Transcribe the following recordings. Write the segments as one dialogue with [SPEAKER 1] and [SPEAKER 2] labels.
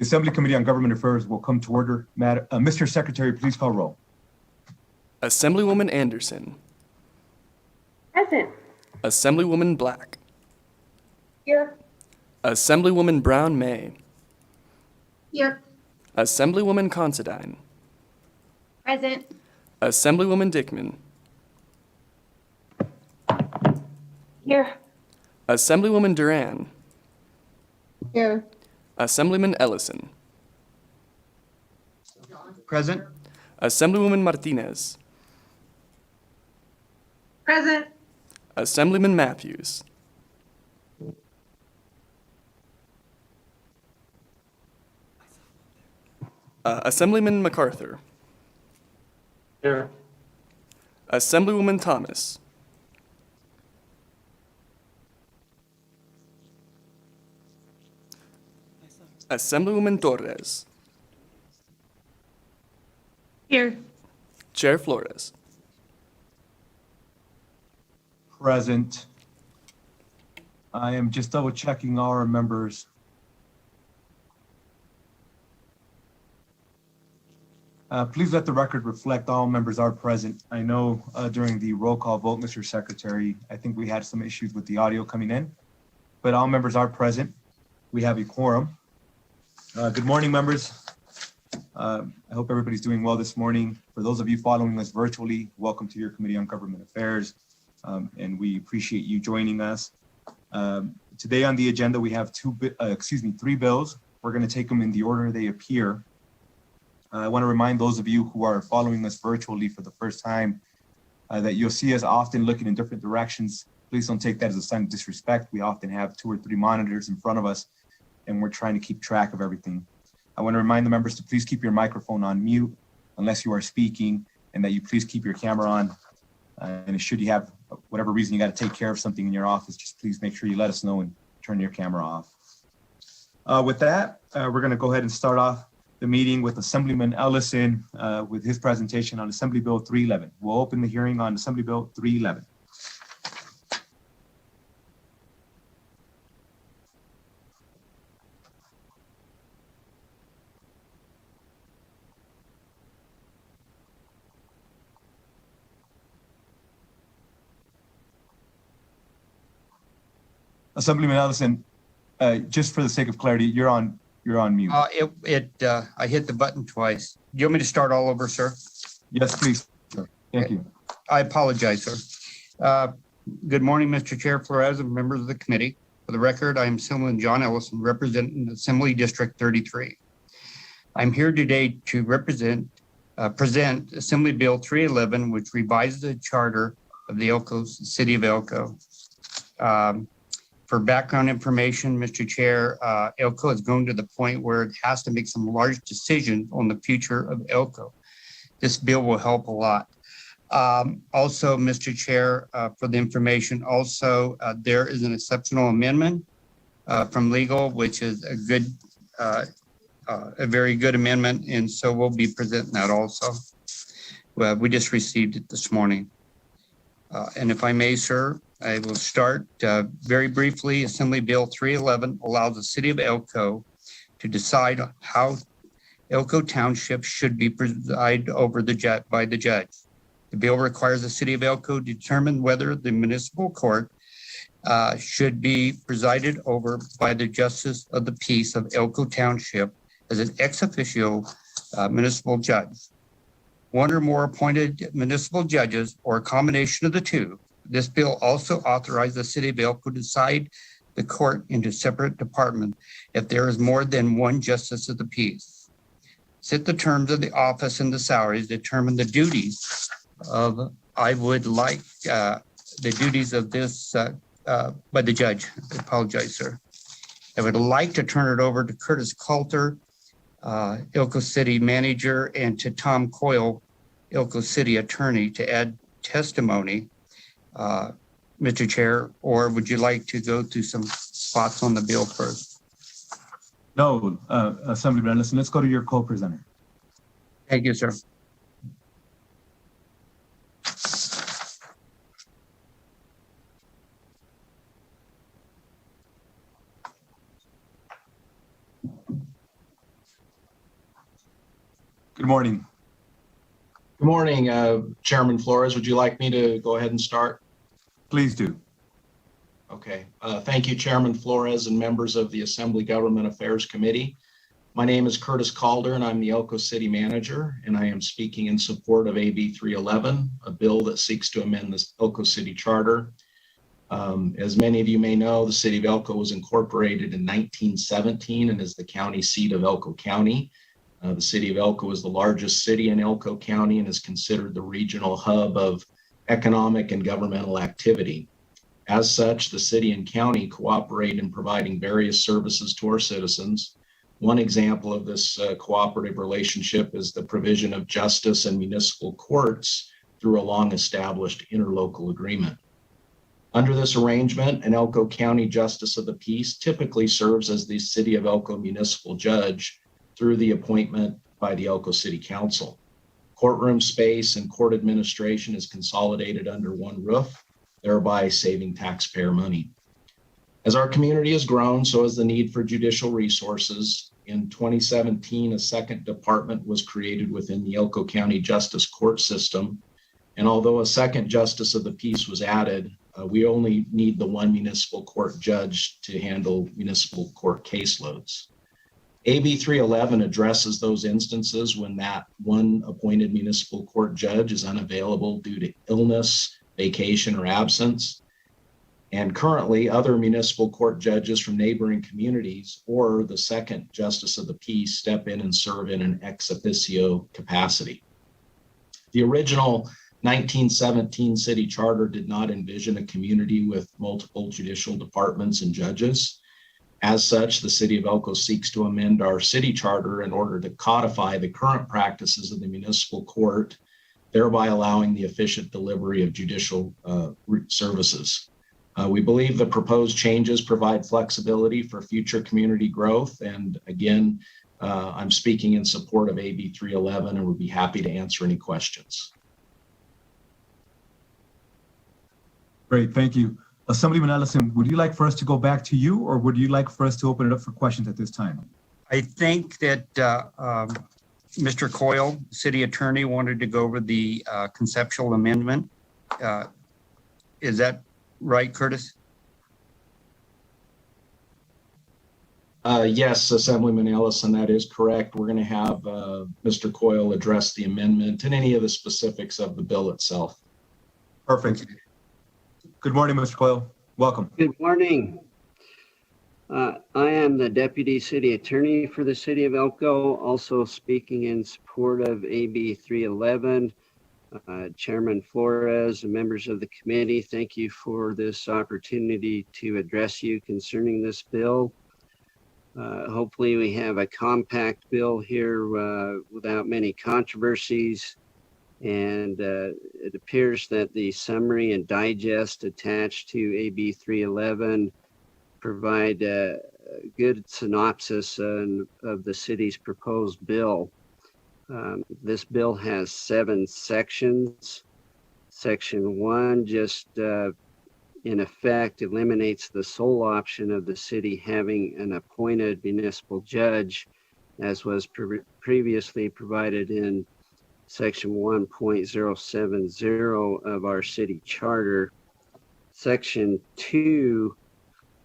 [SPEAKER 1] The Assembly Committee on Government Affairs will come to order. Mr. Secretary, please call roll.
[SPEAKER 2] Assemblywoman Anderson.
[SPEAKER 3] Present.
[SPEAKER 2] Assemblywoman Black.
[SPEAKER 3] Here.
[SPEAKER 2] Assemblywoman Brown May.
[SPEAKER 3] Here.
[SPEAKER 2] Assemblywoman Considine.
[SPEAKER 3] Present.
[SPEAKER 2] Assemblywoman Dickman.
[SPEAKER 3] Here.
[SPEAKER 2] Assemblywoman Duran.
[SPEAKER 3] Here.
[SPEAKER 2] Assemblyman Ellison.
[SPEAKER 4] Present.
[SPEAKER 2] Assemblywoman Martinez.
[SPEAKER 3] Present.
[SPEAKER 2] Assemblyman Matthews. Assemblyman MacArthur.
[SPEAKER 4] Here.
[SPEAKER 2] Assemblywoman Thomas. Assemblywoman Torres.
[SPEAKER 3] Here.
[SPEAKER 2] Chair Flores.
[SPEAKER 1] Present. I am just double checking our members. Please let the record reflect all members are present. I know during the roll call vote, Mr. Secretary, I think we had some issues with the audio coming in, but all members are present. We have a quorum. Good morning, members. I hope everybody's doing well this morning. For those of you following us virtually, welcome to your Committee on Government Affairs, and we appreciate you joining us. Today on the agenda, we have three bills. We're going to take them in the order they appear. I want to remind those of you who are following us virtually for the first time that you'll see us often looking in different directions. Please don't take that as a sign of disrespect. We often have 2 or 3 monitors in front of us, and we're trying to keep track of everything. I want to remind the members to please keep your microphone on mute unless you are speaking, and that you please keep your camera on. And should you have whatever reason you got to take care of something in your office, just please make sure you let us know and turn your camera off. With that, we're going to go ahead and start off the meeting with Assemblyman Ellison with his presentation on Assembly Bill 311. We'll open the hearing on Assembly Bill 311. Assemblyman Ellison, just for the sake of clarity, you're on mute.
[SPEAKER 4] I hit the button twice. Do you want me to start all over, sir?
[SPEAKER 1] Yes, please. Sure. Thank you.
[SPEAKER 4] I apologize, sir. Good morning, Mr. Chair Flores and members of the committee. For the record, I am Assemblyman John Ellison, representing Assembly District 33. I'm here today to present Assembly Bill 311, which revises the charter of the City of Elko. For background information, Mr. Chair, Elko has grown to the point where it has to make some large decisions on the future of Elko. This bill will help a lot. Also, Mr. Chair, for the information, there is an exceptional amendment from legal, which is a very good amendment, and so we'll be presenting that also. We just received it this morning. And if I may, sir, I will start very briefly. Assembly Bill 311 allows the City of Elko to decide how Elko Township should be presided over by the judge. The bill requires the City of Elko determine whether the municipal court should be presided over by the Justice of the Peace of Elko Township as an ex officio municipal judge. One or more appointed municipal judges or a combination of the two. This bill also authorizes the City of Elko to decide the court into separate departments if there is more than one Justice of the Peace. Set the terms of the office and the salaries, determine the duties of, the duties of this by the judge. I apologize, sir. I would like to turn it over to Curtis Coulter, Elko City Manager, and to Tom Coyle, Elko City Attorney, to add testimony. Mr. Chair, or would you like to go through some spots on the bill first?
[SPEAKER 1] No, Assemblyman Ellison, let's go to your co-presenter.
[SPEAKER 4] Thank you, sir.
[SPEAKER 1] Good morning.
[SPEAKER 5] Good morning, Chairman Flores. Would you like me to go ahead and start?
[SPEAKER 1] Please do.
[SPEAKER 5] Okay. Thank you, Chairman Flores and members of the Assembly Government Affairs Committee. My name is Curtis Calder, and I'm the Elko City Manager, and I am speaking in support of AB 311, a bill that seeks to amend the Elko City Charter. As many of you may know, the City of Elko was incorporated in 1917 and is the county seat of Elko County. The City of Elko is the largest city in Elko County and is considered the regional hub of economic and governmental activity. As such, the city and county cooperate in providing various services to our citizens. One example of this cooperative relationship is the provision of justice and municipal courts through a long-established interlocal agreement. Under this arrangement, an Elko County Justice of the Peace typically serves as the City of Elko municipal judge through the appointment by the Elko City Council. Courtroom space and court administration is consolidated under one roof, thereby saving taxpayer money. As our community has grown, so has the need for judicial resources. In 2017, a second department was created within the Elko County Justice Court system. And although a second Justice of the Peace was added, we only need the one municipal court judge to handle municipal court caseloads. AB 311 addresses those instances when that one appointed municipal court judge is unavailable due to illness, vacation, or absence. And currently, other municipal court judges from neighboring communities or the second Justice of the Peace step in and serve in an ex officio capacity. The original 1917 city charter did not envision a community with multiple judicial departments and judges. As such, the City of Elko seeks to amend our city charter in order to codify the current practices of the municipal court, thereby allowing the efficient delivery of judicial services. We believe the proposed changes provide flexibility for future community growth. And again, I'm speaking in support of AB 311 and would be happy to answer any questions.
[SPEAKER 1] Great, thank you. Assemblyman Anderson, would you like for us to go back to you, or would you like for us to open it up for questions at this time?
[SPEAKER 4] I think that Mr. Coyle, City Attorney, wanted to go over the conceptual amendment. Is that right, Curtis?
[SPEAKER 5] Yes, Assemblyman Ellison, that is correct. We're going to have Mr. Coyle address the amendment and any of the specifics of the bill itself.
[SPEAKER 1] Perfect. Good morning, Mr. Coyle. Welcome.
[SPEAKER 6] Good morning. I am the Deputy City Attorney for the City of Elko, also speaking in support of AB 311. Chairman Flores and members of the committee, thank you for this opportunity to address you concerning this bill. Hopefully we have a compact bill here without many controversies. And it appears that the summary and digest attached to AB 311 provide a good synopsis of the city's proposed bill. This bill has 7 sections. Section 1 just in effect eliminates the sole option of the city having an appointed municipal judge, as was previously provided in Section 1.070 of our city charter. Section 2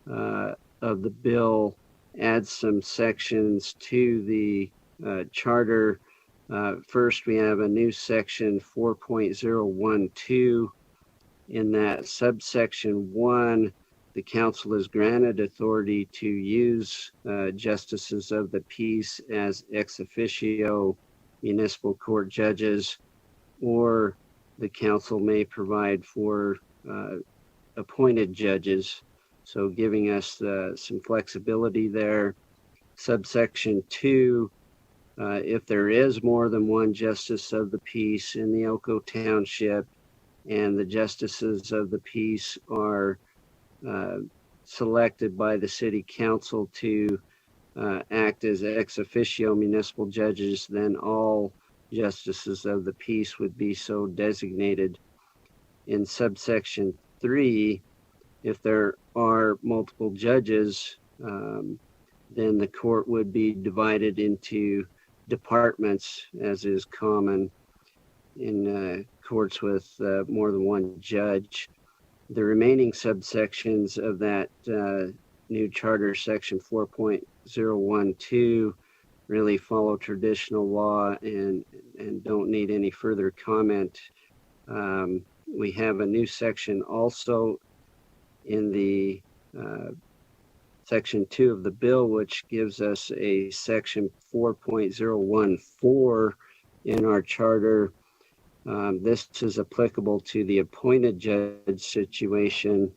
[SPEAKER 6] of the bill adds some sections to the charter. First, we have a new section 4.012. In that subsection 1, the council is granted authority to use justices of the peace as ex officio municipal court judges, or the council may provide for appointed judges, so giving us some flexibility there. Subsection 2, if there is more than one justice of the peace in the Elko Township and the justices of the peace are selected by the city council to act as ex officio municipal judges, then all justices of the peace would be so designated. In subsection 3, if there are multiple judges, then the court would be divided into departments, as is common in courts with more than one judge. The remaining subsections of that new charter, section 4.012, really follow traditional law and don't need any further comment. We have a new section also in the section 2 of the bill, which gives us a section 4.014 in our charter. This is applicable to the appointed judge situation.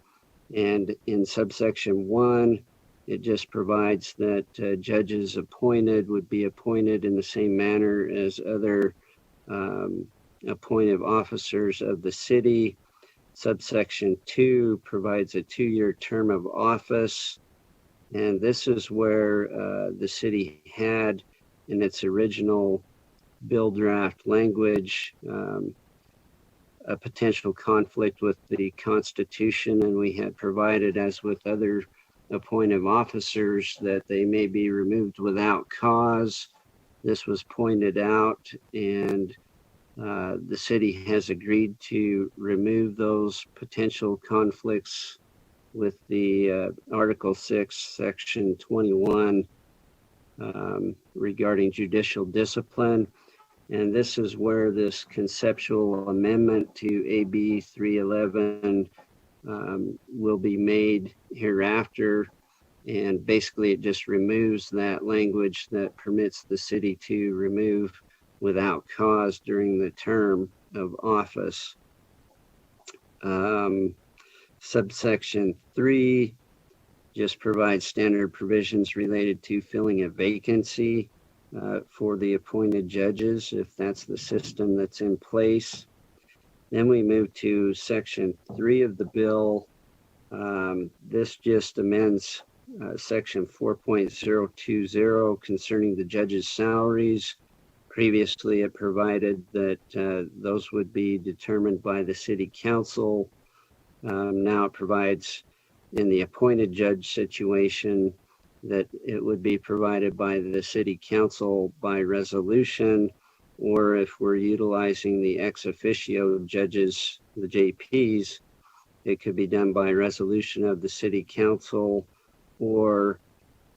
[SPEAKER 6] And in subsection 1, it just provides that judges appointed would be appointed in the same manner as other appointed officers of the city. Subsection 2 provides a 2-year term of office. And this is where the city had in its original bill draft language a potential conflict with the Constitution, and we had provided, as with other appointed officers, that they may be removed without cause. This was pointed out, and the city has agreed to remove those potential conflicts with the Article 6, Section 21 regarding judicial discipline. And this is where this conceptual amendment to AB 311 will be made hereafter. And basically it just removes that language that permits the city to remove without cause during the term of office. Subsection 3 just provides standard provisions related to filling a vacancy for the appointed judges, if that's the system that's in place. Then we move to section 3 of the bill. This just amends section 4.020 concerning the judges' salaries. Previously, it provided that those would be determined by the city council. Now it provides in the appointed judge situation that it would be provided by the city council by resolution, or if we're utilizing the ex officio judges, the JPs, it could be done by resolution of the city council, or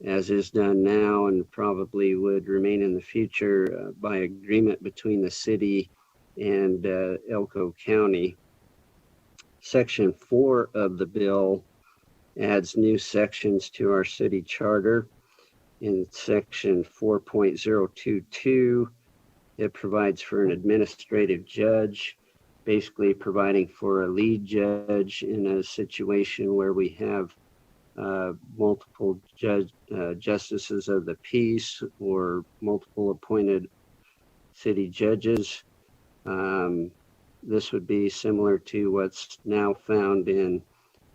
[SPEAKER 6] as is done now and probably would remain in the future, by agreement between the city and Elko County. Section 4 of the bill adds new sections to our city charter. In section 4.022, it provides for an administrative judge, basically providing for a lead judge in a situation where we have multiple justices of the peace or multiple appointed city judges. This would be similar to what's now found in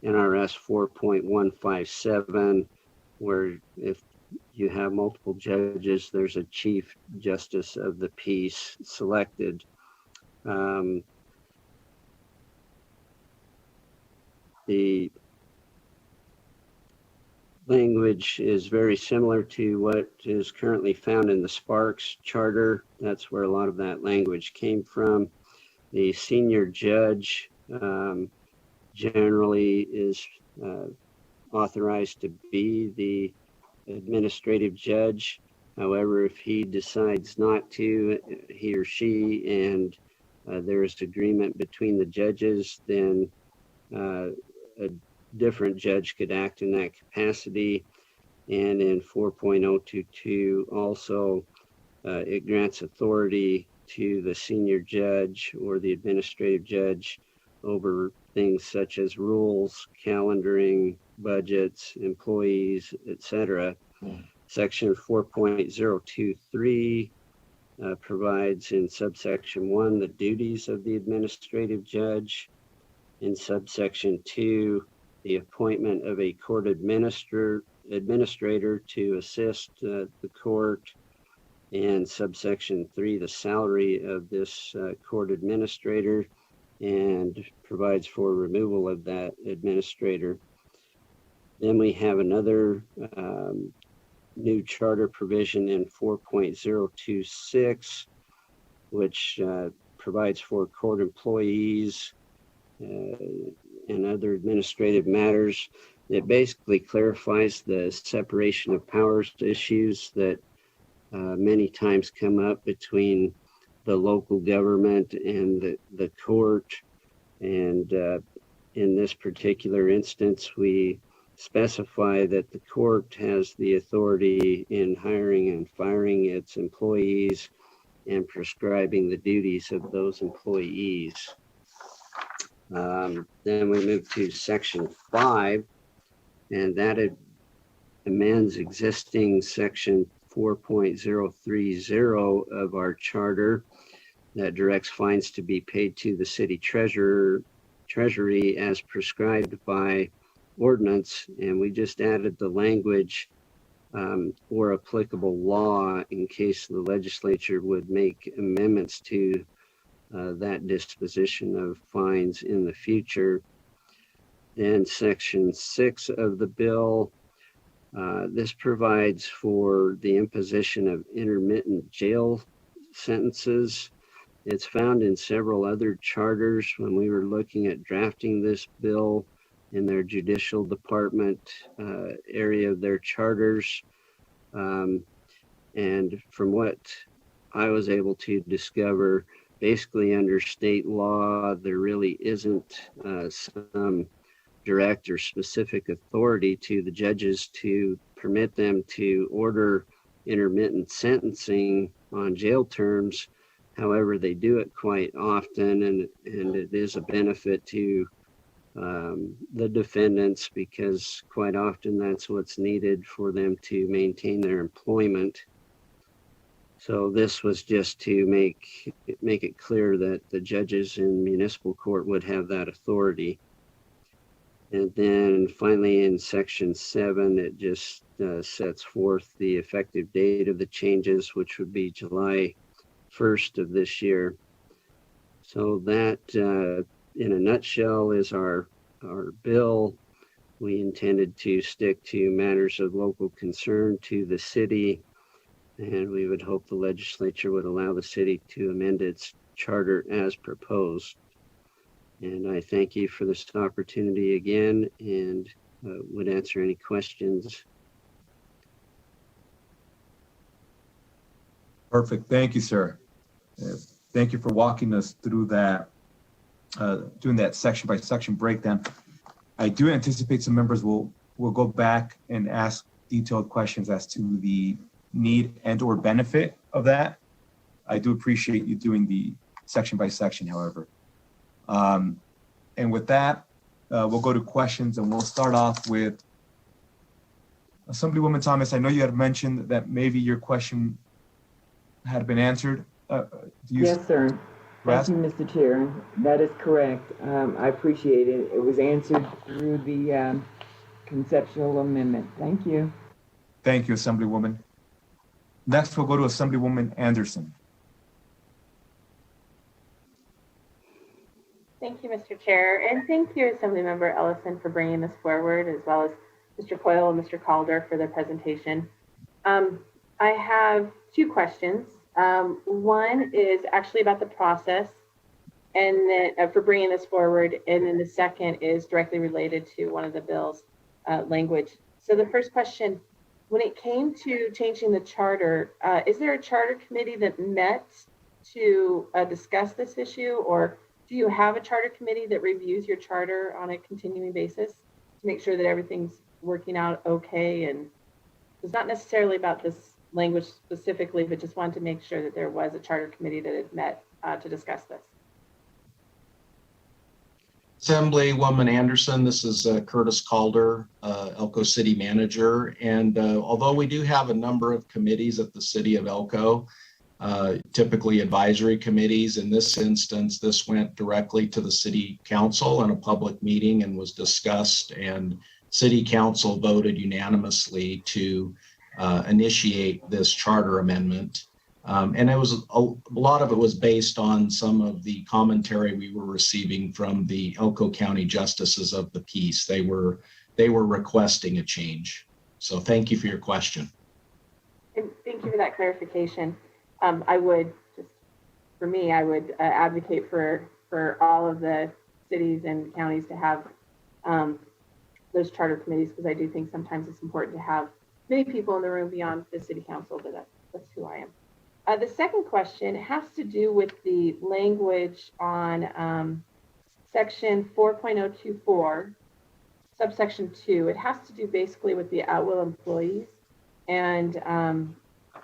[SPEAKER 6] NRS 4.157, where if you have multiple judges, there's a chief justice of the peace selected. The language is very similar to what is currently found in the Sparks Charter. That's where a lot of that language came from. The senior judge generally is authorized to be the administrative judge. However, if he decides not to, he or she, and there is agreement between the judges, then a different judge could act in that capacity. And in 4.022 also, it grants authority to the senior judge or the administrative judge over things such as rules, calendaring, budgets, employees, etc. Section 4.023 provides in subsection 1 the duties of the administrative judge. In subsection 2, the appointment of a court administrator to assist the court. And subsection 3, the salary of this court administrator, and provides for removal of that administrator. Then we have another new charter provision in 4.026, which provides for court employees and other administrative matters. It basically clarifies the separation of powers issues that many times come up between the local government and the court. And in this particular instance, we specify that the court has the authority in hiring and firing its employees and prescribing the duties of those employees. Then we move to section 5, and that amends existing section 4.030 of our charter that directs fines to be paid to the city treasury as prescribed by ordinance. And we just added the language or applicable law in case the legislature would make amendments to that disposition of fines in the future. Then section 6 of the bill, this provides for the imposition of intermittent jail sentences. It's found in several other charters. When we were looking at drafting this bill in their judicial department area of their charters. And from what I was able to discover, basically under state law, there really isn't some direct or specific authority to the judges to permit them to order intermittent sentencing on jail terms. However, they do it quite often, and it is a benefit to the defendants because quite often that's what's needed for them to maintain their employment. So this was just to make it clear that the judges in municipal court would have that authority. And then finally in section 7, it just sets forth the effective date of the changes, which would be July 1st of this year. So that in a nutshell is our bill. We intended to stick to matters of local concern to the city, and we would hope the legislature would allow the city to amend its charter as proposed. And I thank you for this opportunity again, and would answer any questions.
[SPEAKER 1] Perfect. Thank you, sir. Thank you for walking us through that, doing that section by section breakdown. I do anticipate some members will go back and ask detailed questions as to the need and or benefit of that. I do appreciate you doing the section by section, however. And with that, we'll go to questions, and we'll start off with Assemblywoman Thomas. I know you had mentioned that maybe your question had been answered.
[SPEAKER 7] Yes, sir. Thank you, Mr. Chair. That is correct. I appreciate it. It was answered through the conceptual amendment. Thank you.
[SPEAKER 1] Thank you, Assemblywoman. Next, we'll go to Assemblywoman Anderson.
[SPEAKER 3] Thank you, Mr. Chair, and thank you, Assemblymember Ellison, for bringing this forward, as well as Mr. Coyle and Mr. Calder for their presentation. I have two questions. One is actually about the process, and then for bringing this forward, and then the second is directly related to one of the bill's language. So the first question, when it came to changing the charter, is there a charter committee that met to discuss this issue, or do you have a charter committee that reviews your charter on a continuing basis to make sure that everything's working out okay? And it's not necessarily about this language specifically, but just wanted to make sure that there was a charter committee that had met to discuss this.
[SPEAKER 5] Assemblywoman Anderson, this is Curtis Calder, Elko City Manager. And although we do have a number of committees at the City of Elko, typically advisory committees, in this instance, this went directly to the City Council in a public meeting and was discussed, and City Council voted unanimously to initiate this charter amendment. And it was a lot of it was based on some of the commentary we were receiving from the Elko County Justices of the Peace. They were requesting a change. So thank you for your question.
[SPEAKER 3] And thank you for that clarification. I would just, for me, I would advocate for all of the cities and counties to have those charter committees, because I do think sometimes it's important to have many people in the room beyond the city council, but that's who I am. The second question has to do with the language on section 4.024, subsection 2. It has to do basically with the at-will employees and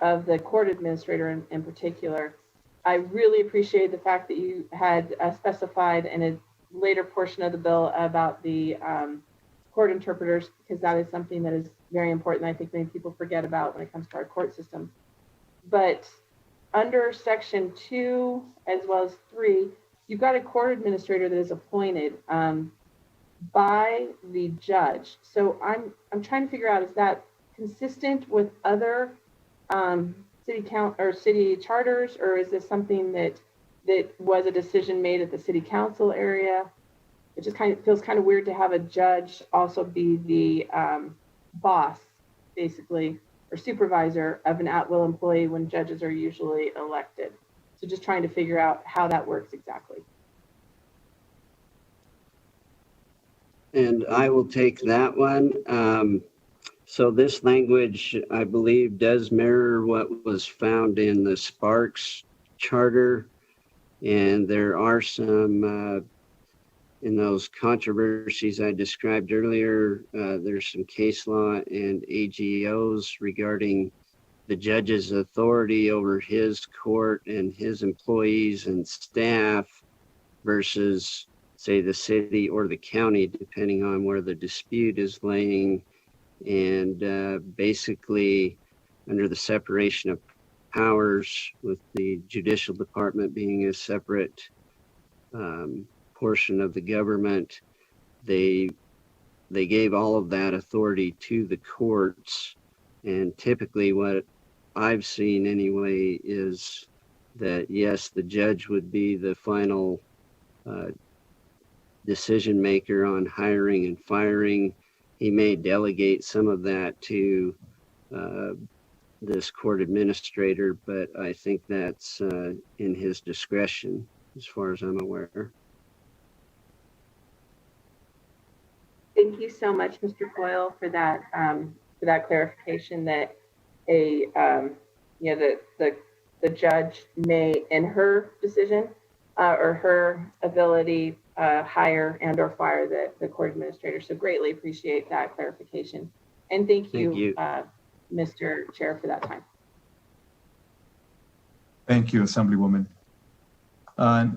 [SPEAKER 3] of the court administrator in particular. I really appreciate the fact that you had specified in a later portion of the bill about the court interpreters, because that is something that is very important. I think many people forget about when it comes to our court system. But under section 2 as well as 3, you've got a court administrator that is appointed by the judge. So I'm trying to figure out, is that consistent with other city count or city charters, or is this something that was a decision made at the city council area? It just feels kind of weird to have a judge also be the boss, basically, or supervisor of an at-will employee when judges are usually elected. So just trying to figure out how that works exactly.
[SPEAKER 6] And I will take that one. So this language, I believe, does mirror what was found in the Sparks Charter. And there are some, in those controversies I described earlier, there's some case law and AGOs regarding the judge's authority over his court and his employees and staff versus, say, the city or the county, depending on where the dispute is laying. And basically, under the separation of powers, with the judicial department being a separate portion of the government, they gave all of that authority to the courts. And typically what I've seen anyway is that, yes, the judge would be the final decision maker on hiring and firing. He may delegate some of that to this court administrator, but I think that's in his discretion as far as I'm aware.
[SPEAKER 3] Thank you so much, Mr. Coyle, for that clarification that the judge may, in her decision or her ability, hire and or fire the court administrator. So greatly appreciate that clarification. And thank you. Mr. Chair, for that time.
[SPEAKER 1] Thank you, Assemblywoman.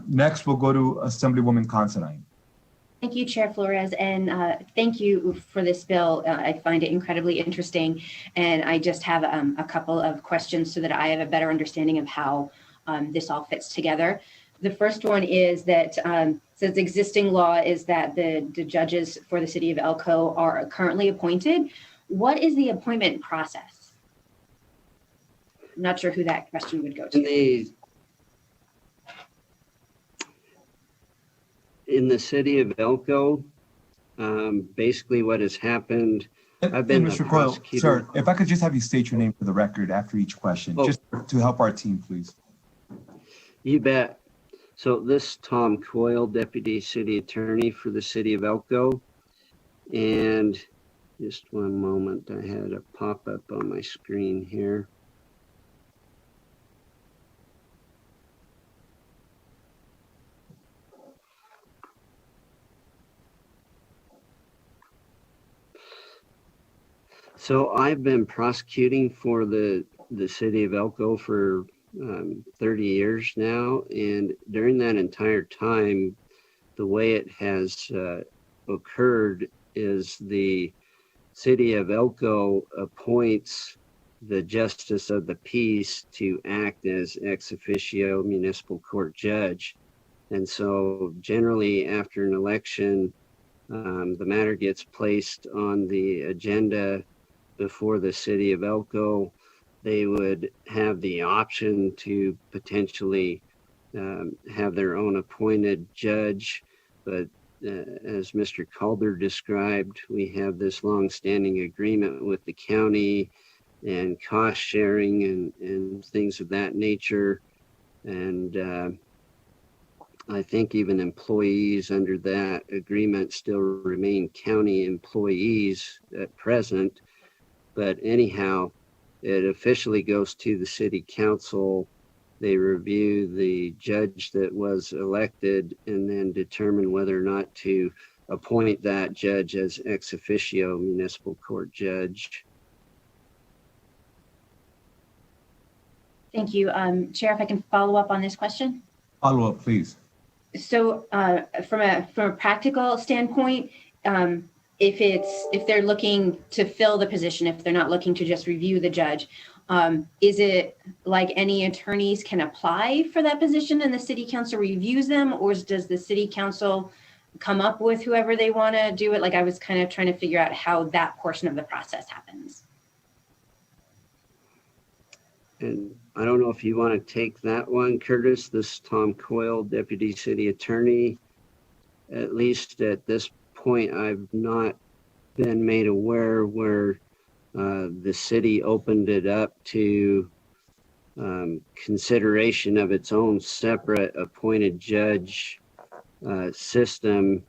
[SPEAKER 1] Next, we'll go to Assemblywoman Considine.
[SPEAKER 8] Thank you, Chair Flores, and thank you for this bill. I find it incredibly interesting, and I just have a couple of questions so that I have a better understanding of how this all fits together. The first one is that since existing law is that the judges for the city of Elko are currently appointed, what is the appointment process? I'm not sure who that question would go to.
[SPEAKER 6] In the city of Elko, basically what has happened, I've been
[SPEAKER 1] Mr. Coyle, sir, if I could just have you state your name for the record after each question, just to help our team, please.
[SPEAKER 6] You bet. So this is Tom Coyle, Deputy City Attorney for the city of Elko. And just one moment, I had a pop-up on my screen here. So I've been prosecuting for the city of Elko for 30 years now, and during that entire time, the way it has occurred is the city of Elko appoints the justice of the peace to act as ex officio municipal court judge. And so generally after an election, the matter gets placed on the agenda before the city of Elko. They would have the option to potentially have their own appointed judge. But as Mr. Calder described, we have this long-standing agreement with the county and cost sharing and things of that nature. And I think even employees under that agreement still remain county employees at present. But anyhow, it officially goes to the city council. They review the judge that was elected and then determine whether or not to appoint that judge as ex officio municipal court judge.
[SPEAKER 8] Thank you. Chair, if I can follow up on this question.
[SPEAKER 1] Follow up, please.
[SPEAKER 8] So from a practical standpoint, if they're looking to fill the position, if they're not looking to just review the judge, is it like any attorneys can apply for that position and the city council reviews them, or does the city council come up with whoever they want to do it? Like, I was kind of trying to figure out how that portion of the process happens.
[SPEAKER 6] And I don't know if you want to take that one, Curtis. This is Tom Coyle, Deputy City Attorney. At least at this point, I've not been made aware where the city opened it up to consideration of its own separate appointed judge system.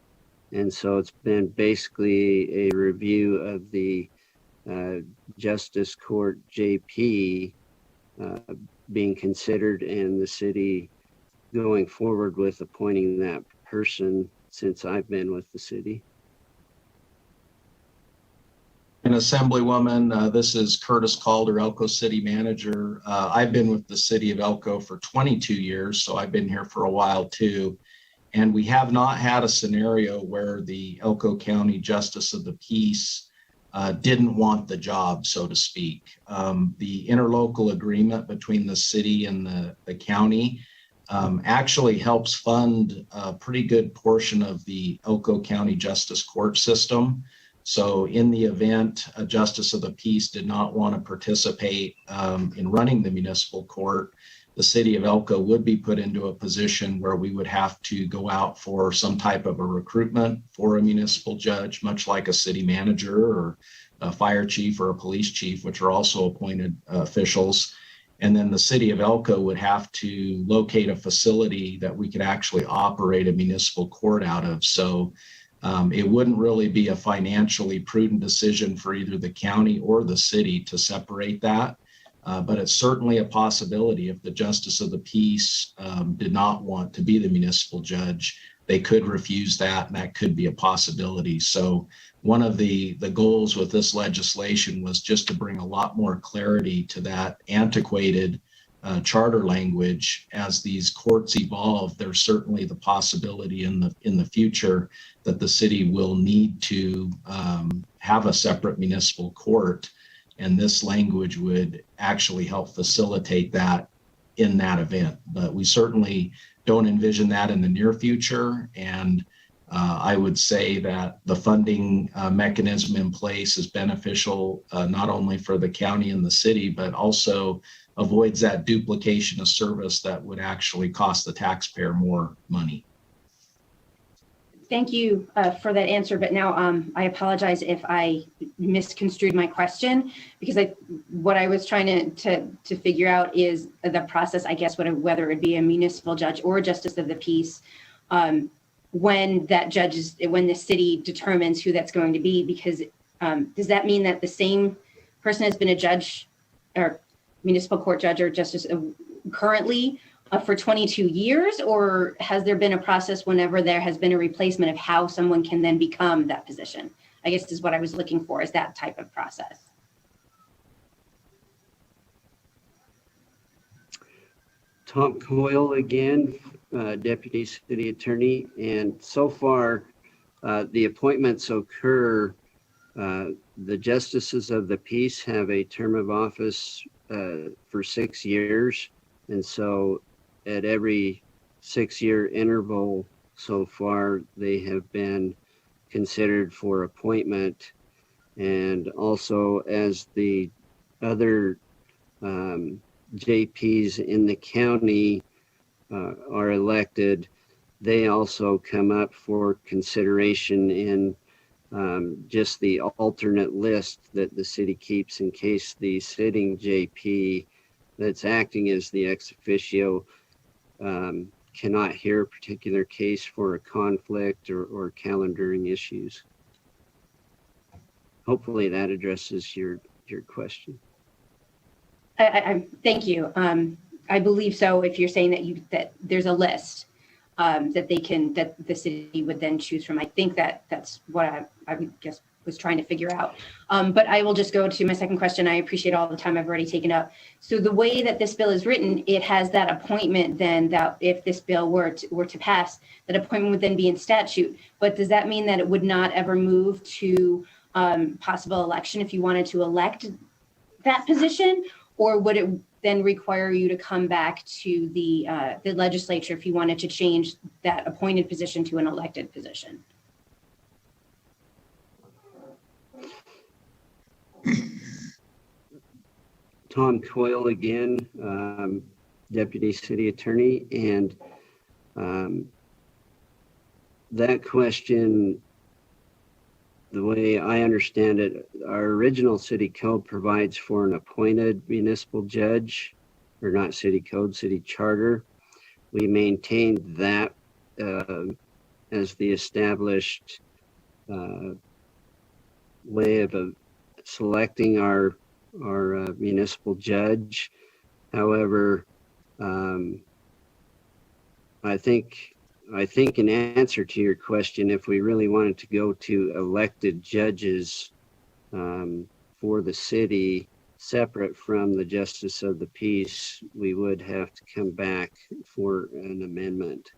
[SPEAKER 6] And so it's been basically a review of the Justice Court JP being considered, and the city going forward with appointing that person since I've been with the city.
[SPEAKER 5] And Assemblywoman, this is Curtis Calder, Elko City Manager. I've been with the city of Elko for 22 years, so I've been here for a while too. And we have not had a scenario where the Elko County Justice of the Peace didn't want the job, so to speak. The interlocal agreement between the city and the county actually helps fund a pretty good portion of the Elko County Justice Court system. So in the event a Justice of the Peace did not want to participate in running the municipal court, the city of Elko would be put into a position where we would have to go out for some type of a recruitment for a municipal judge, much like a city manager or a fire chief or a police chief, which are also appointed officials. And then the city of Elko would have to locate a facility that we could actually operate a municipal court out of. So it wouldn't really be a financially prudent decision for either the county or the city to separate that. But it's certainly a possibility. If the Justice of the Peace did not want to be the municipal judge, they could refuse that, and that could be a possibility. So one of the goals with this legislation was just to bring a lot more clarity to that antiquated charter language. As these courts evolve, there's certainly the possibility in the future that the city will need to have a separate municipal court. And this language would actually help facilitate that in that event. But we certainly don't envision that in the near future. And I would say that the funding mechanism in place is beneficial not only for the county and the city, but also avoids that duplication of service that would actually cost the taxpayer more money.
[SPEAKER 8] Thank you for that answer. But now I apologize if I misconstrued my question, because what I was trying to figure out is the process, I guess, whether it be a municipal judge or a justice of the peace, when the city determines who that's going to be, because does that mean that the same person has been a judge or municipal court judge or justice currently for 22 years, or has there been a process whenever there has been a replacement of how someone can then become that position? I guess is what I was looking for, is that type of process.
[SPEAKER 6] Tom Coyle again, Deputy City Attorney, and so far the appointments occur. The Justices of the Peace have a term of office for 6 years, and so at every 6-year interval so far, they have been considered for appointment. And also, as the other JPs in the county are elected, they also come up for consideration in just the alternate list that the city keeps in case the sitting JP that's acting as the ex officio cannot hear a particular case for a conflict or calendaring issues. Hopefully that addresses your question.
[SPEAKER 8] Thank you. I believe so. If you're saying that there's a list that the city would then choose from, I think that's what I would guess was trying to figure out. But I will just go to my second question. I appreciate all the time I've already taken up. So the way that this bill is written, it has that appointment then that if this bill were to pass, that appointment would then be in statute. But does that mean that it would not ever move to possible election if you wanted to elect that position? Or would it then require you to come back to the legislature if you wanted to change that appointed position to an elected position?
[SPEAKER 6] Tom Coyle again, Deputy City Attorney, and that question, the way I understand it, our original city code provides for an appointed municipal judge, or not city code, city charter. We maintained that as the established way of selecting our municipal judge. However, I think in answer to your question, if we really wanted to go to elected judges for the city, separate from the justice of the peace, we would have to come back for an amendment.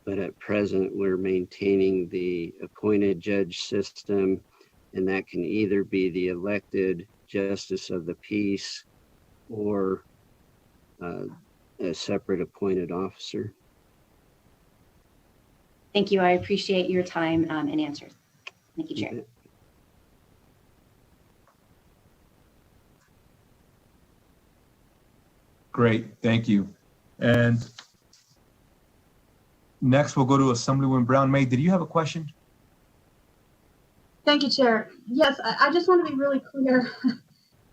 [SPEAKER 6] But at present, we're maintaining the appointed judge system, and that can either be the elected justice of the peace or a separate appointed officer.
[SPEAKER 8] Thank you. I appreciate your time and answers. Thank you, Chair.
[SPEAKER 1] Great, thank you. And next we'll go to Assemblywoman Brown. May, did you have a question?
[SPEAKER 9] Thank you, Chair. Yes, I just want to be really clear.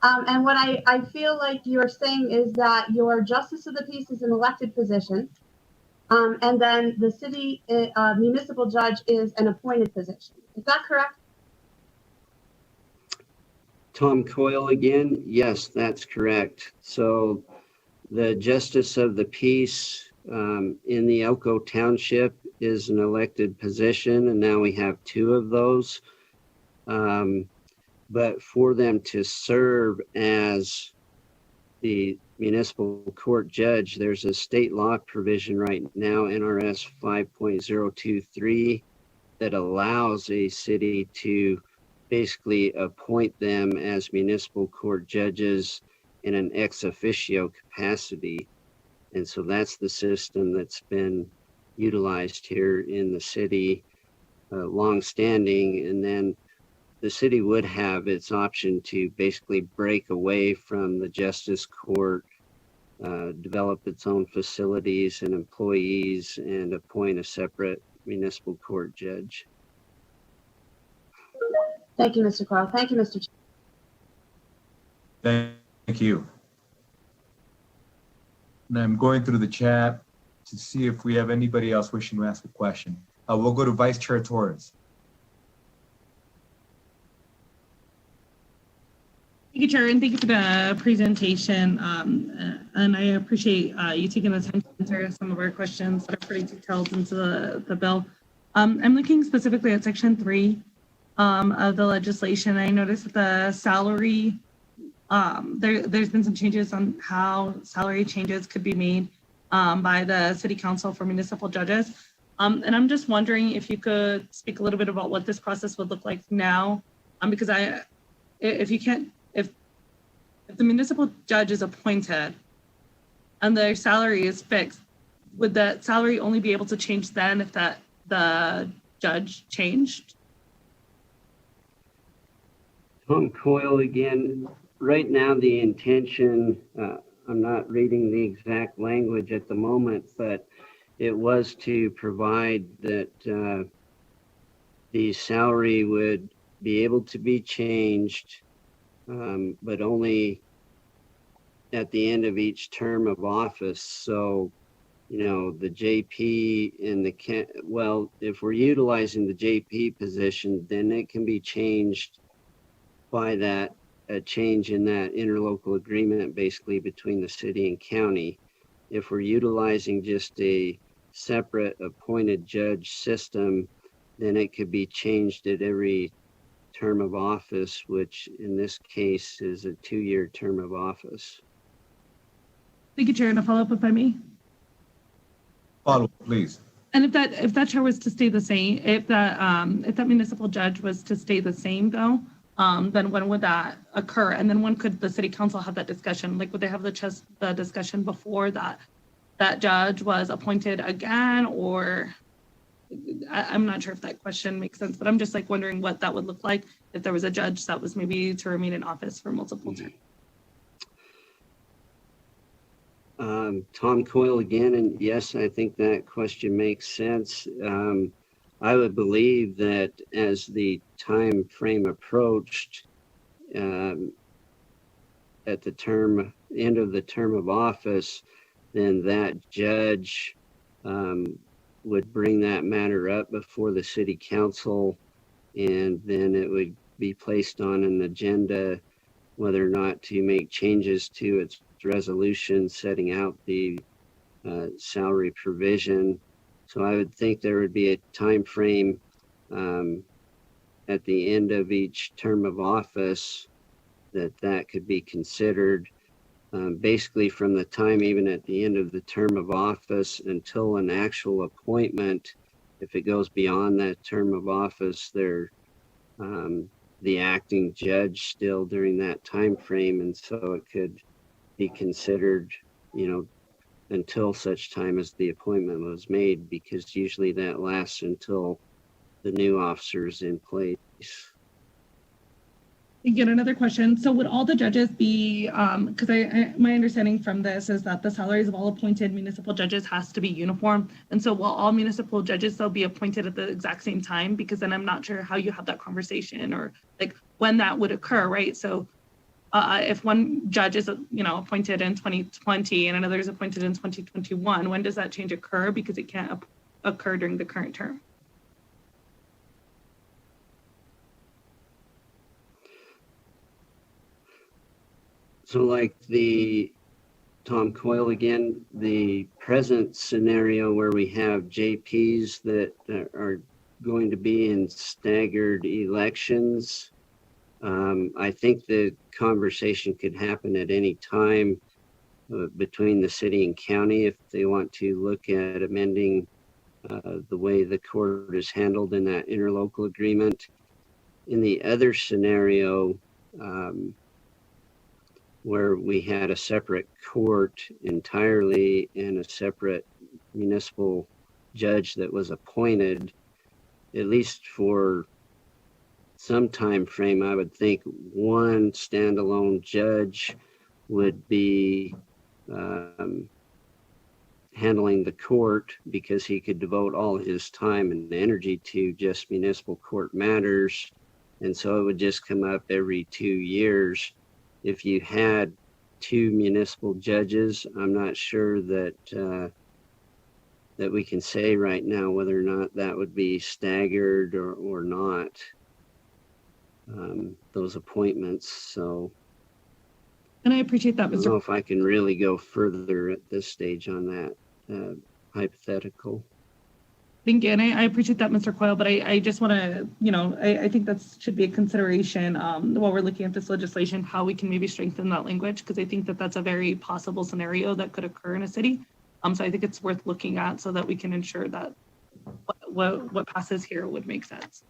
[SPEAKER 9] And what I feel like you're saying is that your Justice of the Peace is an elected position, and then the city municipal judge is an appointed position. Is that correct?
[SPEAKER 6] Tom Coyle again. Yes, that's correct. So the Justice of the Peace in the Elko Township is an elected position, and now we have 2 of those. But for them to serve as the municipal court judge, there's a state law provision right now, NRS 5.023, that allows a city to basically appoint them as municipal court judges in an ex officio capacity. And so that's the system that's been utilized here in the city, long-standing. And then the city would have its option to basically break away from the justice court, develop its own facilities and employees, and appoint a separate municipal court judge.
[SPEAKER 9] Thank you, Mr. Coyle. Thank you, Mr. Chair.
[SPEAKER 1] Thank you. And I'm going through the chat to see if we have anybody else wishing to ask a question. We'll go to Vice Chair Torres.
[SPEAKER 10] Thank you, Chair, and thank you for the presentation. And I appreciate you taking the time to answer some of our questions that are pretty detailed into the bill. I'm looking specifically at Section 3 of the legislation. I noticed that the salary, there's been some changes on how salary changes could be made by the City Council for municipal judges. And I'm just wondering if you could speak a little bit about what this process would look like now, because if the municipal judge is appointed and their salary is fixed, would that salary only be able to change then if the judge changed?
[SPEAKER 6] Tom Coyle again. Right now, the intention, I'm not reading the exact language at the moment, but it was to provide that the salary would be able to be changed, but only at the end of each term of office. So, you know, the JP and well, if we're utilizing the JP position, then it can be changed by that, a change in that interlocal agreement, basically between the city and county. If we're utilizing just a separate appointed judge system, then it could be changed at every term of office, which in this case is a 2-year term of office.
[SPEAKER 10] Thank you, Chair. And a follow-up, if I may.
[SPEAKER 1] Follow, please.
[SPEAKER 10] And if that chair was to stay the same, if that municipal judge was to stay the same though, then when would that occur? And then when could the city council have that discussion? Like, would they have the discussion before that judge was appointed again? Or I'm not sure if that question makes sense, but I'm just like wondering what that would look like if there was a judge that was maybe to remain in office for multiple terms.
[SPEAKER 6] Tom Coyle again, and yes, I think that question makes sense. I would believe that as the time frame approached, at the end of the term of office, then that judge would bring that matter up before the city council, and then it would be placed on an agenda whether or not to make changes to its resolution setting out the salary provision. So I would think there would be a time frame at the end of each term of office that could be considered, basically from the time even at the end of the term of office until an actual appointment. If it goes beyond that term of office, the acting judge still during that time frame, and so it could be considered, you know, until such time as the appointment was made, because usually that lasts until the new officer is in place.
[SPEAKER 10] Again, another question. So would all the judges be, because my understanding from this is that the salaries of all appointed municipal judges has to be uniform. And so will all municipal judges still be appointed at the exact same time? Because then I'm not sure how you have that conversation or like when that would occur, right? So if one judge is, you know, appointed in 2020 and another is appointed in 2021, when does that change occur? Because it can't occur during the current term.
[SPEAKER 6] So like the Tom Coyle again, the present scenario where we have JPs that are going to be in staggered elections, I think the conversation could happen at any time between the city and county if they want to look at amending the way the court is handled in that interlocal agreement. In the other scenario, where we had a separate court entirely and a separate municipal judge that was appointed, at least for some time frame, I would think one standalone judge would be handling the court because he could devote all his time and energy to just municipal court matters. And so it would just come up every 2 years. If you had 2 municipal judges, I'm not sure that that we can say right now whether or not that would be staggered or not, those appointments. So,
[SPEAKER 10] and I appreciate that,
[SPEAKER 6] I don't know if I can really go further at this stage on that hypothetical.
[SPEAKER 10] Thank you, and I appreciate that, Mr. Coyle, but I just want to, you know, I think that should be a consideration while we're looking at this legislation, how we can maybe strengthen that language, because I think that that's a very possible scenario that could occur in a city. So I think it's worth looking at so that we can ensure that what passes here would make sense.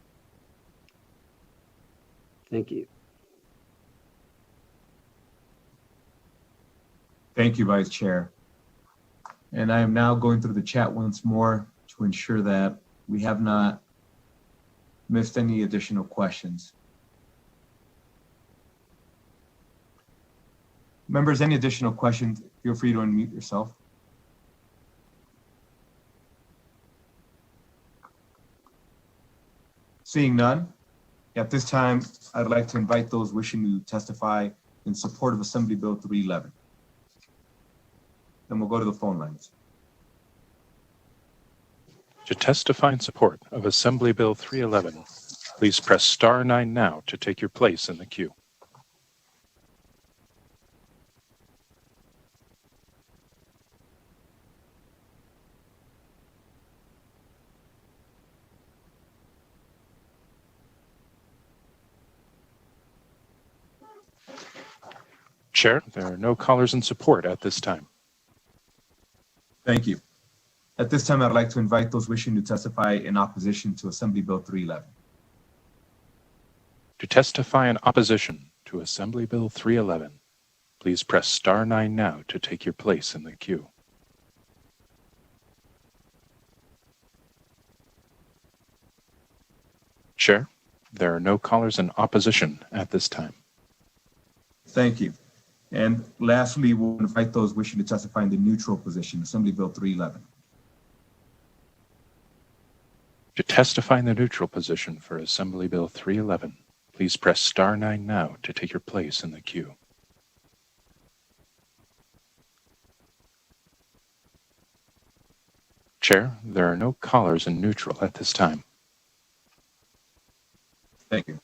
[SPEAKER 6] Thank you.
[SPEAKER 1] Thank you, Vice Chair. And I am now going through the chat once more to ensure that we have not missed any additional questions. Members, any additional questions, feel free to unmute yourself. Seeing none, at this time, I'd like to invite those wishing to testify in support of Assembly Bill 311. Then we'll go to the phone lines.
[SPEAKER 11] To testify in support of Assembly Bill 311, please press star 9 now to take your place in the queue. Chair, there are no callers in support at this time.
[SPEAKER 1] Thank you. At this time, I'd like to invite those wishing to testify in opposition to Assembly Bill 311.
[SPEAKER 11] To testify in opposition to Assembly Bill 311, please press star 9 now to take your place in the queue. Chair, there are no callers in opposition at this time.
[SPEAKER 1] Thank you. And lastly, we'll invite those wishing to testify in the neutral position, Assembly Bill 311.
[SPEAKER 11] To testify in the neutral position for Assembly Bill 311, please press star 9 now to take your place in the queue. Chair, there are no callers in neutral at this time.
[SPEAKER 1] Thank you.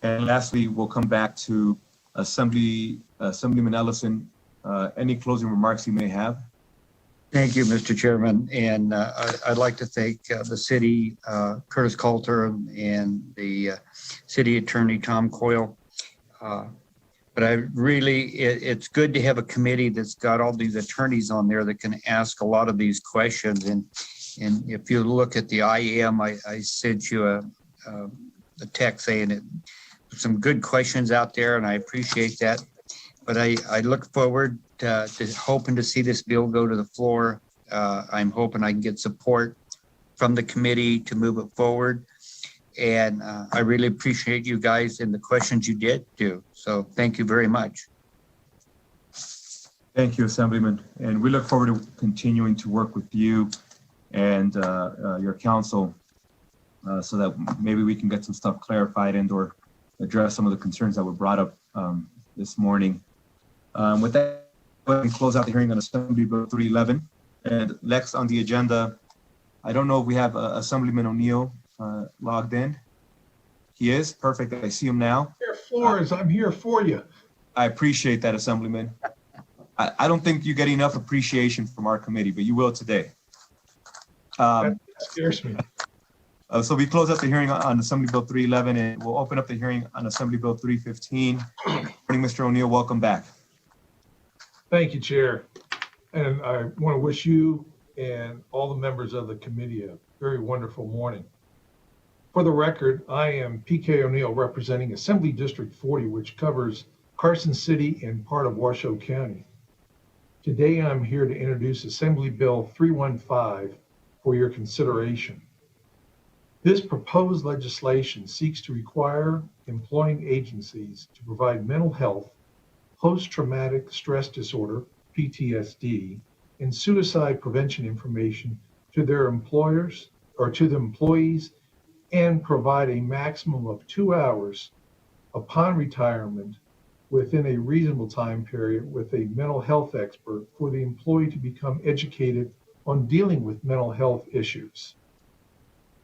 [SPEAKER 1] And lastly, we'll come back to Assemblyman Ellison. Any closing remarks you may have?
[SPEAKER 4] Thank you, Mr. Chairman. And I'd like to thank the city, Curtis Coulter, and the city attorney, Tom Coyle. But it's good to have a committee that's got all these attorneys on there that can ask a lot of these questions. And if you look at the IM, I sent you a text saying it, some good questions out there, and I appreciate that. But I look forward to hoping to see this bill go to the floor. I'm hoping I can get support from the committee to move it forward. And I really appreciate you guys and the questions you did do. So thank you very much.
[SPEAKER 1] Thank you, Assemblyman. And we look forward to continuing to work with you and your council so that maybe we can get some stuff clarified and or address some of the concerns that were brought up this morning. With that, go ahead and close out the hearing on Assembly Bill 311. And next on the agenda, I don't know if we have Assemblyman O'Neill logged in. He is perfect. I see him now.
[SPEAKER 12] Chair Flores, I'm here for you.
[SPEAKER 1] I appreciate that, Assemblyman. I don't think you get enough appreciation from our committee, but you will today.
[SPEAKER 12] That scares me.
[SPEAKER 1] So we close out the hearing on Assembly Bill 311, and we'll open up the hearing on Assembly Bill 315. Good morning, Mr. O'Neill. Welcome back.
[SPEAKER 12] Thank you, Chair. And I want to wish you and all the members of the committee a very wonderful morning. For the record, I am PK O'Neill representing Assembly District 40, which covers Carson City and part of Washoe County. Today, I'm here to introduce Assembly Bill 315 for your consideration. This proposed legislation seeks to require employing agencies to provide mental health, post-traumatic stress disorder, PTSD, and suicide prevention information to their employers or to the employees, and provide a maximum of 2 hours upon retirement within a reasonable time period with a mental health expert for the employee to become educated on dealing with mental health issues.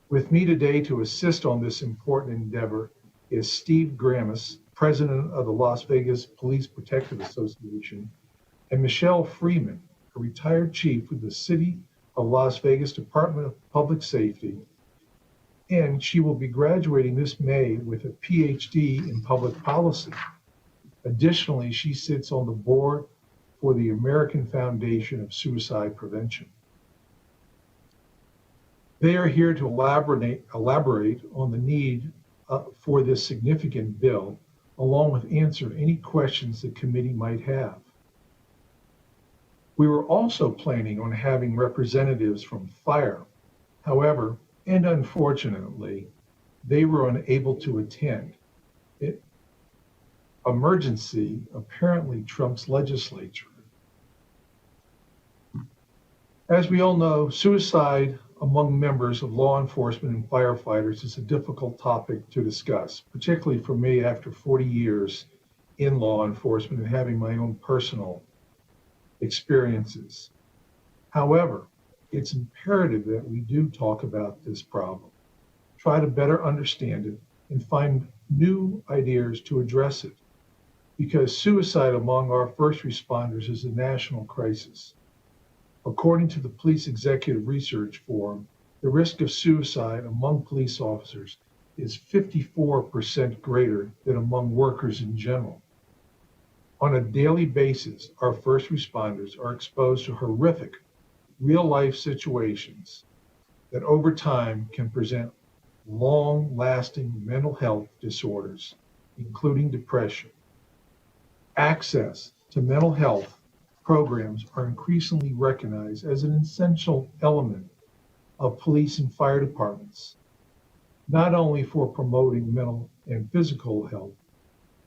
[SPEAKER 12] With me today to assist on this important endeavor is Steve Gramis, President of the Las Vegas Police Protective Association, and Michelle Freeman, a retired chief with the City of Las Vegas Department of Public Safety, and she will be graduating this May with a PhD in public policy. Additionally, she sits on the board for the American Foundation of Suicide Prevention. They are here to elaborate on the need for this significant bill, along with answer any questions the committee might have. We were also planning on having representatives from fire. However, and unfortunately, they were unable to attend. Emergency apparently trumps legislature. As we all know, suicide among members of law enforcement and firefighters is a difficult topic to discuss, particularly for me after 40 years in law enforcement and having my own personal experiences. However, it's imperative that we do talk about this problem, try to better understand it, and find new ideas to address it, because suicide among our first responders is a national crisis. According to the Police Executive Research Forum, the risk of suicide among police officers is 54% greater than among workers in general. On a daily basis, our first responders are exposed to horrific real-life situations that over time can present long-lasting mental health disorders, including depression. Access to mental health programs are increasingly recognized as an essential element of police and fire departments, not only for promoting mental and physical health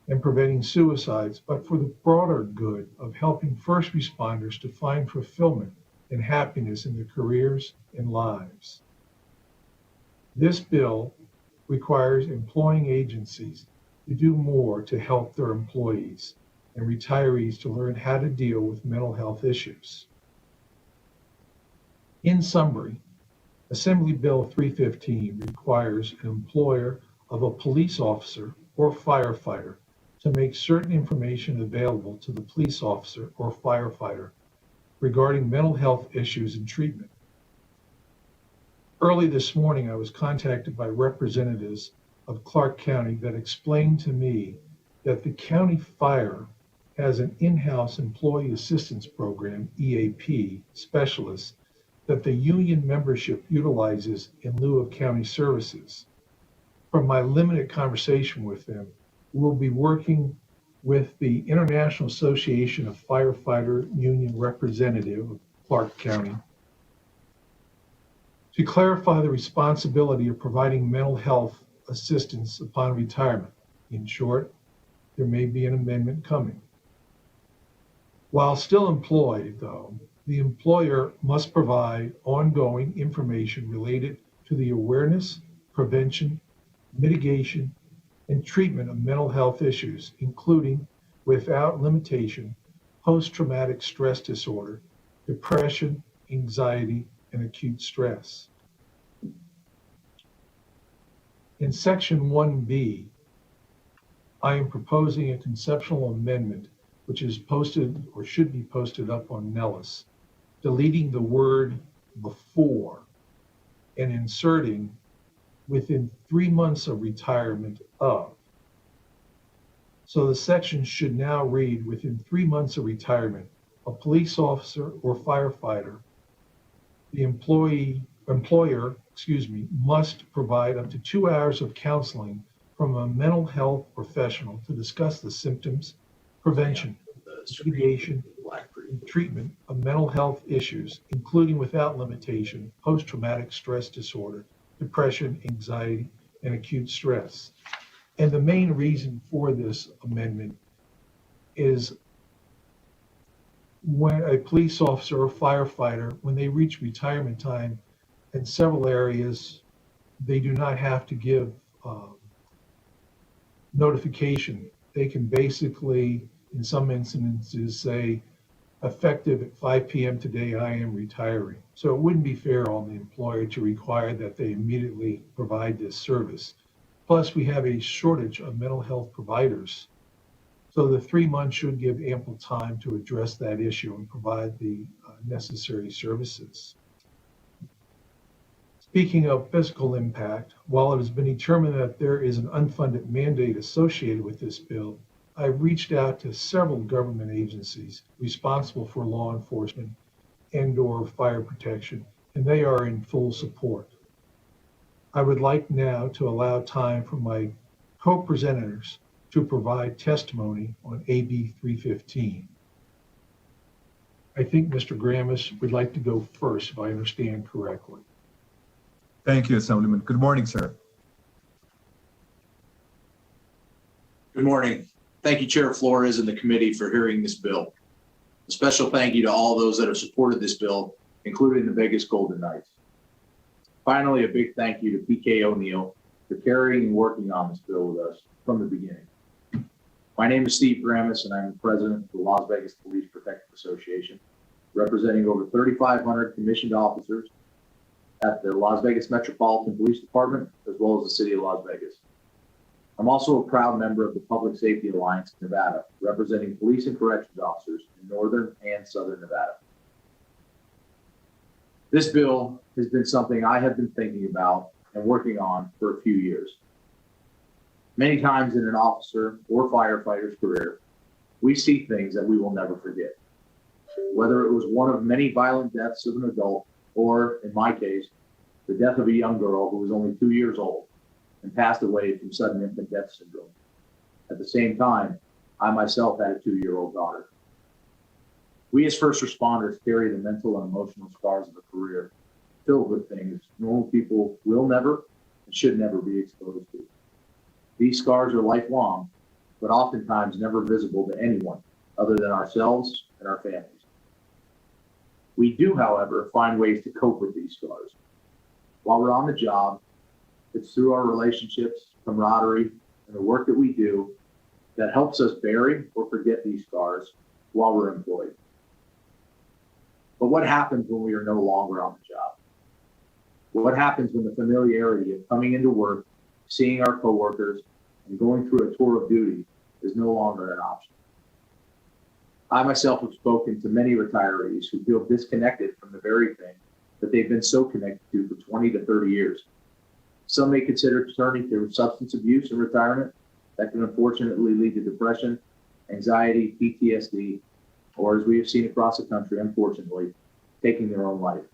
[SPEAKER 12] and preventing suicides, but for the broader good of helping first responders to find fulfillment and happiness in their careers and lives. This bill requires employing agencies to do more to help their employees and retirees to learn how to deal with mental health issues. In summary, Assembly Bill 315 requires an employer of a police officer or firefighter to make certain information available to the police officer or firefighter regarding mental health issues and treatment. Early this morning, I was contacted by representatives of Clark County that explained to me that the county fire has an in-house employee assistance program, EAP, specialist that the union membership utilizes in lieu of county services. From my limited conversation with them, we'll be working with the International Association of Firefighter Union Representative of Clark County to clarify the responsibility of providing mental health assistance upon retirement. In short, there may be an amendment coming. While still employed, though, the employer must provide ongoing information related to the awareness, prevention, mitigation, and treatment of mental health issues, including, without limitation, post-traumatic stress disorder, depression, anxiety, and acute stress. In Section 1B, I am proposing a conceptual amendment which is posted or should be posted up on Nellis, deleting the word before and inserting within 3 months of retirement of. So the section should now read, within 3 months of retirement, a police officer or firefighter, the employer, must provide up to 2 hours of counseling from a mental health professional to discuss the symptoms, prevention, mitigation, and treatment of mental health issues, including without limitation, post-traumatic stress disorder, depression, anxiety, and acute stress. And the main reason for this amendment is when a police officer or firefighter, when they reach retirement time, in several areas, they do not have to give notification. They can basically, in some instances, say, effective at 5 p.m. today, I am retiring. So it wouldn't be fair on the employer to require that they immediately provide this service. Plus, we have a shortage of mental health providers. So the 3 months should give ample time to address that issue and provide the necessary services. Speaking of physical impact, while it has been determined that there is an unfunded mandate associated with this bill, I've reached out to several government agencies responsible for law enforcement and/or fire protection, and they are in full support. I would like now to allow time for my co-presenters to provide testimony on AB 315. I think Mr. Gramis would like to go first, if I understand correctly.
[SPEAKER 1] Thank you, Assemblyman. Good morning, sir.
[SPEAKER 13] Good morning. Thank you, Chair Flores and the committee for hearing this bill. A special thank you to all those that have supported this bill, including the Vegas Golden Knights. Finally, a big thank you to PK O'Neill for carrying and working on this bill with us from the beginning. My name is Steve Gramis, and I'm the president of the Las Vegas Police Protective Association, representing over 3,500 commissioned officers at the Las Vegas Metropolitan Police Department, as well as the city of Las Vegas. I'm also a proud member of the Public Safety Alliance in Nevada, representing police and corrections officers in northern and southern Nevada. This bill has been something I have been thinking about and working on for a few years. Many times in an officer or firefighter's career, we see things that we will never forget. Whether it was one of many violent deaths of an adult, or in my case, the death of a young girl who was only 2 years old and passed away from sudden infant death syndrome. At the same time, I myself had a 2-year-old daughter. We as first responders carry the mental and emotional scars of a career filled with things normal people will never and should never be exposed to. These scars are lifelong, but oftentimes never visible to anyone other than ourselves and our families. We do, however, find ways to cope with these scars. While we're on the job, it's through our relationships, camaraderie, and the work that we do that helps us bury or forget these scars while we're employed. But what happens when we are no longer on the job? What happens when the familiarity of coming into work, seeing our coworkers, and going through a tour of duty is no longer an option? I myself have spoken to many retirees who feel disconnected from the very thing that they've been so connected to for 20 to 30 years. Some may consider turning to substance abuse in retirement that can unfortunately lead to depression, anxiety, PTSD, or as we have seen across the country, unfortunately, taking their own life.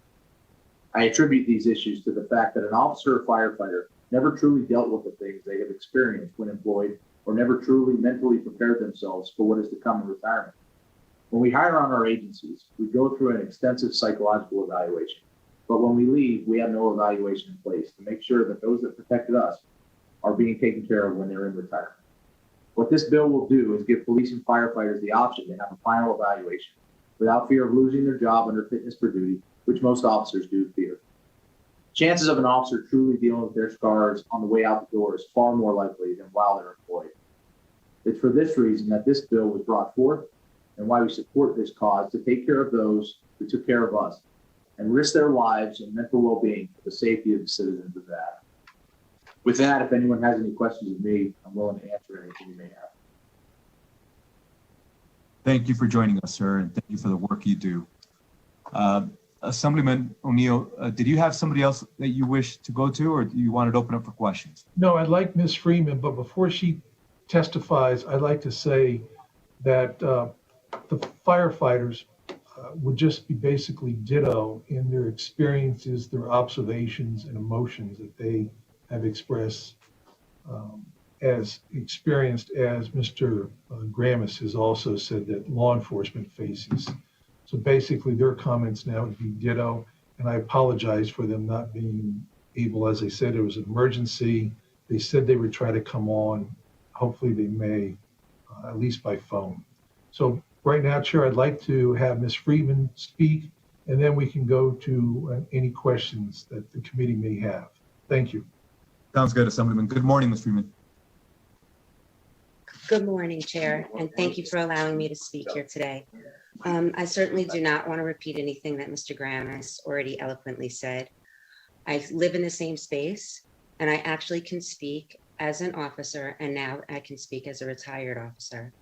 [SPEAKER 13] I attribute these issues to the fact that an officer or firefighter never truly dealt with the things they have experienced when employed, or never truly mentally prepared themselves for what is to come in retirement. When we hire on our agencies, we go through an extensive psychological evaluation. But when we leave, we have no evaluation in place to make sure that those that protected us are being taken care of when they're in retirement. What this bill will do is give police and firefighters the option to have a final evaluation without fear of losing their job under fitness for duty, which most officers do fear. Chances of an officer truly dealing with their scars on the way out the door is far more likely than while they're employed. It's for this reason that this bill was brought forth and why we support this cause to take care of those who took care of us and risk their lives and mental well-being for the safety of the citizens of that. With that, if anyone has any questions of me, I'm willing to answer anything you may have.
[SPEAKER 1] Thank you for joining us, sir, and thank you for the work you do. Assemblyman O'Neill, did you have somebody else that you wish to go to, or do you want to open up for questions?
[SPEAKER 12] No, I'd like Ms. Freeman, but before she testifies, I'd like to say that the firefighters would just be basically ditto in their experiences, their observations and emotions that they have expressed as experienced as Mr. Gramis has also said that law enforcement faces. So basically their comments now would be ditto, and I apologize for them not being able, as I said, it was an emergency. They said they would try to come on. Hopefully they may, at least by phone. So right now, Chair, I'd like to have Ms. Freeman speak, and then we can go to any questions that the committee may have. Thank you.
[SPEAKER 1] Sounds good, Assemblyman. Good morning, Ms. Freeman.
[SPEAKER 14] Good morning, Chair, and thank you for allowing me to speak here today. I certainly do not want to repeat anything that Mr. Graham has already eloquently said. I live in the same space, and I actually can speak as an officer, and now I can speak as a retired officer.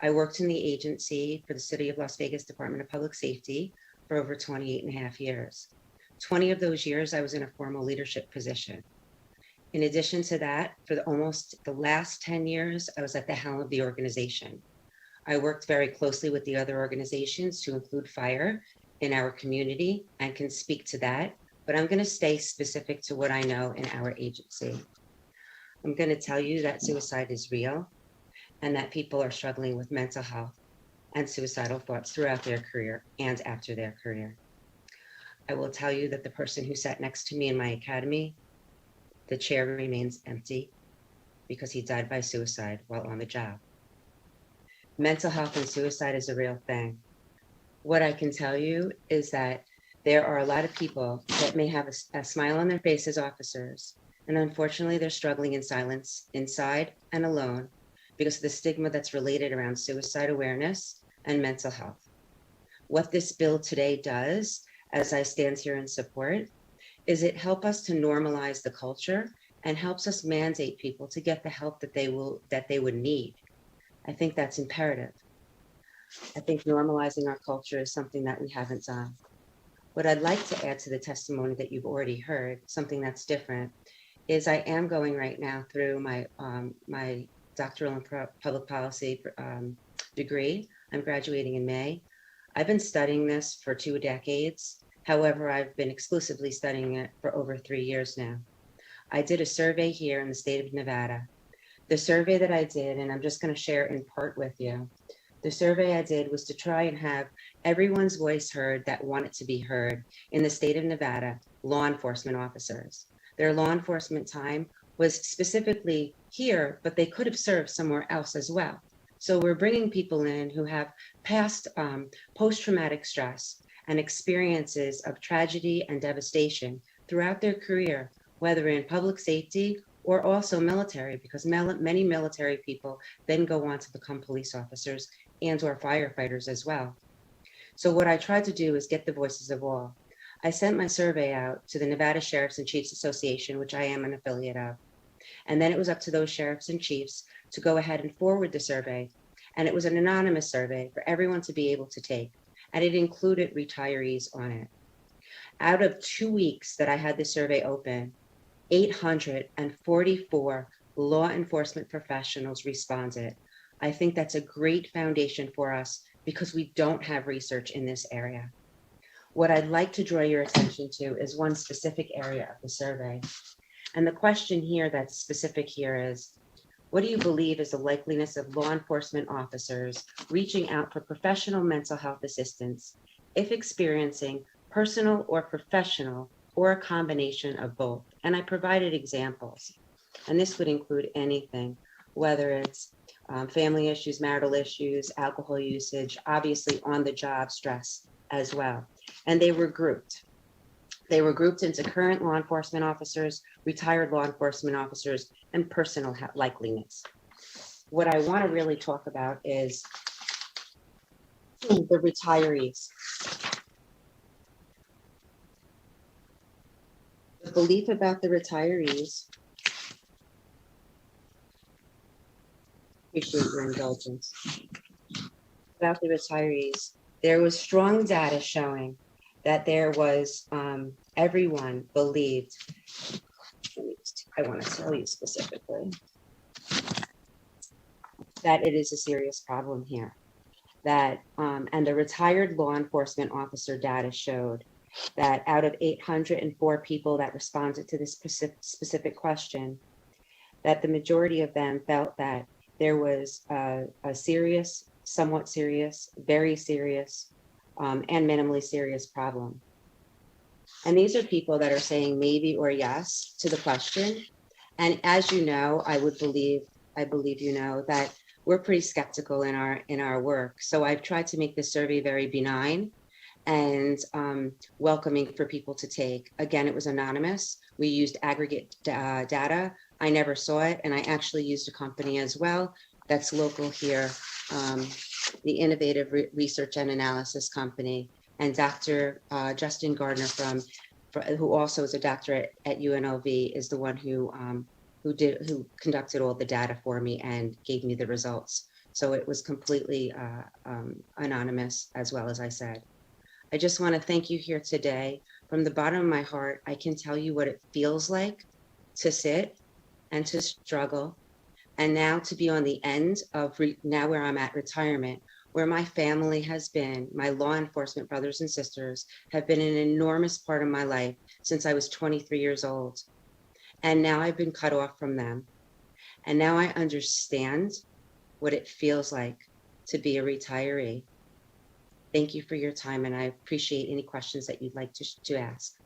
[SPEAKER 14] I worked in the agency for the City of Las Vegas Department of Public Safety for over 28 and a half years. 20 of those years, I was in a formal leadership position. In addition to that, for almost the last 10 years, I was at the helm of the organization. I worked very closely with the other organizations to include fire in our community and can speak to that, but I'm going to stay specific to what I know in our agency. I'm going to tell you that suicide is real and that people are struggling with mental health and suicidal thoughts throughout their career and after their career. I will tell you that the person who sat next to me in my academy, the chair remains empty because he died by suicide while on the job. Mental health and suicide is a real thing. What I can tell you is that There are a lot of people that may have a smile on their face as officers, and unfortunately, they're struggling in silence, inside and alone, because of the stigma that's related around suicide awareness and mental health. What this bill today does, as I stand here in support, is it helps us to normalize the culture and helps us mandate people to get the help that they would need. I think that's imperative. I think normalizing our culture is something that we haven't done. What I'd like to add to the testimony that you've already heard, something that's different, is I am going right now through my my doctoral in public policy degree. I'm graduating in May. I've been studying this for 2 decades. However, I've been exclusively studying it for over 3 years now. I did a survey here in the state of Nevada. The survey that I did, and I'm just going to share in part with you, the survey I did was to try and have everyone's voice heard that wanted to be heard in the state of Nevada, law enforcement officers. Their law enforcement time was specifically here, but they could have served somewhere else as well. So we're bringing people in who have past post-traumatic stress and experiences of tragedy and devastation throughout their career, whether in public safety or also military, because many military people then go on to become police officers and or firefighters as well. So what I tried to do is get the voices of all. I sent my survey out to the Nevada Sheriffs and Chiefs Association, which I am an affiliate of. And then it was up to those sheriffs and chiefs to go ahead and forward the survey. And it was an anonymous survey for everyone to be able to take. And it included retirees on it. Out of 2 weeks that I had the survey open, 844 law enforcement professionals responded. I think that's a great foundation for us because we don't have research in this area. What I'd like to draw your attention to is one specific area of the survey. And the question here that's specific here is, what do you believe is the likeliness of law enforcement officers reaching out for professional mental health assistance if experiencing personal or professional or a combination of both? And I provided examples, and this would include anything, whether it's family issues, marital issues, alcohol usage, obviously on the job stress as well. And they were grouped. They were grouped into current law enforcement officers, retired law enforcement officers, and personal likeliness. What I want to really talk about is the retirees. The belief about the retirees, appreciate your indulgence, about the retirees, there was strong data showing that there was, everyone believed, I want to tell you specifically, that it is a serious problem here. That, and the retired law enforcement officer data showed that out of 804 people that responded to this specific question, that the majority of them felt that there was a serious, somewhat serious, very serious, and minimally serious problem. And these are people that are saying maybe or yes to the question. And as you know, I believe you know that we're pretty skeptical in our work. So I've tried to make this survey very benign and welcoming for people to take. Again, it was anonymous. We used aggregate data. I never saw it. And I actually used a company as well that's local here, the Innovative Research and Analysis Company, and Dr. Justin Gardner who also is a doctor at UNLV, is the one who conducted all the data for me and gave me the results. So it was completely anonymous, as well as I said. I just want to thank you here today. From the bottom of my heart, I can tell you what it feels like to sit and to struggle, and now to be on the end of now where I'm at retirement, where my family has been, my law enforcement brothers and sisters have been an enormous part of my life since I was 23 years old. And now I've been cut off from them. And now I understand what it feels like to be a retiree. Thank you for your time, and I appreciate any questions that you'd like to ask.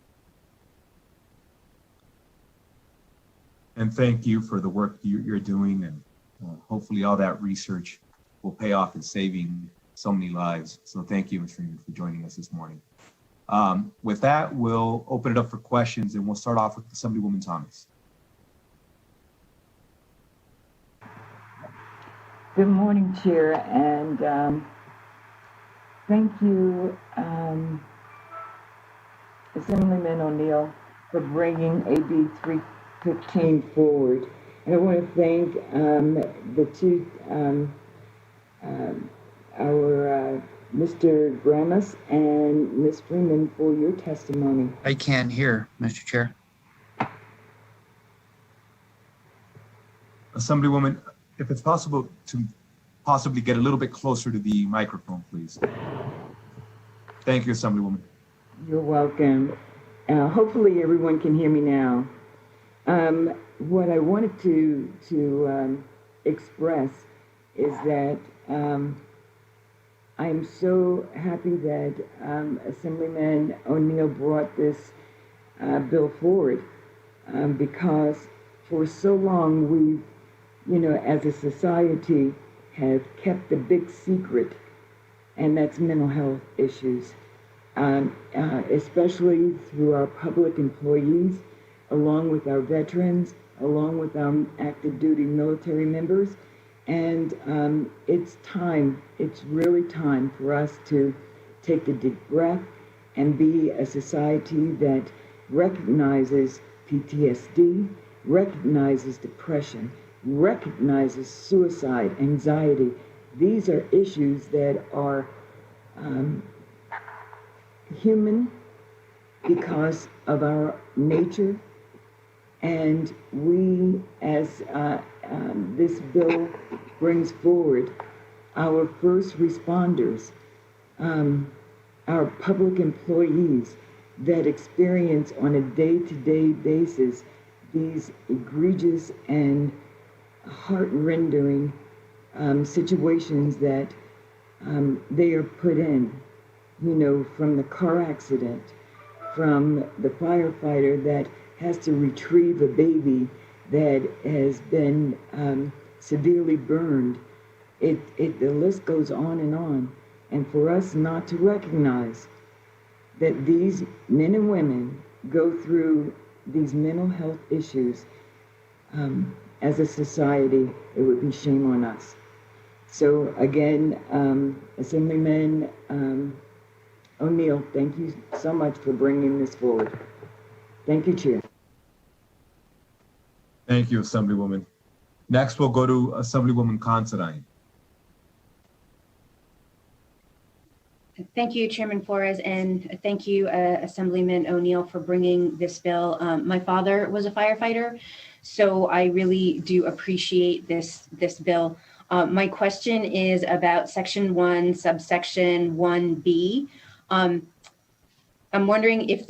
[SPEAKER 1] And thank you for the work you're doing, and hopefully all that research will pay off in saving so many lives. So thank you, Ms. Freeman, for joining us this morning. With that, we'll open it up for questions, and we'll start off with Assemblywoman Thomas.
[SPEAKER 7] Good morning, Chair, and thank you, Assemblyman O'Neill, for bringing AB 315 forward. And I want to thank the two, our Mr. Gramus and Ms. Freeman for your testimony.
[SPEAKER 4] I can't hear, Mr. Chair.
[SPEAKER 1] Assemblywoman, if it's possible to possibly get a little bit closer to the microphone, please. Thank you, Assemblywoman.
[SPEAKER 7] You're welcome. Hopefully everyone can hear me now. What I wanted to express is that I'm so happy that Assemblyman O'Neill brought this bill forward because for so long we've, as a society, have kept the big secret, and that's mental health issues, especially through our public employees, along with our veterans, along with our active duty military members. And it's really time for us to take a deep breath and be a society that recognizes PTSD, recognizes depression, recognizes suicide, anxiety. These are issues that are human because of our nature. And we, as this bill brings forward, our first responders, our public employees that experience on a day-to-day basis these egregious and heart-rending situations that they are put in, from the car accident, from the firefighter that has to retrieve a baby that has been severely burned. The list goes on and on. And for us not to recognize that these men and women go through these mental health issues, as a society, it would be shame on us. So again, Assemblyman O'Neill, thank you so much for bringing this forward. Thank you, Chair.
[SPEAKER 1] Thank you, Assemblywoman. Next, we'll go to Assemblywoman Considine.
[SPEAKER 8] Thank you, Chairman Flores, and thank you, Assemblyman O'Neill, for bringing this bill. My father was a firefighter, so I really do appreciate this bill. My question is about Section 1, subsection 1B. I'm wondering if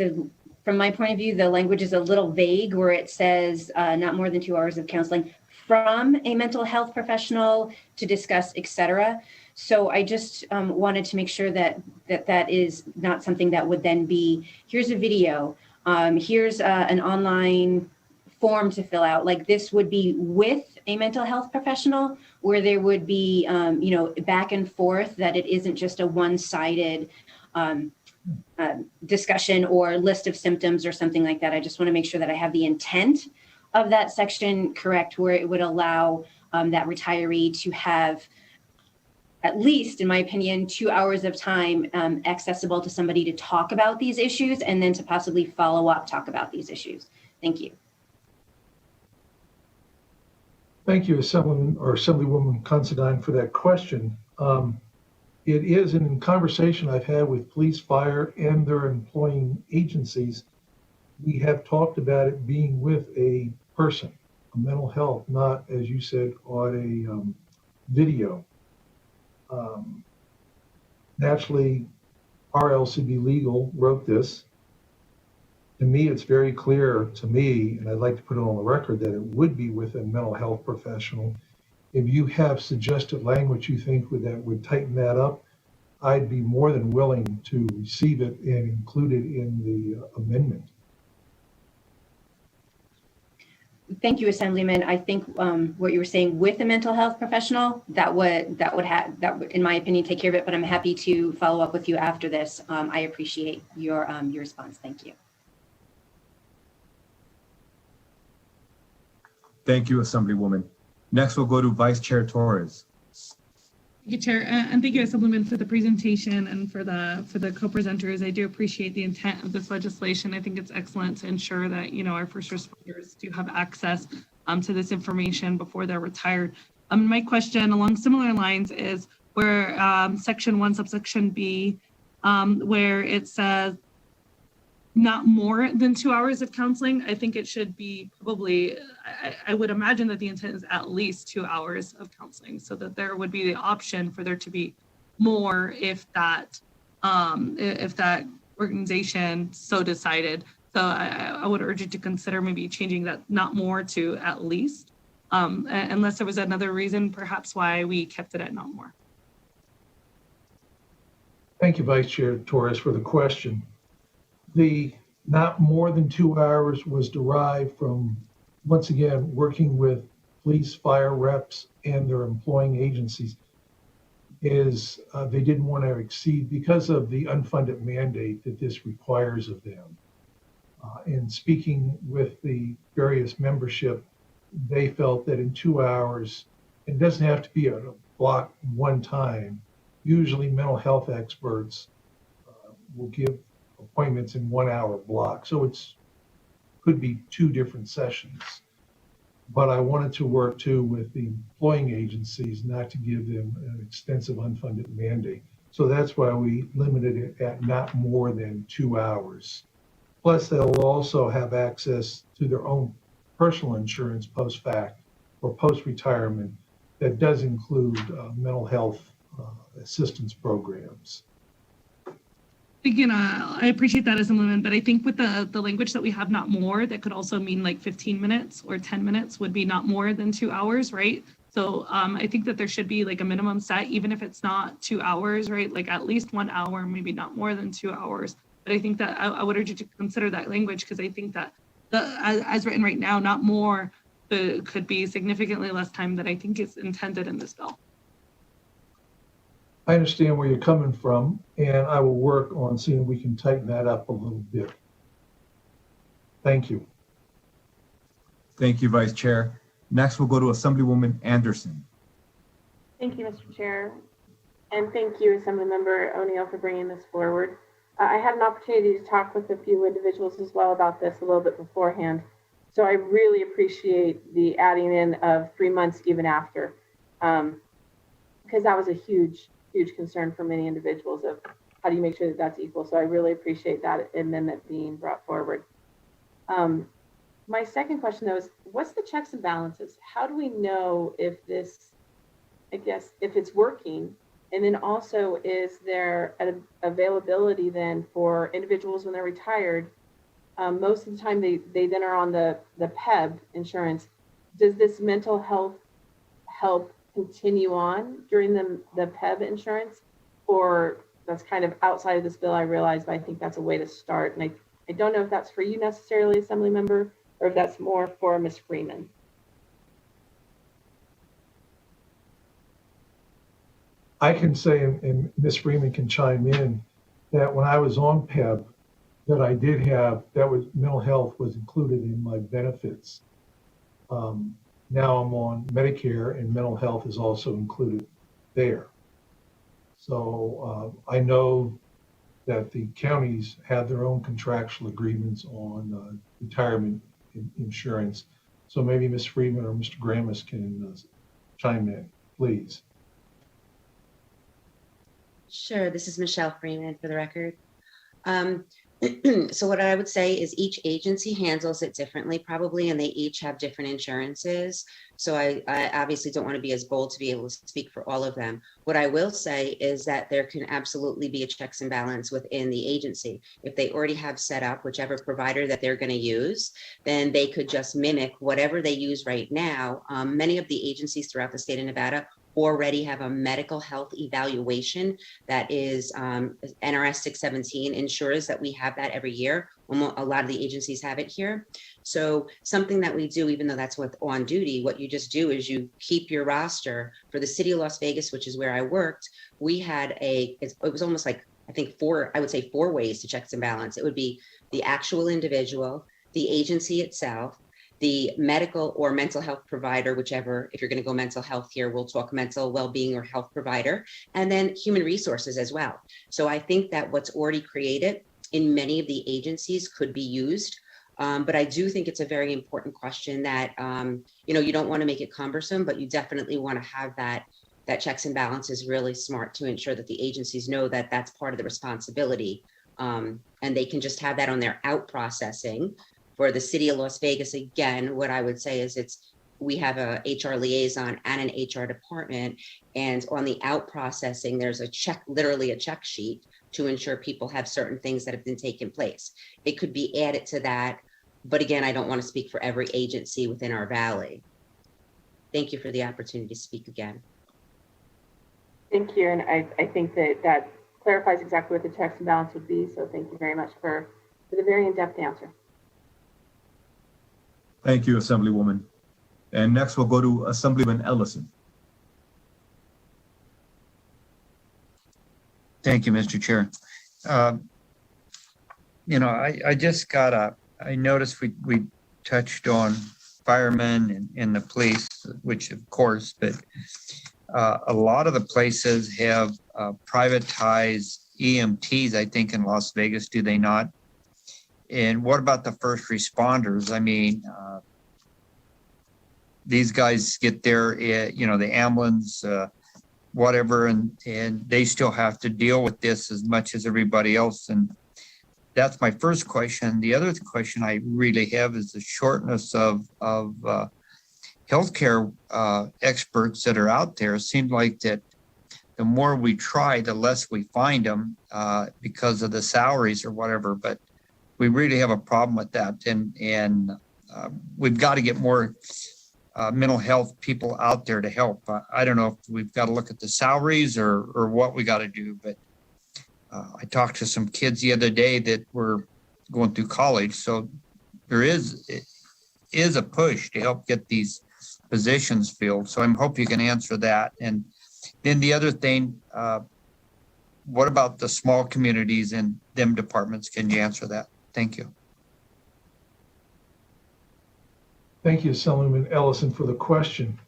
[SPEAKER 8] from my point of view, the language is a little vague where it says not more than 2 hours of counseling from a mental health professional to discuss, et cetera. So I just wanted to make sure that is not something that would then be, here's a video, here's an online form to fill out. Like this would be with a mental health professional, where there would be, back and forth, that it isn't just a one-sided discussion or list of symptoms or something like that. I just want to make sure that I have the intent of that section correct, where it would allow that retiree to have, at least in my opinion, 2 hours of time accessible to somebody to talk about these issues, and then to possibly follow up, talk about these issues. Thank you.
[SPEAKER 12] Thank you, Assemblywoman Considine, for that question. It is in conversation I've had with police, fire, and their employing agencies. We have talked about it being with a person, a mental health, not, as you said, on a video. Naturally, RLCB Legal wrote this. To me, it's very clear to me, and I'd like to put it on the record, that it would be with a mental health professional. If you have suggested language you think that would tighten that up, I'd be more than willing to receive it and include it in the amendment.
[SPEAKER 8] Thank you, Assemblyman. I think what you were saying with a mental health professional, that would in my opinion, take care of it, but I'm happy to follow up with you after this. I appreciate your response. Thank you.
[SPEAKER 1] Thank you, Assemblywoman. Next, we'll go to Vice Chair Torres.
[SPEAKER 10] Thank you, Chair, and thank you, Assemblyman, for the presentation and for the co-presenters. I do appreciate the intent of this legislation. I think it's excellent to ensure that our first responders do have access to this information before they're retired. My question along similar lines is where Section 1, subsection B, where it says not more than 2 hours of counseling. I think it should be probably, I would imagine that the intent is at least 2 hours of counseling, so that there would be the option for there to be more if that organization so decided. So I would urge you to consider maybe changing that not more to at least, unless there was another reason perhaps why we kept it at not more.
[SPEAKER 12] Thank you, Vice Chair Torres, for the question. The not more than 2 hours was derived from, once again, working with police, fire reps, and their employing agencies. They didn't want to exceed, because of the unfunded mandate that this requires of them. In speaking with the various membership, they felt that in 2 hours, it doesn't have to be a block one time. Usually mental health experts will give appointments in 1 hour block. So could be 2 different sessions. But I wanted to work too with the employing agencies not to give them an extensive unfunded mandate. So that's why we limited it at not more than 2 hours. Plus they'll also have access to their own personal insurance post-fact or post-retirement that does include mental health assistance programs.
[SPEAKER 10] Again, I appreciate that, Assemblyman, but I think with the language that we have not more, that could also mean like 15 minutes or 10 minutes would be not more than 2 hours, right? So I think that there should be like a minimum set, even if it's not 2 hours, right? Like at least 1 hour, maybe not more than 2 hours. But I think that I would urge you to consider that language, because I think that as written right now, not more could be significantly less time than I think is intended in this bill.
[SPEAKER 12] I understand where you're coming from, and I will work on seeing if we can tighten that up a little bit. Thank you.
[SPEAKER 1] Thank you, Vice Chair. Next, we'll go to Assemblywoman Anderson.
[SPEAKER 3] Thank you, Mr. Chair. And thank you, Assemblymember O'Neill, for bringing this forward. I had an opportunity to talk with a few individuals as well about this a little bit beforehand. So I really appreciate the adding in of 3 months even after, because that was a huge concern for many individuals of how do you make sure that that's equal. So I really appreciate that amendment being brought forward. My second question though is, what's the checks and balances? How do we know if this, I guess, if it's working? And then also, is there an availability then for individuals when they're retired? Most of the time they then are on the PEB insurance. Does this mental health help continue on during the PEB insurance? Or that's kind of outside of this bill, I realize, but I think that's a way to start. And I don't know if that's for you necessarily, Assembly Member, or if that's more for Ms. Freeman.
[SPEAKER 12] I can say, and Ms. Freeman can chime in, that when I was on PEB, that I did have, mental health was included in my benefits. Now I'm on Medicare and mental health is also included there. So I know that the counties have their own contractual agreements on retirement insurance. So maybe Ms. Freeman or Mr. Grammis can chime in, please.
[SPEAKER 14] Sure, this is Michelle Freeman for the record. So what I would say is each agency handles it differently probably, and they each have different insurances. So I obviously don't want to be as bold to be able to speak for all of them. What I will say is that there can absolutely be a checks and balance within the agency. If they already have set up whichever provider that they're going to use, then they could just mimic whatever they use right now. Many of the agencies throughout the state of Nevada already have a medical health evaluation that is NRS 617 ensures that we have that every year. A lot of the agencies have it here. So something that we do, even though that's what's on duty, what you just do is you keep your roster. For the city of Las Vegas, which is where I worked, we had it was almost like, I think I would say four ways to checks and balance. It would be the actual individual, the agency itself, the medical or mental health provider, whichever. If you're going to go mental health here, we'll talk mental well-being or health provider, and then human resources as well. So I think that what's already created in many of the agencies could be used. But I do think it's a very important question that, you don't want to make it cumbersome, but you definitely want to have that checks and balances really smart to ensure that the agencies know that that's part of the responsibility. And they can just have that on their out processing. For the city of Las Vegas, again, what I would say is we have a HR liaison and an HR department, and on the out processing, there's literally a check sheet to ensure people have certain things that have been taken place. It could be added to that, but again, I don't want to speak for every agency within our valley. Thank you for the opportunity to speak again.
[SPEAKER 3] Thank you, and I think that clarifies exactly what the checks and balance would be, so thank you very much for the very in-depth answer.
[SPEAKER 1] Thank you, Assemblywoman. And next we'll go to Assemblyman Ellison.
[SPEAKER 4] Thank you, Mr. Chair. I noticed we touched on firemen and the police, which of course, but a lot of the places have privatized EMTs, I think, in Las Vegas, do they not? And what about the first responders? I mean, these guys get there, the ambulance, whatever, and they still have to deal with this as much as everybody else. And that's my first question. The other question I really have is the shortness of healthcare experts that are out there. It seems like that the more we try, the less we find them because of the salaries or whatever. But we really have a problem with that, and we've got to get more mental health people out there to help. I don't know if we've got to look at the salaries or what we got to do, but I talked to some kids the other day that were going through college, so there is a push to help get these positions filled. So I hope you can answer that. And then the other thing, what about the small communities and them departments? Can you answer that? Thank you.
[SPEAKER 12] Thank you, Assemblyman Ellison, for the question.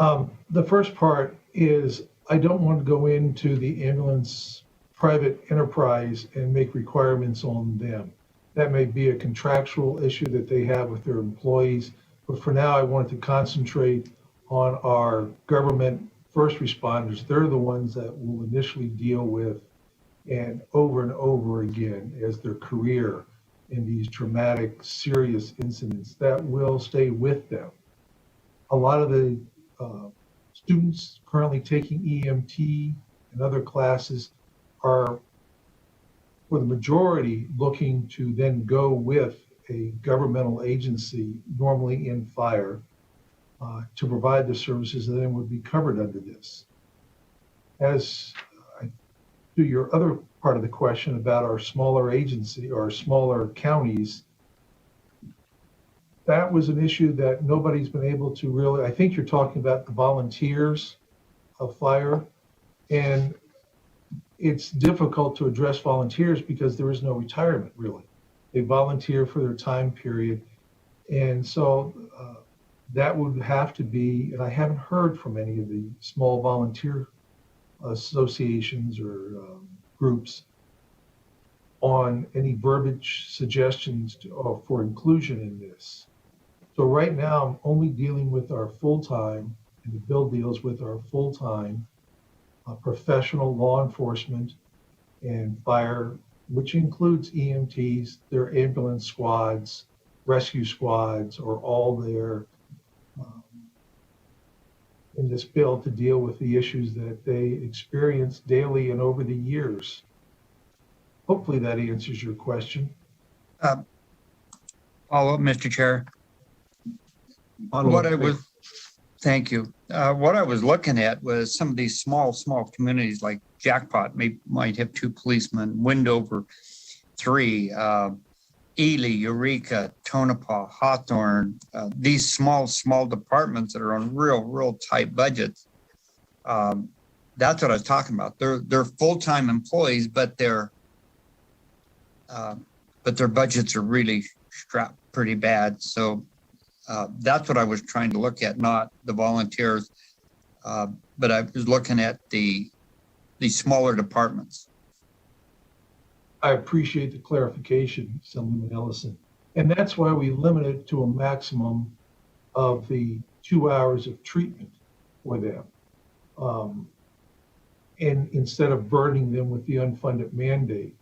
[SPEAKER 12] The first part is I don't want to go into the ambulance private enterprise and make requirements on them. That may be a contractual issue that they have with their employees, but for now I wanted to concentrate on our government first responders. They're the ones that will initially deal with and over again as their career in these traumatic, serious incidents that will stay with them. A lot of the students currently taking EMT and other classes are, for the majority, looking to then go with a governmental agency, normally in fire, to provide the services that then would be covered under this. As to your other part of the question about our smaller agency or smaller counties, that was an issue that nobody's been able to really, I think you're talking about the volunteers of fire, and it's difficult to address volunteers because there is no retirement really. They volunteer for their time period. And so that would have to be, and I haven't heard from any of the small volunteer associations or groups on any verbiage suggestions for inclusion in this. So right now I'm only dealing with our full-time, and the bill deals with our full-time professional law enforcement and fire, which includes EMTs, their ambulance squads, rescue squads, are all there in this bill to deal with the issues that they experience daily and over the years. Hopefully that answers your question.
[SPEAKER 4] Follow up, Mr. Chair.
[SPEAKER 1] What I was
[SPEAKER 4] Thank you. What I was looking at was some of these small communities like Jackpot might have 2 policemen, Windover 3, Ely, Eureka, Tonopah, Hawthorne, these small departments that are on real tight budgets. That's what I was talking about. They're full-time employees, but their budgets are really strapped pretty bad. So that's what I was trying to look at, not the volunteers, but I was looking at the smaller departments.
[SPEAKER 12] I appreciate the clarification, Assemblyman Ellison. And that's why we limit it to a maximum of the 2 hours of treatment for them. And instead of burdening them with the unfunded mandate.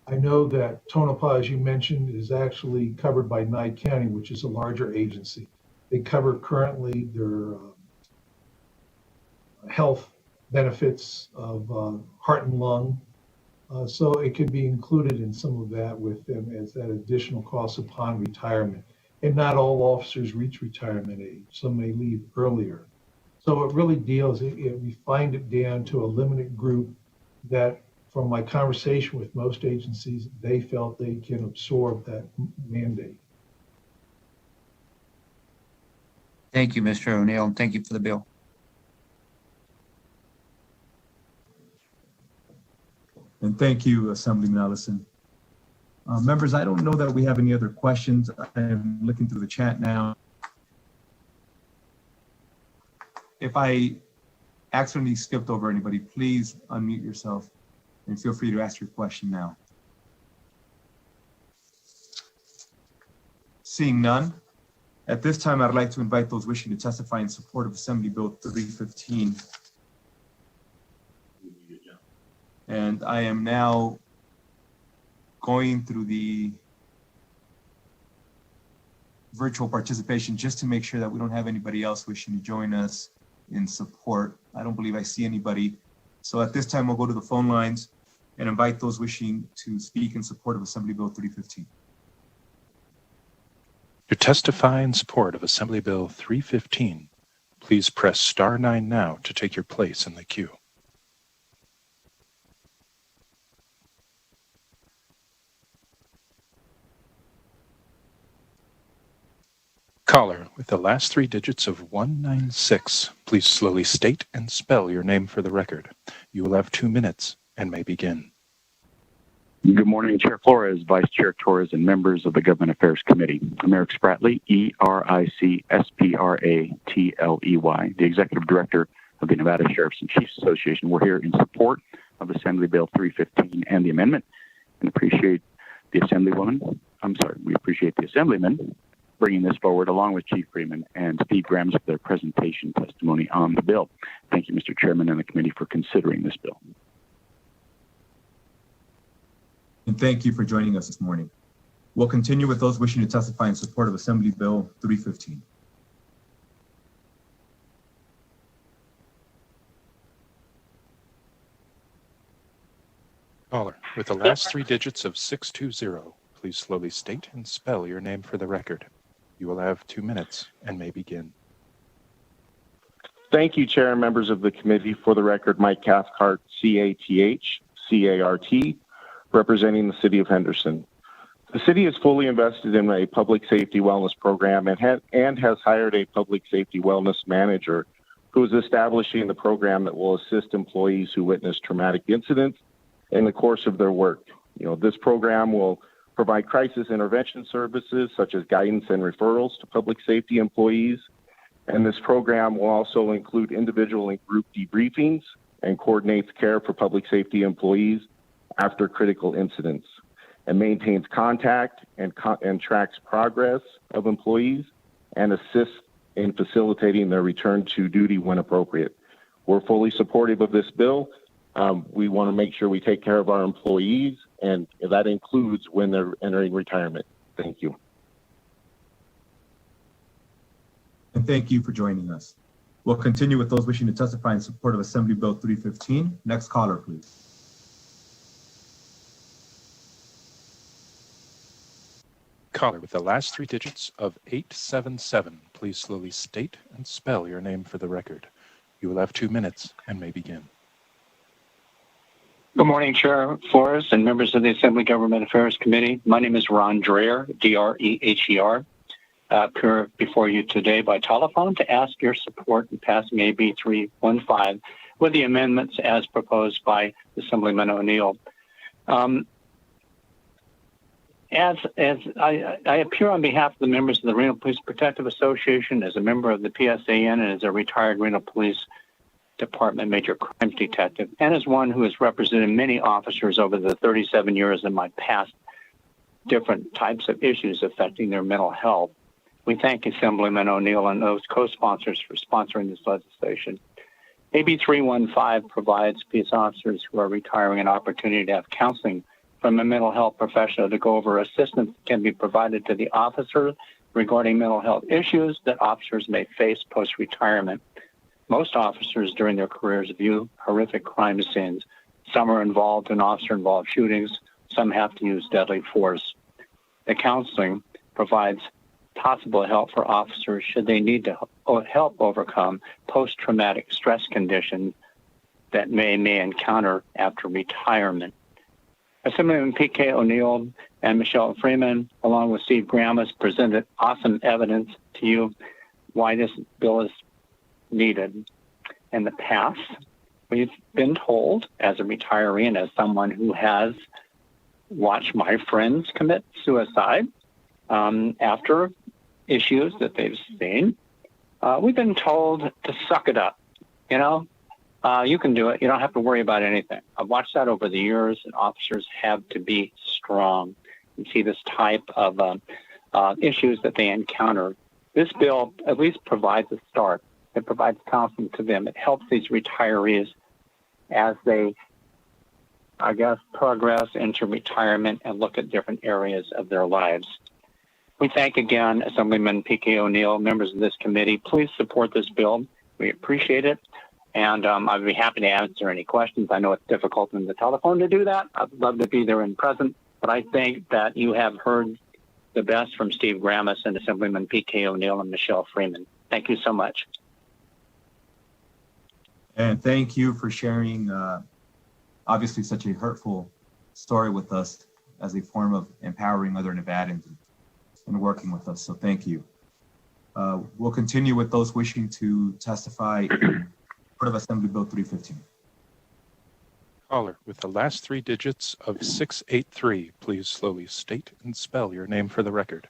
[SPEAKER 12] I know that Tonopah, as you mentioned, is actually covered by Nye County, which is a larger agency. They cover currently their health benefits of heart and lung. So it could be included in some of that with them as that additional cost upon retirement. And not all officers reach retirement age. Some may leave earlier. So it really deals, we find it down to a limited group that, from my conversation with most agencies, they felt they can absorb that mandate.
[SPEAKER 4] Thank you, Mr. O'Neill, and thank you for the bill.
[SPEAKER 1] And thank you, Assemblyman Ellison. Members, I don't know that we have any other questions. I'm looking through the chat now. If I accidentally skipped over anybody, please unmute yourself and feel free to ask your question now. Seeing none, at this time, I'd like to invite those wishing to testify in support of Assembly Bill 315. And I am now going through the virtual participation just to make sure that we don't have anybody else wishing to join us in support. I don't believe I see anybody. So at this time, we'll go to the phone lines and invite those wishing to speak in support of Assembly Bill 315.
[SPEAKER 11] To testify in support of Assembly Bill 315, please press star 9 now to take your place in the queue. Caller with the last 3 digits of 196, please slowly state and spell your name for the record. You will have 2 minutes and may begin.
[SPEAKER 15] Good morning, Chair Flores, Vice Chair Torres, and members of the Government Affairs Committee. I'm Eric Spratley, E-R-I-C-S-P-R-A-T-L-E-Y, the Executive Director of the Nevada Sheriffs and Chiefs Association. We're here in support of Assembly Bill 315 and the amendment, and appreciate the Assemblywoman. We appreciate the Assemblyman bringing this forward along with Chief Freeman and Steve Grams for their presentation testimony on the bill. Thank you, Mr. Chairman, and the committee for considering this bill.
[SPEAKER 1] And thank you for joining us this morning. We'll continue with those wishing to testify in support of Assembly Bill 315.
[SPEAKER 11] Caller with the last 3 digits of 620, please slowly state and spell your name for the record. You will have 2 minutes and may begin.
[SPEAKER 15] Thank you, Chair and members of the committee. For the record, Mike Cathcart, C-A-T-H-C-A-R-T, representing the City of Henderson. The city is fully invested in a public safety wellness program and has hired a public safety wellness manager who is establishing the program that will assist employees who witness traumatic incidents in the course of their work. This program will provide crisis intervention services such as guidance and referrals to public safety employees. And this program will also include individual and group debriefings and coordinates care for public safety employees after critical incidents, and maintains contact and tracks progress of employees and assists in facilitating their return to duty when appropriate. We're fully supportive of this bill. We want to make sure we take care of our employees, and that includes when they're entering retirement. Thank you.
[SPEAKER 1] And thank you for joining us. We'll continue with those wishing to testify in support of Assembly Bill 315. Next caller, please.
[SPEAKER 11] Caller with the last 3 digits of 877, please slowly state and spell your name for the record. You will have 2 minutes and may begin.
[SPEAKER 16] Good morning, Chair Flores and members of the Assembly Government Affairs Committee. My name is Ron Dreher, D-R-E-H-E-R. Appear before you today by telephone to ask your support in passing AB 315 with the amendments as proposed by Assemblyman O'Neill. As I appear on behalf of the members of the Reno Police Protective Association, as a member of the PSAN, and as a retired Reno Police Department Major Crimes Detective, and as one who has represented many officers over the 37 years in my past different types of issues affecting their mental health, we thank Assemblyman O'Neill and those co-sponsors for sponsoring this legislation. AB 315 provides peace officers who are retiring an opportunity to have counseling from a mental health professional to go over assistance that can be provided to the officer regarding mental health issues that officers may face post-retirement. Most officers during their careers view horrific crime scenes. Some are involved in officer-involved shootings. Some have to use deadly force. The counseling provides possible help for officers should they need to help overcome post-traumatic stress conditions that may encounter after retirement. Assemblyman P.K. O'Neill and Michelle Freeman, along with Steve Graham, has presented awesome evidence to you why this bill is needed. In the past, we've been told, as a retiree and as someone who has watched my friends commit suicide after issues that they've seen, we've been told to suck it up. You can do it. You don't have to worry about anything. I've watched that over the years, and officers have to be strong. You see this type of issues that they encounter. This bill at least provides a start. It provides counseling to them. It helps these retirees as they, progress into retirement and look at different areas of their lives. We thank again Assemblyman P.K. O'Neill, members of this committee. Please support this bill. We appreciate it. And I'd be happy to answer any questions. I know it's difficult in the telephone to do that. I'd love to be there in present. But I think that you have heard the best from Steve Gramis and Assemblyman P.K. O'Neill and Michelle Freeman. Thank you so much.
[SPEAKER 1] And thank you for sharing, obviously, such a hurtful story with us as a form of empowering other Nevadans and working with us. So thank you. We'll continue with those wishing to testify in support of Assembly Bill 315.
[SPEAKER 11] Caller with the last 3 digits of 683, please slowly state and spell your name for the record.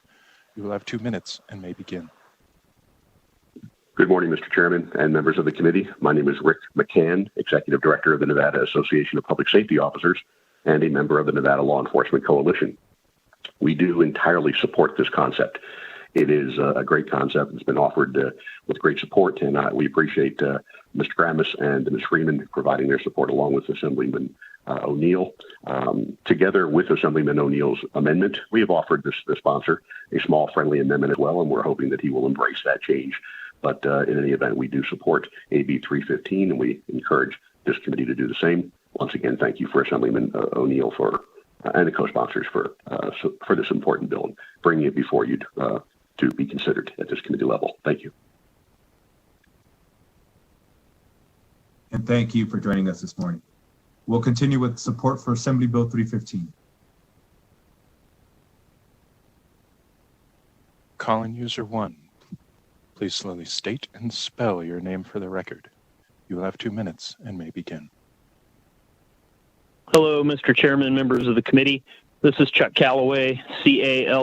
[SPEAKER 11] You will have 2 minutes and may begin.
[SPEAKER 17] Good morning, Mr. Chairman and members of the committee. My name is Rick McCann, Executive Director of the Nevada Association of Public Safety Officers and a member of the Nevada Law Enforcement Coalition. We do entirely support this concept. It is a great concept. It's been offered with great support, and we appreciate Mr. Gramis and Ms. Freeman providing their support along with Assemblyman O'Neill. Together with Assemblyman O'Neill's amendment, we have offered the sponsor a small friendly amendment as well, and we're hoping that he will embrace that change. But in any event, we do support AB 315, and we encourage this committee to do the same. Once again, thank you for Assemblyman O'Neill and the co-sponsors for this important bill and bringing it before you to be considered at this committee level. Thank you.
[SPEAKER 1] And thank you for joining us this morning. We'll continue with support for Assembly Bill 315.
[SPEAKER 11] Calling user 1. Please slowly state and spell your name for the record. You will have 2 minutes and may begin.
[SPEAKER 18] Hello, Mr. Chairman, members of the committee. This is Chuck Callaway, C-A-L-L-A-W-A-Y,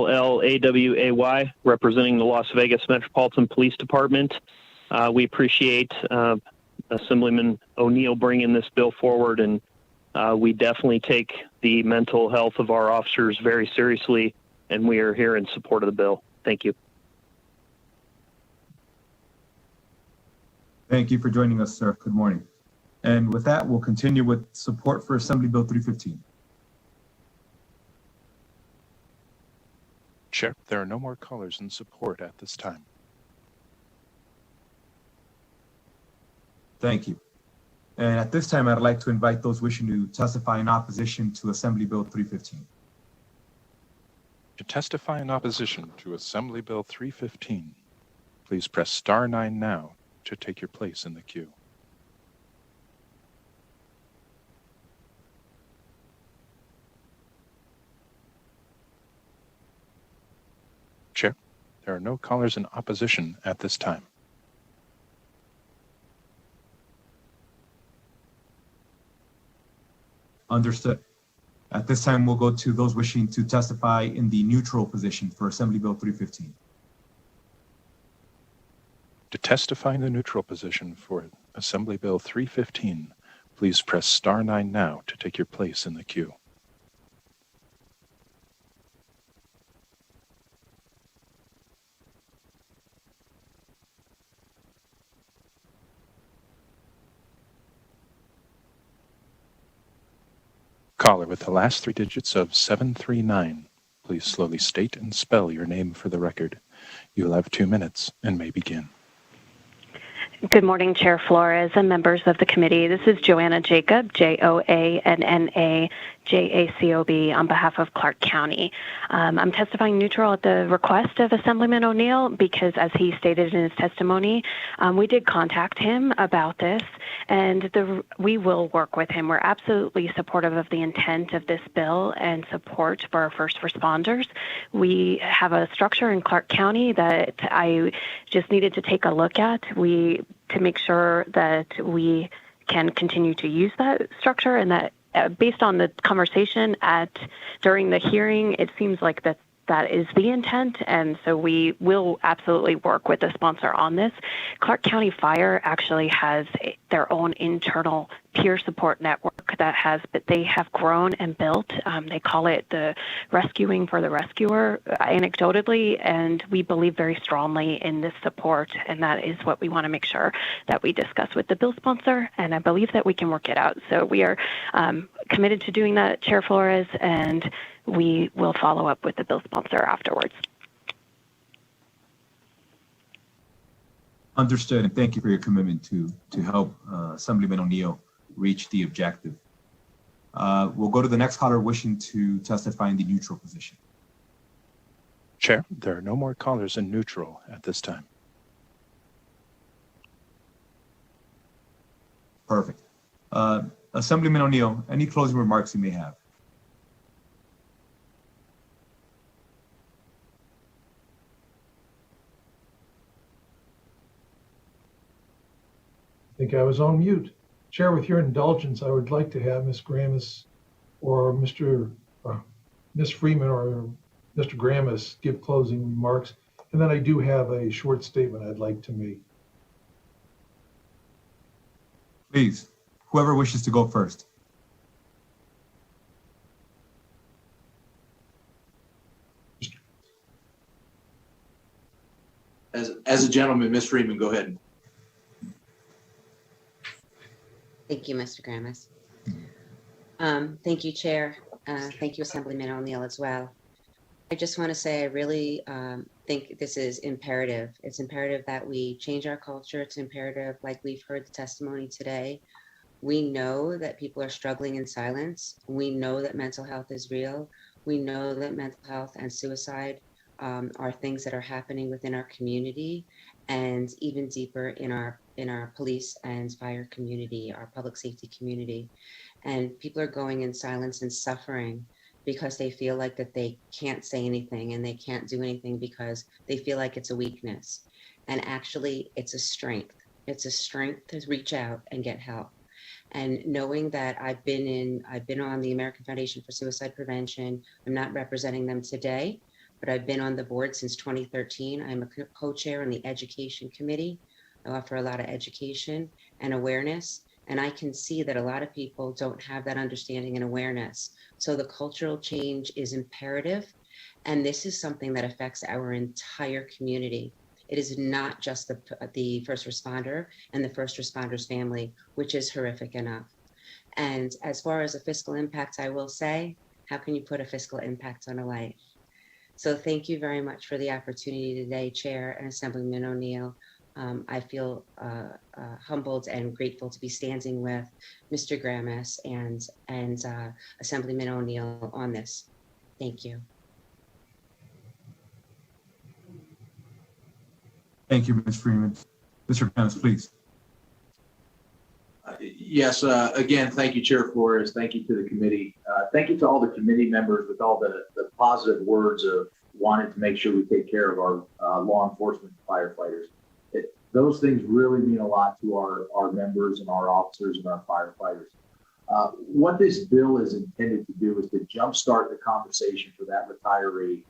[SPEAKER 18] representing the Las Vegas Metropolitan Police Department. We appreciate Assemblyman O'Neill bringing this bill forward, and we definitely take the mental health of our officers very seriously, and we are here in support of the bill. Thank you.
[SPEAKER 1] Thank you for joining us, sir. Good morning. And with that, we'll continue with support for Assembly Bill 315.
[SPEAKER 11] Chair, there are no more callers in support at this time.
[SPEAKER 1] Thank you. And at this time, I'd like to invite those wishing to testify in opposition to Assembly Bill 315.
[SPEAKER 11] To testify in opposition to Assembly Bill 315, Please press star 9 now to take your place in the queue. Chair, there are no callers in opposition at this time.
[SPEAKER 1] Understood. At this time, we'll go to those wishing to testify in the neutral position for Assembly Bill 315.
[SPEAKER 11] To testify in the neutral position for Assembly Bill 315, please press star 9 now to take your place in the queue. Caller with the last 3 digits of 739, please slowly state and spell your name for the record. You will have 2 minutes and may begin.
[SPEAKER 19] Good morning, Chair Flores and members of the committee. This is Joanna Jacob, Joanna Jacob, on behalf of Clark County. I'm testifying neutral at the request of Assemblyman O'Neill because, as he stated in his testimony, we did contact him about this, and we will work with him. We're absolutely supportive of the intent of this bill and support for our first responders. We have a structure in Clark County that I just needed to take a look at. To make sure that we can continue to use that structure, and that based on the conversation during the hearing, it seems like that is the intent, and so we will absolutely work with the sponsor on this. Clark County Fire actually has their own internal peer support network but they have grown and built. They call it the rescuing for the rescuer, anecdotally, and we believe very strongly in this support, and that is what we want to make sure that we discuss with the bill sponsor, and I believe that we can work it out. So we are committed to doing that, Chair Flores, and we will follow up with the bill sponsor afterwards.
[SPEAKER 1] Understood, and thank you for your commitment to help Assemblyman O'Neill reach the objective. We'll go to the next caller wishing to testify in the neutral position.
[SPEAKER 11] Chair, there are no more callers in neutral at this time.
[SPEAKER 1] Perfect. Assemblyman O'Neill, any closing remarks you may have?
[SPEAKER 12] I think I was on mute. Chair, with your indulgence, I would like to have Ms. Gramis or Ms. Freeman or Mr. Gramis give closing remarks. And then I do have a short statement I'd like to make.
[SPEAKER 1] Please, whoever wishes to go first.
[SPEAKER 13] As a gentleman, Ms. Freeman, go ahead.
[SPEAKER 14] Thank you, Mr. Gramis. Thank you, Chair. Thank you, Assemblyman O'Neill, as well. I just want to say I really think this is imperative. It's imperative that we change our culture. It's imperative, like we've heard the testimony today. We know that people are struggling in silence. We know that mental health is real. We know that mental health and suicide are things that are happening within our community, and even deeper in our police and fire community, our public safety community. And people are going in silence and suffering because they feel like that they can't say anything and they can't do anything because they feel like it's a weakness. And actually, it's a strength. It's a strength to reach out and get help. And knowing that I've been on the American Foundation for Suicide Prevention. I'm not representing them today, but I've been on the board since 2013. I'm a co-chair on the Education Committee. I offer a lot of education and awareness, and I can see that a lot of people don't have that understanding and awareness. So the cultural change is imperative, and this is something that affects our entire community. It is not just the first responder and the first responder's family, which is horrific enough. And as far as a fiscal impact, I will say, how can you put a fiscal impact on a life? So thank you very much for the opportunity today, Chair and Assemblyman O'Neill. I feel humbled and grateful to be standing with Mr. Gramis and Assemblyman O'Neill on this. Thank you.
[SPEAKER 1] Thank you, Ms. Freeman. Mr. Kramis, please.
[SPEAKER 13] Yes, again, thank you, Chair Flores. Thank you to the committee. Thank you to all the committee members with all the positive words of wanting to make sure we take care of our law enforcement firefighters. Those things really mean a lot to our members and our officers and our firefighters. What this bill is intended to do is to jumpstart the conversation for that retiree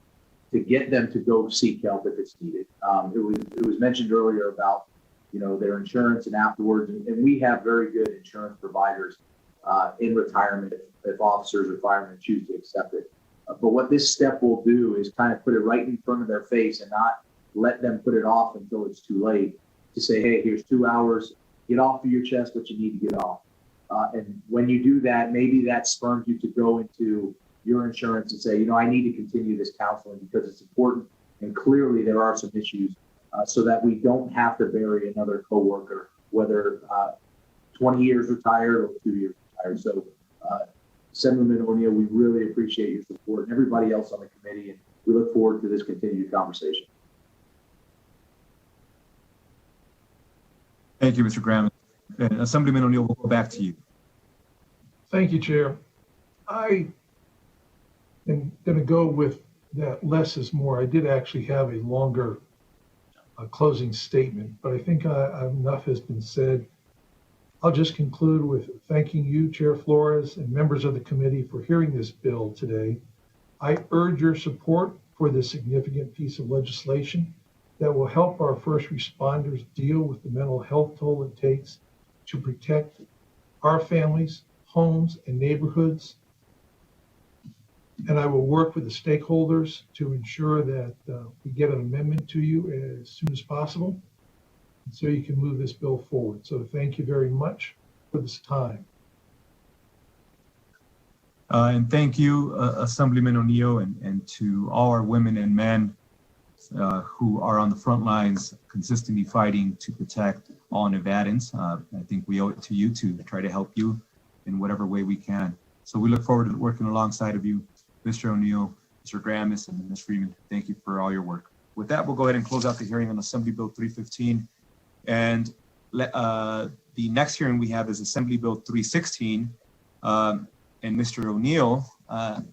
[SPEAKER 13] to get them to go seek help if it's needed. It was mentioned earlier about their insurance and afterwards, and we have very good insurance providers in retirement if officers or firemen choose to accept it. But what this step will do is kind of put it right in front of their face and not let them put it off until it's too late to say, hey, here's 2 hours, get off of your chest what you need to get off. And when you do that, maybe that spurs you to go into your insurance and say, I need to continue this counseling because it's important. And clearly there are some issues so that we don't have to bury another coworker, whether 20 years retired or 2 years retired. So Assemblyman O'Neill, we really appreciate your support and everybody else on the committee. And we look forward to this continued conversation.
[SPEAKER 1] Thank you, Mr. Graham. And Assemblyman O'Neill, we'll go back to you.
[SPEAKER 12] Thank you, Chair. I am going to go with that less is more. I did actually have a longer closing statement, but I think enough has been said. I'll just conclude with thanking you, Chair Flores, and members of the committee for hearing this bill today. I urge your support for this significant piece of legislation that will help our first responders deal with the mental health toll it takes to protect our families, homes, and neighborhoods. And I will work with the stakeholders to ensure that we get an amendment to you as soon as possible, so you can move this bill forward. So thank you very much for this time.
[SPEAKER 1] And thank you, Assemblyman O'Neill, and to all our women and men who are on the front lines consistently fighting to protect all Nevadans. I think we owe it to you to try to help you in whatever way we can. So we look forward to working alongside of you, Mr. O'Neill, Mr. Gramis, and Ms. Freeman. Thank you for all your work. With that, we'll go ahead and close out the hearing on Assembly Bill 315. And the next hearing we have is Assembly Bill 316. And Mr. O'Neill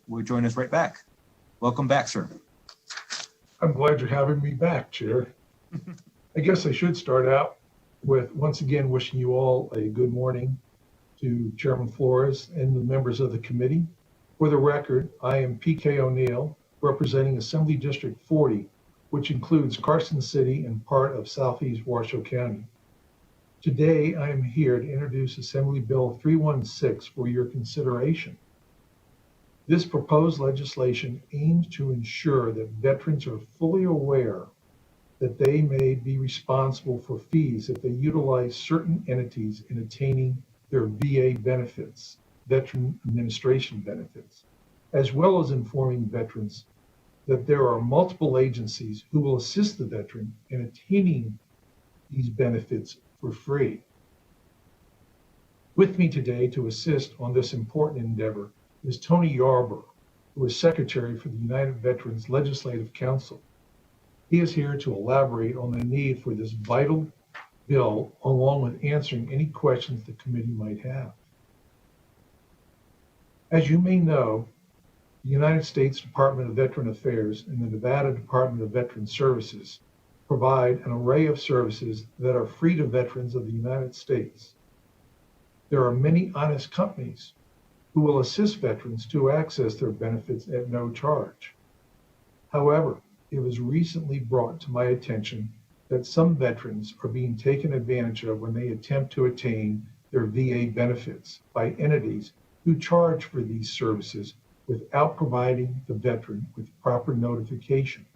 [SPEAKER 1] will join us right back. Welcome back, sir.
[SPEAKER 12] I'm glad you're having me back, Chair. I guess I should start out with once again wishing you all a good morning to Chairman Flores and the members of the committee. For the record, I am PK O'Neill, representing Assembly District 40, which includes Carson City and part of Southeast Washoe County. Today, I am here to introduce Assembly Bill 316 for your consideration. This proposed legislation aims to ensure that veterans are fully aware that they may be responsible for fees if they utilize certain entities in attaining their VA benefits, Veteran Administration benefits, as well as informing veterans that there are multiple agencies who will assist the veteran in attaining these benefits for free. With me today to assist on this important endeavor is Tony Yarber, who is Secretary for the United Veterans Legislative Council. He is here to elaborate on the need for this vital bill, along with answering any questions the committee might have. As you may know, the United States Department of Veteran Affairs and the Nevada Department of Veteran Services provide an array of services that are free to veterans of the United States. There are many honest companies who will assist veterans to access their benefits at no charge. However, it was recently brought to my attention that some veterans are being taken advantage of when they attempt to attain their VA benefits by entities who charge for these services without providing the veteran with proper notification.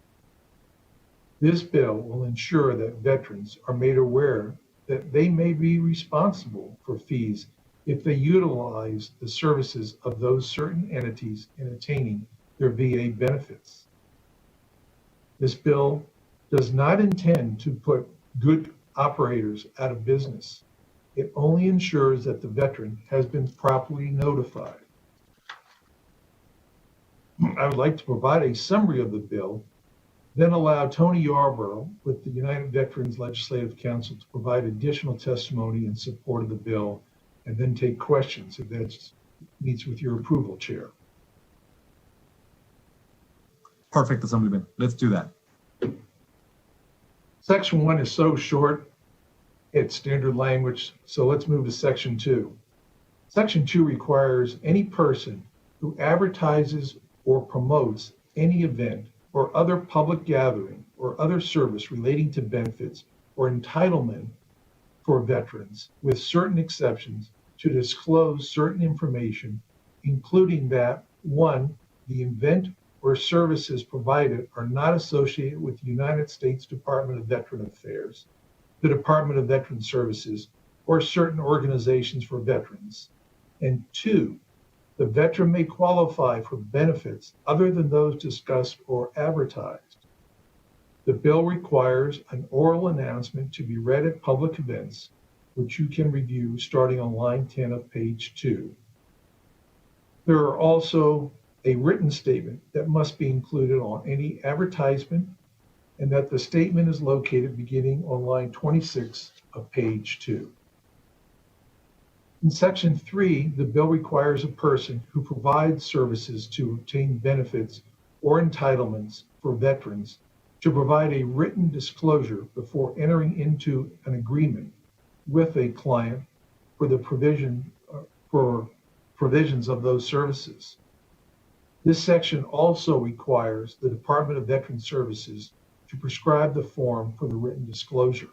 [SPEAKER 12] This bill will ensure that veterans are made aware that they may be responsible for fees if they utilize the services of those certain entities in attaining their VA benefits. This bill does not intend to put good operators out of business. It only ensures that the veteran has been properly notified. I would like to provide a summary of the bill then allow Tony Yarborough with the United Veterans Legislative Council to provide additional testimony in support of the bill, and then take questions if that meets with your approval, Chair.
[SPEAKER 1] Perfect, Assemblyman. Let's do that.
[SPEAKER 12] Section 1 is so short, it's standard language, so let's move to Section 2. Section 2 requires any person who advertises or promotes any event or other public gathering or other service relating to benefits or entitlement for veterans, with certain exceptions, to disclose certain information, including that, 1, the event or services provided are not associated with the United States Department of Veteran Affairs, the Department of Veteran Services, or certain organizations for veterans. And 2, the veteran may qualify for benefits other than those discussed or advertised. The bill requires an oral announcement to be read at public events, which you can review starting on line 10 of page 2. There are also a written statement that must be included on any advertisement, and that the statement is located beginning on line 26 of page 2. In Section 3, the bill requires a person who provides services to obtain benefits or entitlements for veterans to provide a written disclosure before entering into an agreement with a client for the provisions of those services. This section also requires the Department of Veteran Services to prescribe the form for the written disclosure.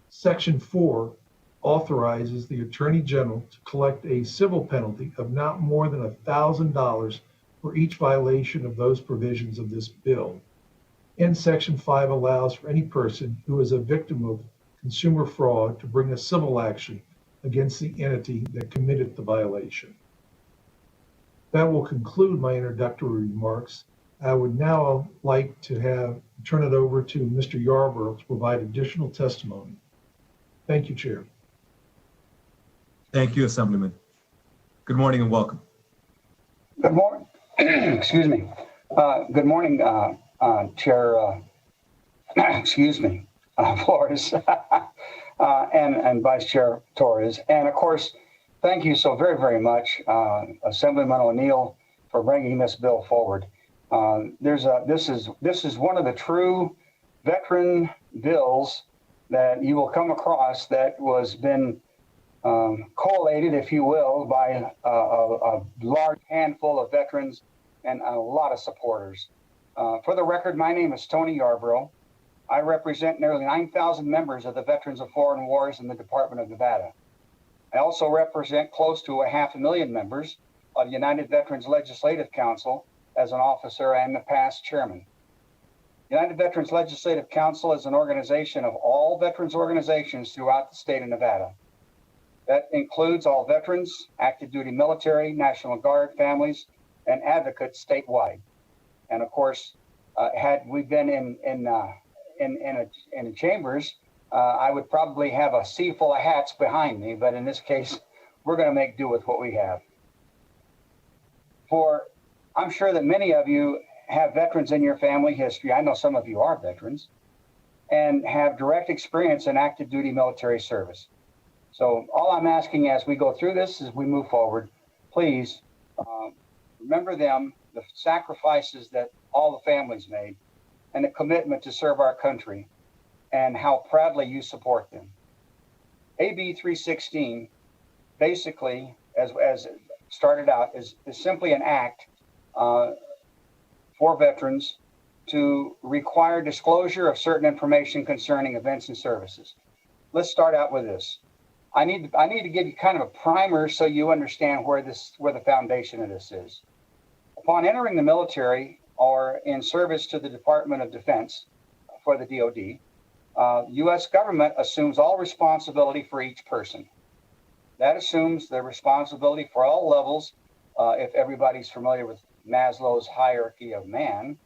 [SPEAKER 12] Section 4 authorizes the Attorney General to collect a civil penalty of not more than $1,000 for each violation of those provisions of this bill. And Section 5 allows for any person who is a victim of consumer fraud to bring a civil action against the entity that committed the violation. That will conclude my introductory remarks. I would now like to turn it over to Mr. Yarborough to provide additional testimony. Thank you, Chair.
[SPEAKER 1] Thank you, Assemblyman. Good morning and welcome.
[SPEAKER 20] Good morning. Excuse me. Good morning, Chair. Flores and Vice Chair Torres, and of course, thank you so very, very much, Assemblyman O'Neill, for bringing this bill forward. This is one of the true veteran bills that you will come across that was been collated, if you will, by a large handful of veterans and a lot of supporters. For the record, my name is Tony Yarborough. I represent nearly 9,000 members of the Veterans of Foreign Wars in the Department of Nevada. I also represent close to 500,000 members of the United Veterans Legislative Council as an officer and the past chairman. United Veterans Legislative Council is an organization of all veterans organizations throughout the state of Nevada. That includes all veterans, active duty military, National Guard families, and advocates statewide. And of course, had we been in chambers, I would probably have a sea full of hats behind me, but in this case, we're going to make do with what we have. I'm sure that many of you have veterans in your family history. I know some of you are veterans and have direct experience in active duty military service. So all I'm asking as we go through this, as we move forward, please remember them, the sacrifices that all the families made, and the commitment to serve our country, and how proudly you support them. AB 316, basically, as it started out, is simply an act for veterans to require disclosure of certain information concerning events and services. Let's start out with this. I need to give you kind of a primer so you understand where the foundation of this is. Upon entering the military or in service to the Department of Defense for the DoD, U.S. government assumes all responsibility for each person. That assumes the responsibility for all levels. If everybody's familiar with Maslow's hierarchy of man,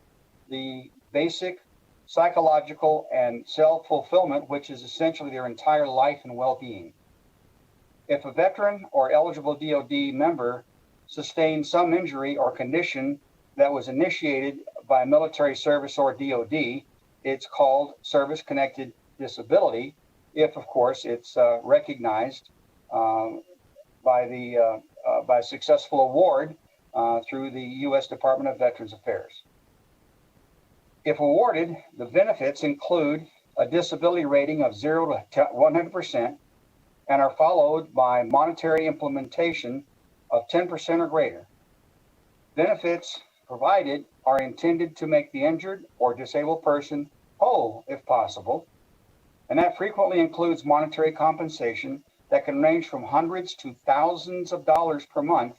[SPEAKER 20] the basic psychological and self-fulfillment, which is essentially their entire life and well-being. If a veteran or eligible DoD member sustained some injury or condition that was initiated by military service or DOD, it's called service-connected disability if, of course, it's recognized by successful award through the U.S. Department of Veterans Affairs. If awarded, the benefits include a disability rating of 0 to 100% and are followed by monetary implementation of 10% or greater. Benefits provided are intended to make the injured or disabled person whole if possible, and that frequently includes monetary compensation that can range from hundreds to thousands of dollars per month,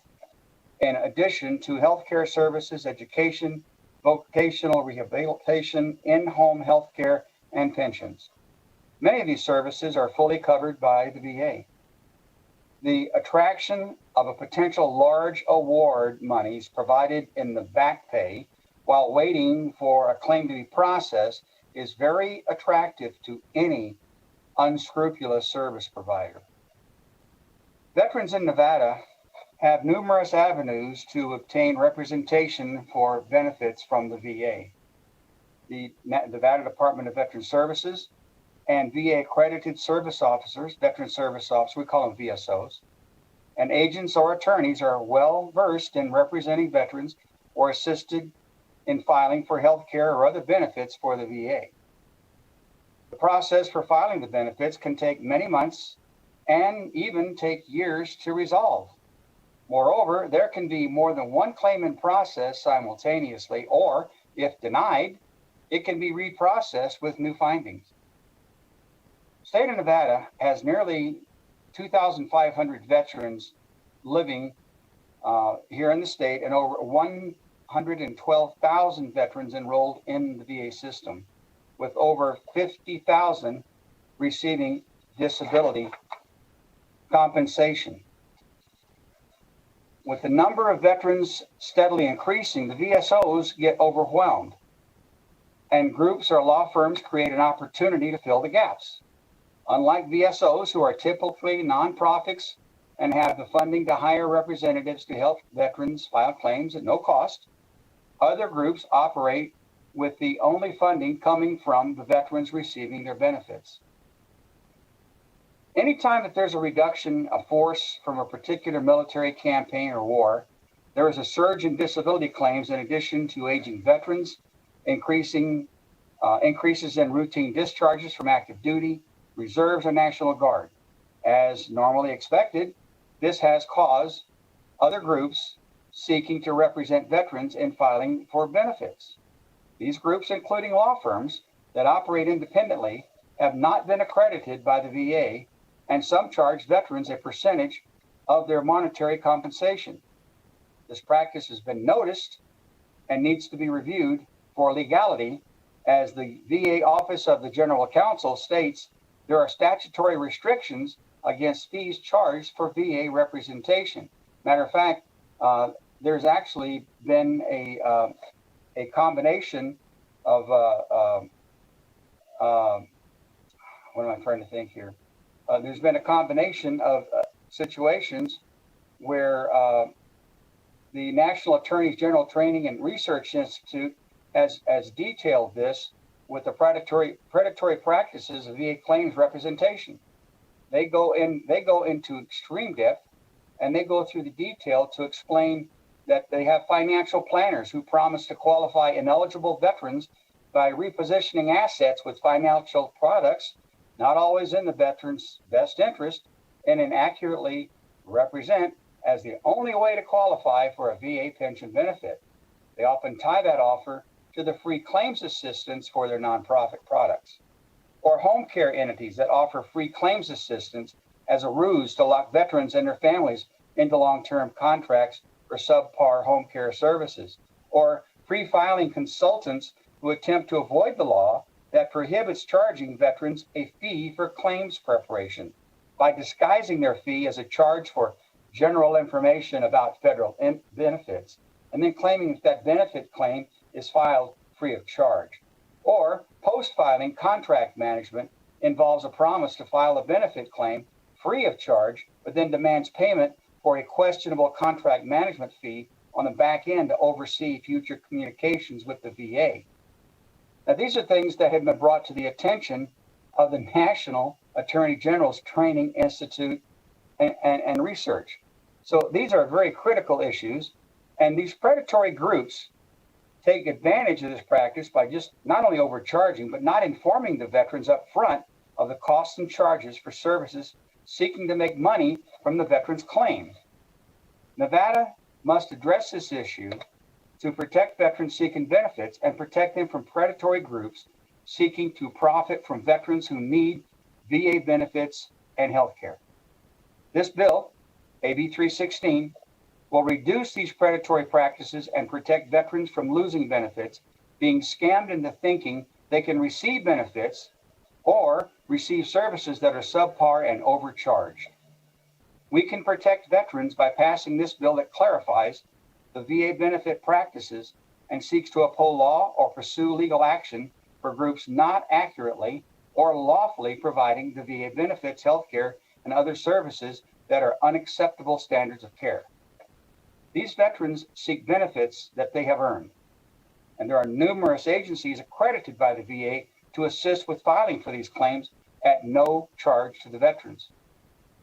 [SPEAKER 20] in addition to healthcare services, education, vocational rehabilitation, in-home healthcare, and pensions. Many of these services are fully covered by the VA. The attraction of a potential large award monies provided in the back pay while waiting for a claim to be processed is very attractive to any unscrupulous service provider. Veterans in Nevada have numerous avenues to obtain representation for benefits from the VA. The Nevada Department of Veterans Services and VA accredited service officers, veteran service officers, we call them VSOs, and agents or attorneys are well versed in representing veterans or assisted in filing for health care or other benefits for the VA. The process for filing the benefits can take many months and even take years to resolve. Moreover, there can be more than one claim in process simultaneously, or if denied, it can be reprocessed with new findings. The state of Nevada has nearly 2,500 veterans living here in the state and over 112,000 veterans enrolled in the VA system, with over 50,000 receiving disability compensation. With the number of veterans steadily increasing, the VSOs get overwhelmed, and groups or law firms create an opportunity to fill the gaps. Unlike VSOs, who are typically nonprofits and have the funding to hire representatives to help veterans file claims at no cost, other groups operate with the only funding coming from the veterans receiving their benefits. Anytime that there's a reduction of force from a particular military campaign or war, there is a surge in disability claims in addition to aging veterans, increases in routine discharges from active duty, reserves, and National Guard. As normally expected, this has caused other groups seeking to represent veterans in filing for benefits. These groups, including law firms that operate independently, have not been accredited by the VA, and some charge veterans a percentage of their monetary compensation. This practice has been noticed and needs to be reviewed for legality, as the VA Office of the General Counsel states there are statutory restrictions against fees charged for VA representation. Matter of fact, there's actually been a combination of, what am I trying to think here? There's been a combination of situations where the National Attorneys General Training and Research Institute has detailed this with the predatory practices of VA claims representation. They go into extreme depth, and they go through the detail to explain that they have financial planners who promise to qualify ineligible veterans by repositioning assets with financial products not always in the veteran's best interest and inaccurately represent as the only way to qualify for a VA pension benefit. They often tie that offer to the free claims assistance for their nonprofit products, or home care entities that offer free claims assistance as a ruse to lock veterans and their families into long-term contracts for subpar home care services, or free filing consultants who attempt to avoid the law that prohibits charging veterans a fee for claims preparation by disguising their fee as a charge for general information about federal benefits, and then claiming that benefit claim is filed free of charge. Or post-filing contract management involves a promise to file a benefit claim free of charge, but then demands payment for a questionable contract management fee on the back end to oversee future communications with the VA. Now, these are things that have been brought to the attention of the National Attorney General's Training Institute and Research. So these are very critical issues, and these predatory groups take advantage of this practice by just not only overcharging, but not informing the veterans up front of the costs and charges for services seeking to make money from the veterans' claim. Nevada must address this issue to protect veterans seeking benefits and protect them from predatory groups seeking to profit from veterans who need VA benefits and health care. This bill, AB 316, will reduce these predatory practices and protect veterans from losing benefits, being scammed into thinking they can receive benefits or receive services that are subpar and overcharged. We can protect veterans by passing this bill that clarifies the VA benefit practices and seeks to uphold law or pursue legal action for groups not accurately or lawfully providing the VA benefits, healthcare, and other services that are unacceptable standards of care. These veterans seek benefits that they have earned, and there are numerous agencies accredited by the VA to assist with filing for these claims at no charge to the veterans.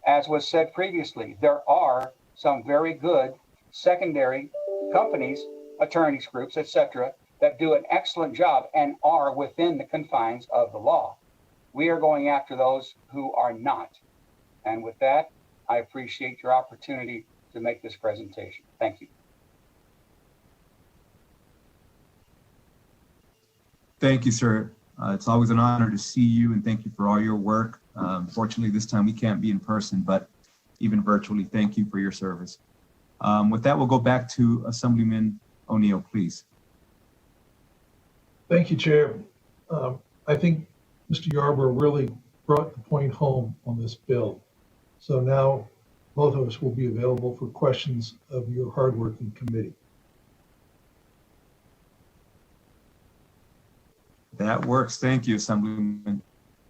[SPEAKER 20] As was said previously, there are some very good secondary companies, attorneys groups, etc., that do an excellent job and are within the confines of the law. We are going after those who are not. And with that, I appreciate your opportunity to make this presentation. Thank you.
[SPEAKER 1] Thank you, sir. It's always an honor to see you, and thank you for all your work. Fortunately, this time we can't be in person, but even virtually, thank you for your service. With that, we'll go back to Assemblyman O'Neill, please.
[SPEAKER 12] Thank you, Chair. I think Mr. Yarborough really brought the point home on this bill. So now both of us will be available for questions of your hardworking committee.
[SPEAKER 1] That works. Thank you, Assemblyman.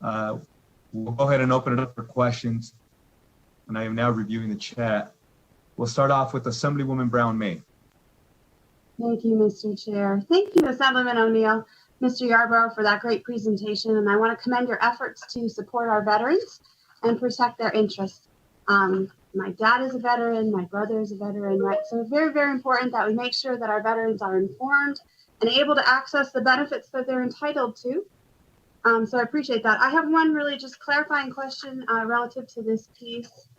[SPEAKER 1] We'll go ahead and open it up for questions. And I am now reviewing the chat. We'll start off with Assemblywoman Brown-May.
[SPEAKER 9] Thank you, Mr. Chair. Thank you, Assemblyman O'Neill, Mr. Yarborough, for that great presentation. And I want to commend your efforts to support our veterans and protect their interests. My dad is a veteran, my brother is a veteran, right? So it's very, very important that we make sure that our veterans are informed and able to access the benefits that they're entitled to. So I appreciate that. I have one really just clarifying question relative to this piece.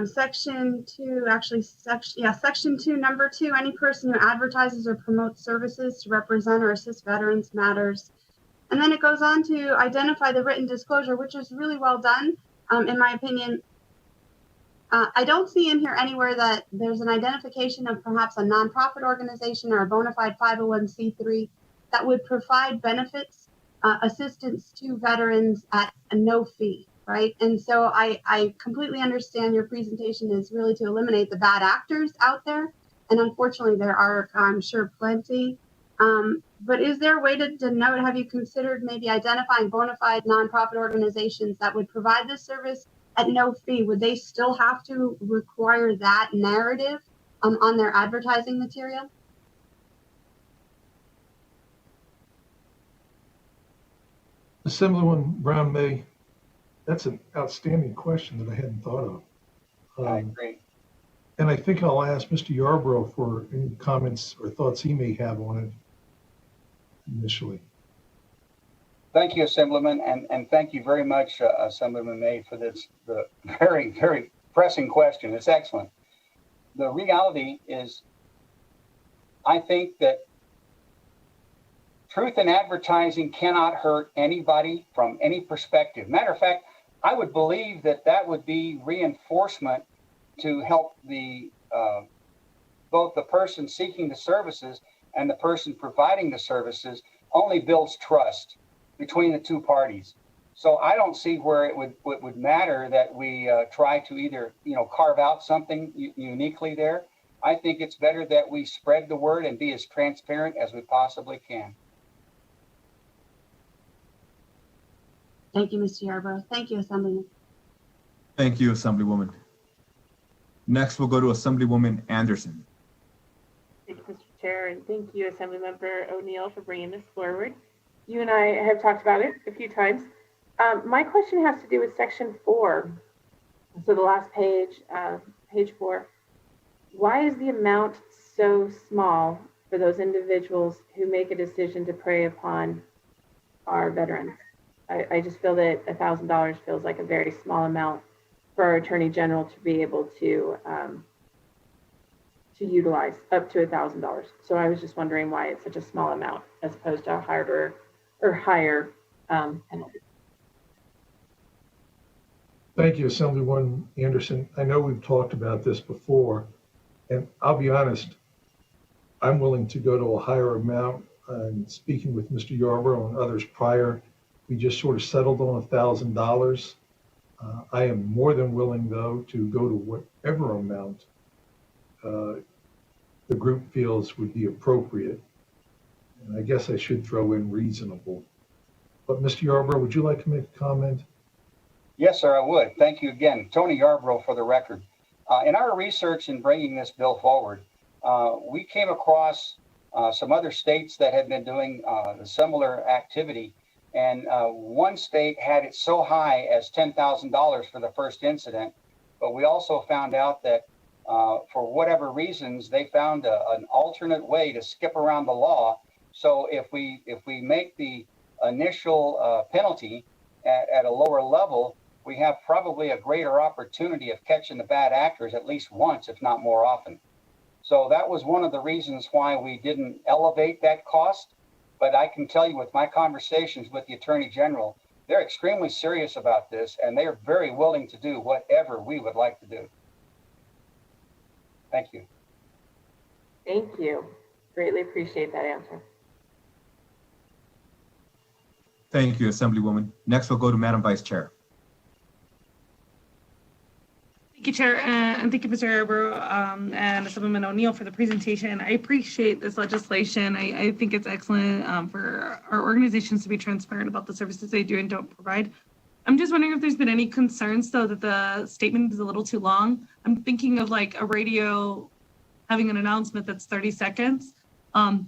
[SPEAKER 9] Section 2, Section 2, number 2, any person who advertises or promotes services to represent or assist veterans matters. And then it goes on to identify the written disclosure, which is really well done, in my opinion. I don't see in here anywhere that there's an identification of perhaps a nonprofit organization or a bona fide 501c3 that would provide benefits, assistance to veterans at a no fee, right? And so I completely understand your presentation is really to eliminate the bad actors out there. And unfortunately, there are, I'm sure, plenty. But is there a way to denote, have you considered maybe identifying bona fide nonprofit organizations that would provide this service at no fee? Would they still have to require that narrative on their advertising material?
[SPEAKER 12] Assemblywoman Brown-May, that's an outstanding question that I hadn't thought of.
[SPEAKER 20] I agree.
[SPEAKER 12] And I think I'll ask Mr. Yarborough for any comments or thoughts he may have on it initially.
[SPEAKER 20] Thank you, Assemblyman, and thank you very much, Assemblyman May, for the very, very pressing question. It's excellent. The reality is, I think that truth in advertising cannot hurt anybody from any perspective. Matter of fact, I would believe that that would be reinforcement to help the both the person seeking the services and the person providing the services. Only builds trust between the two parties. So I don't see where it would matter that we try to either, carve out something uniquely there. I think it's better that we spread the word and be as transparent as we possibly can.
[SPEAKER 9] Thank you, Mr. Yarborough. Thank you, Assemblyman.
[SPEAKER 1] Thank you, Assemblywoman. Next, we'll go to Assemblywoman Anderson.
[SPEAKER 3] Thank you, Mr. Chair, and thank you, Assemblymember O'Neill, for bringing this forward. You and I have talked about it a few times. My question has to do with Section 4. So the last page, page 4. Why is the amount so small for those individuals who make a decision to prey upon our veterans? I just feel that $1,000 feels like a very small amount for our Attorney General to be able to utilize up to $1,000. So I was just wondering why it's such a small amount as opposed to a higher penalty.
[SPEAKER 12] Thank you, Assemblywoman Anderson. I know we've talked about this before, and I'll be honest, I'm willing to go to a higher amount. And speaking with Mr. Yarborough and others prior, we just sort of settled on $1,000. I am more than willing, though, to go to whatever amount the group feels would be appropriate. And I guess I should throw in reasonable. But Mr. Yarborough, would you like to make a comment?
[SPEAKER 20] Yes, sir, I would. Thank you again. Tony Yarborough for the record. In our research in bringing this bill forward, we came across some other states that had been doing a similar activity. And one state had it so high as $10,000 for the first incident. But we also found out that for whatever reasons, they found an alternate way to skip around the law. So if we make the initial penalty at a lower level, we have probably a greater opportunity of catching the bad actors at least once, if not more often. So that was one of the reasons why we didn't elevate that cost. But I can tell you with my conversations with the Attorney General, they're extremely serious about this, and they're very willing to do whatever we would like to do. Thank you.
[SPEAKER 3] Thank you. Greatly appreciate that answer.
[SPEAKER 1] Thank you, Assemblywoman. Next, we'll go to Madam Vice Chair.
[SPEAKER 10] Thank you, Chair, and thank you, Mr. Yarborough and Assemblyman O'Neill for the presentation. I appreciate this legislation. I think it's excellent for our organizations to be transparent about the services they do and don't provide. I'm just wondering if there's been any concerns, though, that the statement is a little too long. I'm thinking of like a radio having an announcement that's 30 seconds, and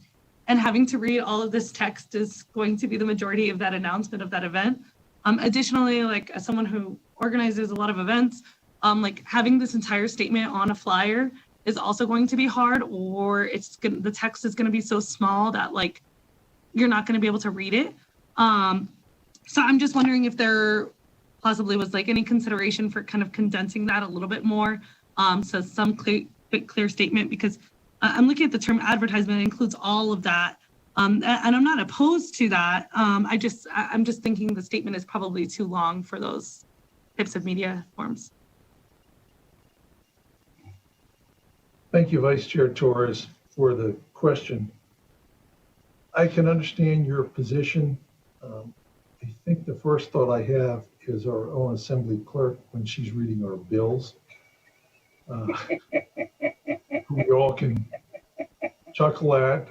[SPEAKER 10] having to read all of this text is going to be the majority of that announcement of that event. Additionally, like as someone who organizes a lot of events, like having this entire statement on a flyer is also going to be hard, or the text is going to be so small that like you're not going to be able to read it. So I'm just wondering if there possibly was like any consideration for kind of condensing that a little bit more, so some clear statement, because I'm looking at the term advertisement, it includes all of that. And I'm not opposed to that. I'm just thinking the statement is probably too long for those types of media forms.
[SPEAKER 12] Thank you, Vice Chair Torres, for the question. I can understand your position. I think the first thought I have is our own Assembly Clerk when she's reading our bills. We all can chuckle at.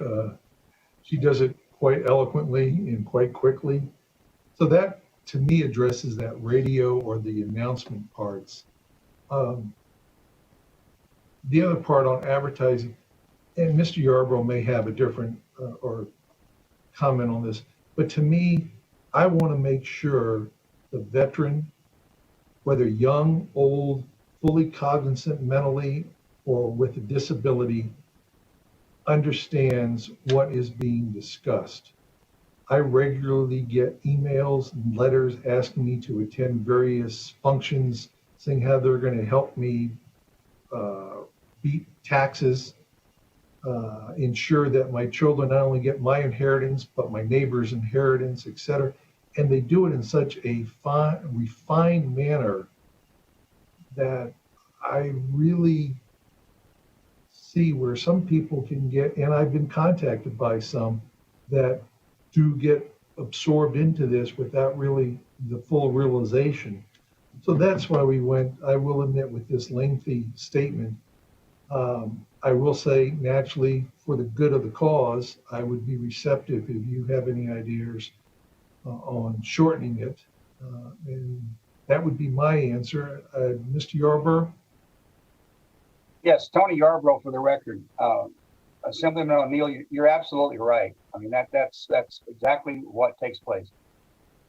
[SPEAKER 12] She does it quite eloquently and quite quickly. So that, to me, addresses that radio or the announcement parts. The other part on advertising, and Mr. Yarborough may have a different or comment on this, but to me, I want to make sure the veteran, whether young, old, fully cognizant mentally, or with a disability, understands what is being discussed. I regularly get emails and letters asking me to attend various functions, saying how they're going to help me beat taxes, ensure that my children not only get my inheritance, but my neighbor's inheritance, etc. And they do it in such a refined manner that I really see where some people can get, and I've been contacted by some that do get absorbed into this without really the full realization. So that's why we went, I will admit, with this lengthy statement. I will say, naturally, for the good of the cause, I would be receptive if you have any ideas on shortening it. And that would be my answer. Mr. Yarborough?
[SPEAKER 20] Yes, Tony Yarborough for the record. Assemblyman O'Neill, you're absolutely right. I mean, that's exactly what takes place.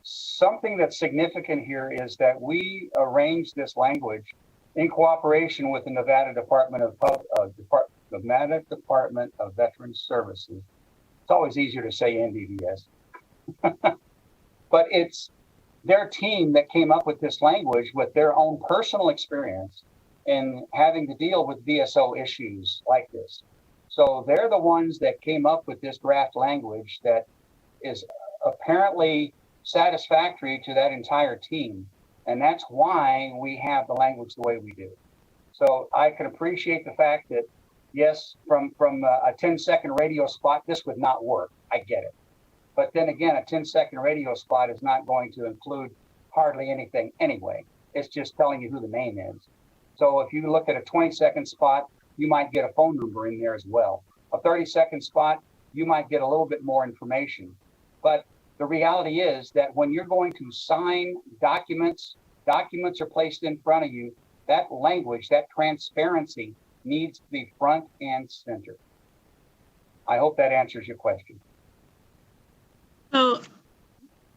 [SPEAKER 20] Something that's significant here is that we arranged this language in cooperation with the Nevada Department of Veterans Services. It's always easier to say NDVS, but it's their team that came up with this language with their own personal experience in having to deal with VSO issues like this. So they're the ones that came up with this draft language that is apparently satisfactory to that entire team. And that's why we have the language the way we do. So I can appreciate the fact that, yes, from a 10-second radio spot, this would not work. I get it. But then again, a 10-second radio spot is not going to include hardly anything anyway. It's just telling you who the name is. So if you look at a 20-second spot, you might get a phone number in there as well. A 30-second spot, you might get a little bit more information. But the reality is that when you're going to sign documents are placed in front of you, that language, that transparency needs to be front and center. I hope that answers your question.
[SPEAKER 10] So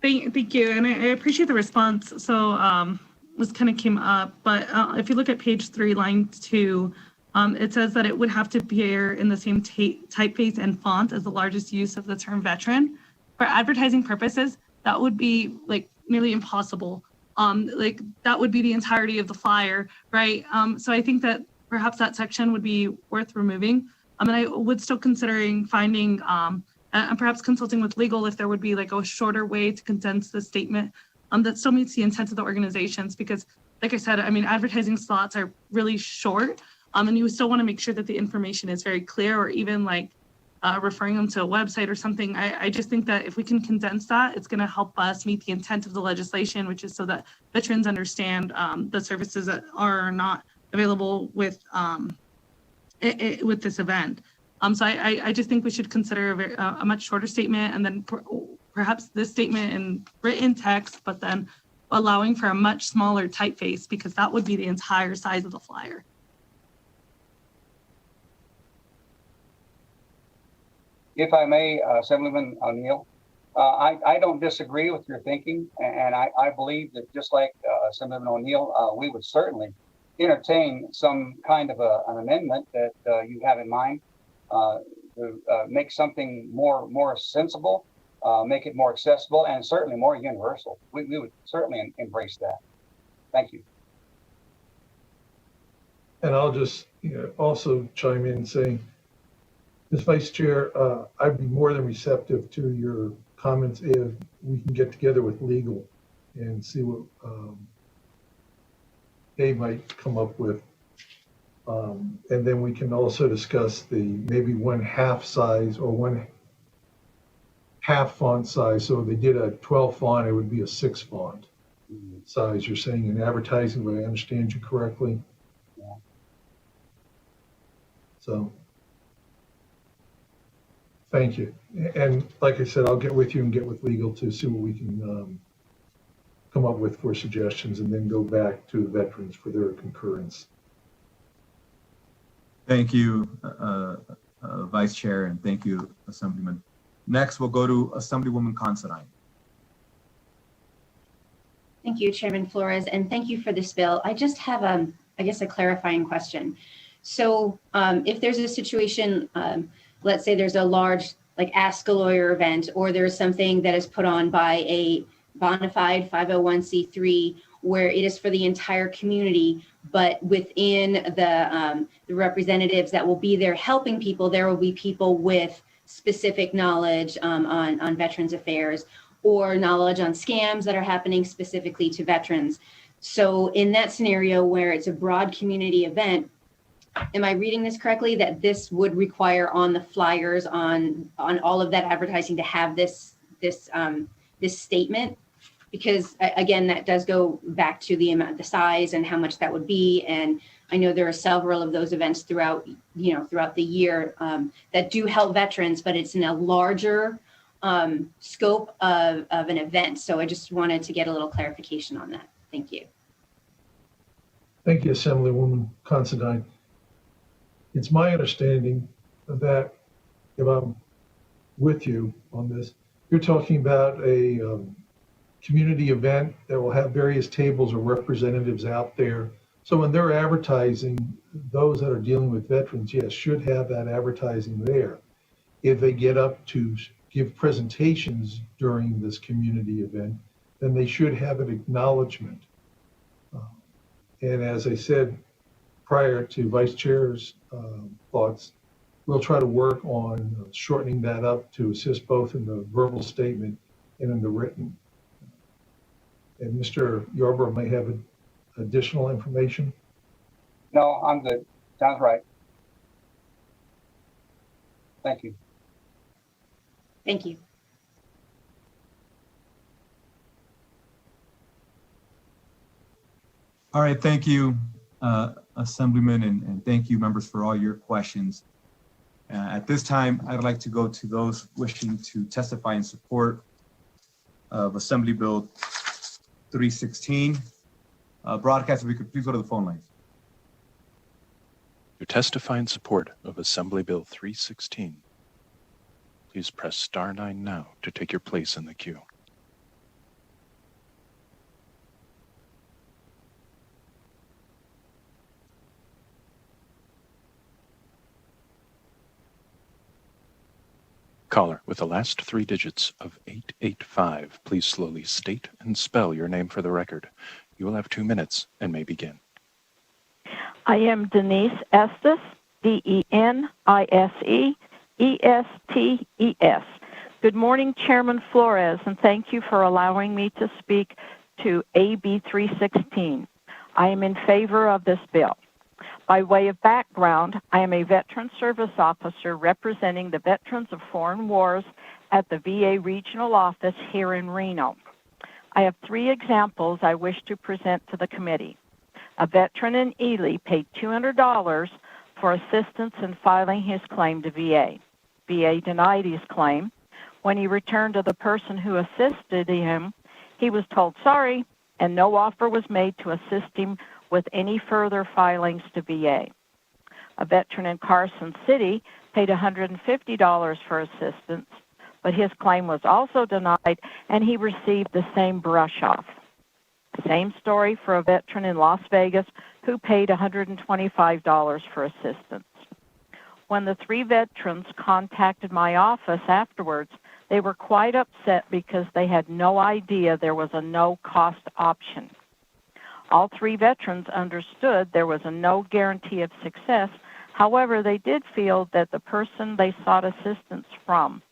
[SPEAKER 10] thank you. And I appreciate the response. So this kind of came up, but if you look at page 3, line 2, it says that it would have to appear in the same typeface and font as the largest use of the term veteran. For advertising purposes, that would be like nearly impossible. Like that would be the entirety of the flyer, right? So I think that perhaps that section would be worth removing. And I would still considering finding and perhaps consulting with legal if there would be like a shorter way to condense the statement that still meets the intent of the organizations. Because like I said, I mean, advertising slots are really short and you still want to make sure that the information is very clear, or even like referring them to a website or something. I just think that if we can condense that, it's going to help us meet the intent of the legislation, which is so that veterans understand the services that are not available with this event. So I just think we should consider a much shorter statement, and then perhaps this statement in written text, but then allowing for a much smaller typeface, because that would be the entire size of the flyer.
[SPEAKER 20] If I may, Assemblyman O'Neill, I don't disagree with your thinking, and I believe that just like Assemblyman O'Neill, we would certainly entertain some kind of an amendment that you have in mind to make something more sensible, make it more accessible, and certainly more universal. We would certainly embrace that. Thank you.
[SPEAKER 12] And I'll just also chime in saying, Ms. Vice Chair, I'd be more than receptive to your comments if we can get together with legal and see what they might come up with. And then we can also discuss the maybe 1/2 size or 1/2 font size. So if they did a 12 font, it would be a 6 font size. You're saying in advertising, but I understand you correctly.
[SPEAKER 20] Yeah.
[SPEAKER 12] So. Thank you. And like I said, I'll get with you and get with legal to see what we can come up with for suggestions, and then go back to veterans for their concurrence.
[SPEAKER 1] Thank you, Vice Chair, and thank you, Assemblyman. Next, we'll go to Assemblywoman Considine.
[SPEAKER 8] Thank you, Chairman Flores, and thank you for this bill. I just have, I guess, a clarifying question. So if there's a situation, let's say there's a large, like Ask a Lawyer event, or there's something that is put on by a bona fide 501c3 where it is for the entire community, but within the representatives that will be there helping people, there will be people with specific knowledge on veterans affairs, or knowledge on scams that are happening specifically to veterans. So in that scenario where it's a broad community event, am I reading this correctly, that this would require on the flyers, on all of that advertising, to have this statement? Because again, that does go back to the amount, the size, and how much that would be. And I know there are several of those events throughout the year that do help veterans, but it's in a larger scope of an event. So I just wanted to get a little clarification on that. Thank you.
[SPEAKER 12] Thank you, Assemblywoman Considine. It's my understanding that if I'm with you on this, you're talking about a community event that will have various tables or representatives out there. So when they're advertising, those that are dealing with veterans, yes, should have that advertising there. If they get up to give presentations during this community event, then they should have an acknowledgement. And as I said prior to Vice Chair's thoughts, we'll try to work on shortening that up to assist both in the verbal statement and in the written. And Mr. Yarborough may have additional information.
[SPEAKER 20] No, I'm good. Sounds right. Thank you.
[SPEAKER 8] Thank you.
[SPEAKER 1] All right, thank you, Assemblyman, and thank you, members, for all your questions. At this time, I'd like to go to those wishing to testify in support of Assembly Bill 316. Broadcast, if we could please go to the phone lines.
[SPEAKER 11] To testify in support of Assembly Bill 316, please press star 9 now to take your place in the queue. Caller with the last 3 digits of 885, please slowly state and spell your name for the record. You will have 2 minutes and may begin.
[SPEAKER 21] I am Denise Estes, DENISE, Good morning, Chairman Flores, and thank you for allowing me to speak to AB 316. I am in favor of this bill. By way of background, I am a veteran service officer representing the veterans of foreign wars at the VA regional office here in Reno. I have 3 examples I wish to present to the committee. A veteran in Ely paid $200 for assistance in filing his claim to VA. VA denied his claim. When he returned to the person who assisted him, he was told sorry, and no offer was made to assist him with any further filings to VA. A veteran in Carson City paid $150 for assistance, but his claim was also denied, and he received the same brush-off. Same story for a veteran in Las Vegas who paid $125 for assistance. When the 3 veterans contacted my office afterwards, they were quite upset because they had no idea there was a no-cost option. All 3 veterans understood there was a no guarantee of success. However, they did feel that the person they sought assistance from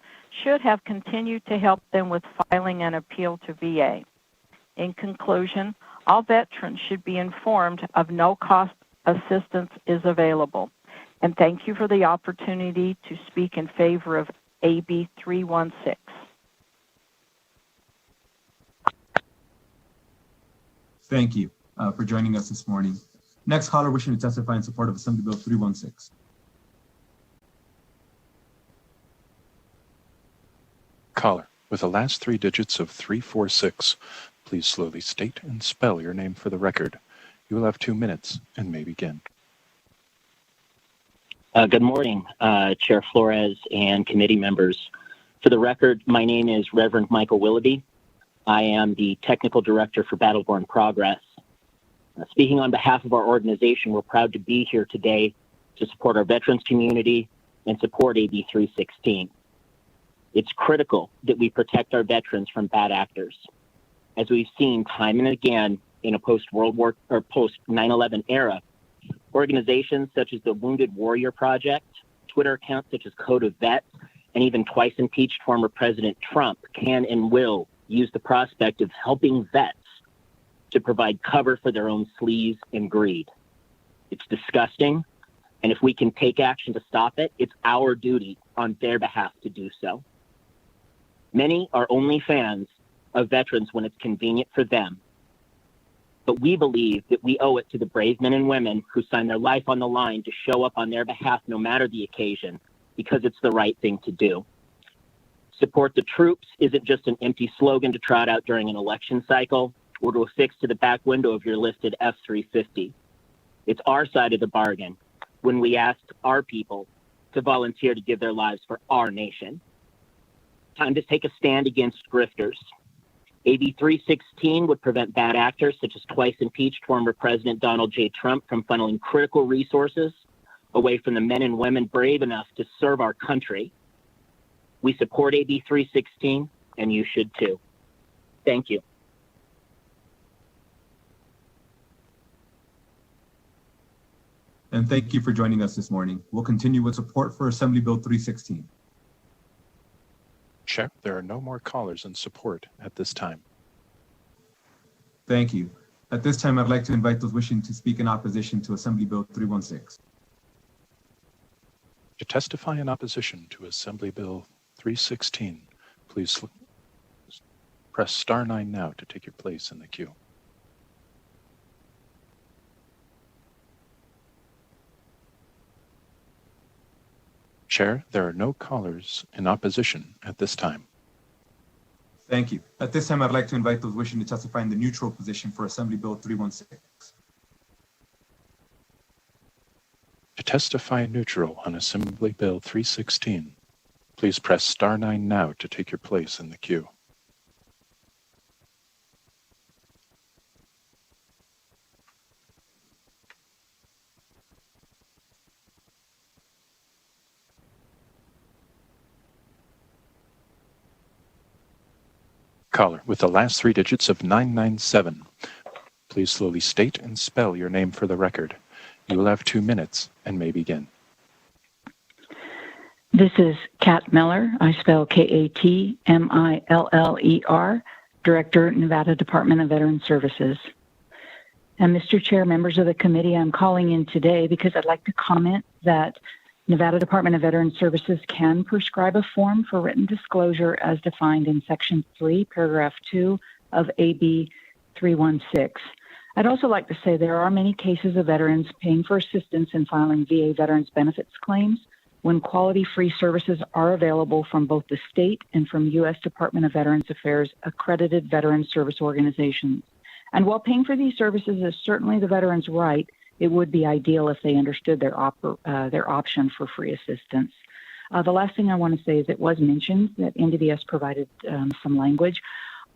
[SPEAKER 21] should have continued to help them with filing an appeal to VA. In conclusion, all veterans should be informed of no-cost assistance is available. And thank you for the opportunity to speak in favor of AB 316.
[SPEAKER 1] Thank you for joining us this morning. Next caller wishing to testify in support of Assembly Bill 316.
[SPEAKER 11] Caller with the last 3 digits of 346, please slowly state and spell your name for the record. You will have 2 minutes and may begin.
[SPEAKER 22] Good morning, Chair Flores and committee members. For the record, my name is Reverend Michael Willoughby. I am the Technical Director for Battleborn Progress. Speaking on behalf of our organization, we're proud to be here today to support our veterans community and support AB 316. It's critical that we protect our veterans from bad actors. As we've seen time and again in a post-World War or post-9/11 era, organizations such as the Wounded Warrior Project, Twitter accounts such as Code of Vets, and even twice impeached former President Trump can and will use the prospect of helping vets to provide cover for their own sleaze and greed. It's disgusting, and if we can take action to stop it, it's our duty on their behalf to do so. Many are only fans of veterans when it's convenient for them, but we believe that we owe it to the brave men and women who sign their life on the line to show up on their behalf no matter the occasion, because it's the right thing to do. Support the troops isn't just an empty slogan to trot out during an election cycle or to affix to the back window of your listed F-350. It's our side of the bargain when we ask our people to volunteer to give their lives for our nation. Time to take a stand against grifters. AB 316 would prevent bad actors such as twice impeached former President Donald J. Trump from funneling critical resources away from the men and women brave enough to serve our country. We support AB 316, and you should too. Thank you.
[SPEAKER 1] And thank you for joining us this morning. We'll continue with support for Assembly Bill 316.
[SPEAKER 11] Chair, there are no more callers in support at this time.
[SPEAKER 1] Thank you. At this time, I'd like to invite those wishing to speak in opposition to Assembly Bill 316.
[SPEAKER 11] To testify in opposition to Assembly Bill 316, please press star 9 now to take your place in the queue. Chair, there are no callers in opposition at this time.
[SPEAKER 1] Thank you. At this time, I'd like to invite those wishing to testify in the neutral position for Assembly Bill 316.
[SPEAKER 11] To testify neutral on Assembly Bill 316, please press star 9 now to take your place in the queue. Caller with the last 3 digits of 997, please slowly state and spell your name for the record. You will have 2 minutes and may begin.
[SPEAKER 2] This is Kat Miller. I spell Katmiller, Director, Nevada Department of Veteran Services. And Mr. Chair, members of the committee, I'm calling in today because I'd like to comment that Nevada Department of Veteran Services can prescribe a form for written disclosure as defined in Section 3, Paragraph 2 of AB 316. I'd also like to say there are many cases of veterans paying for assistance in filing VA veterans benefits claims when quality free services are available from both the state and from U.S. Department of Veterans Affairs accredited veteran service organizations. And while paying for these services is certainly the veteran's right, it would be ideal if they understood their option for free assistance. The last thing I want to say is it was mentioned that NDVS provided some language.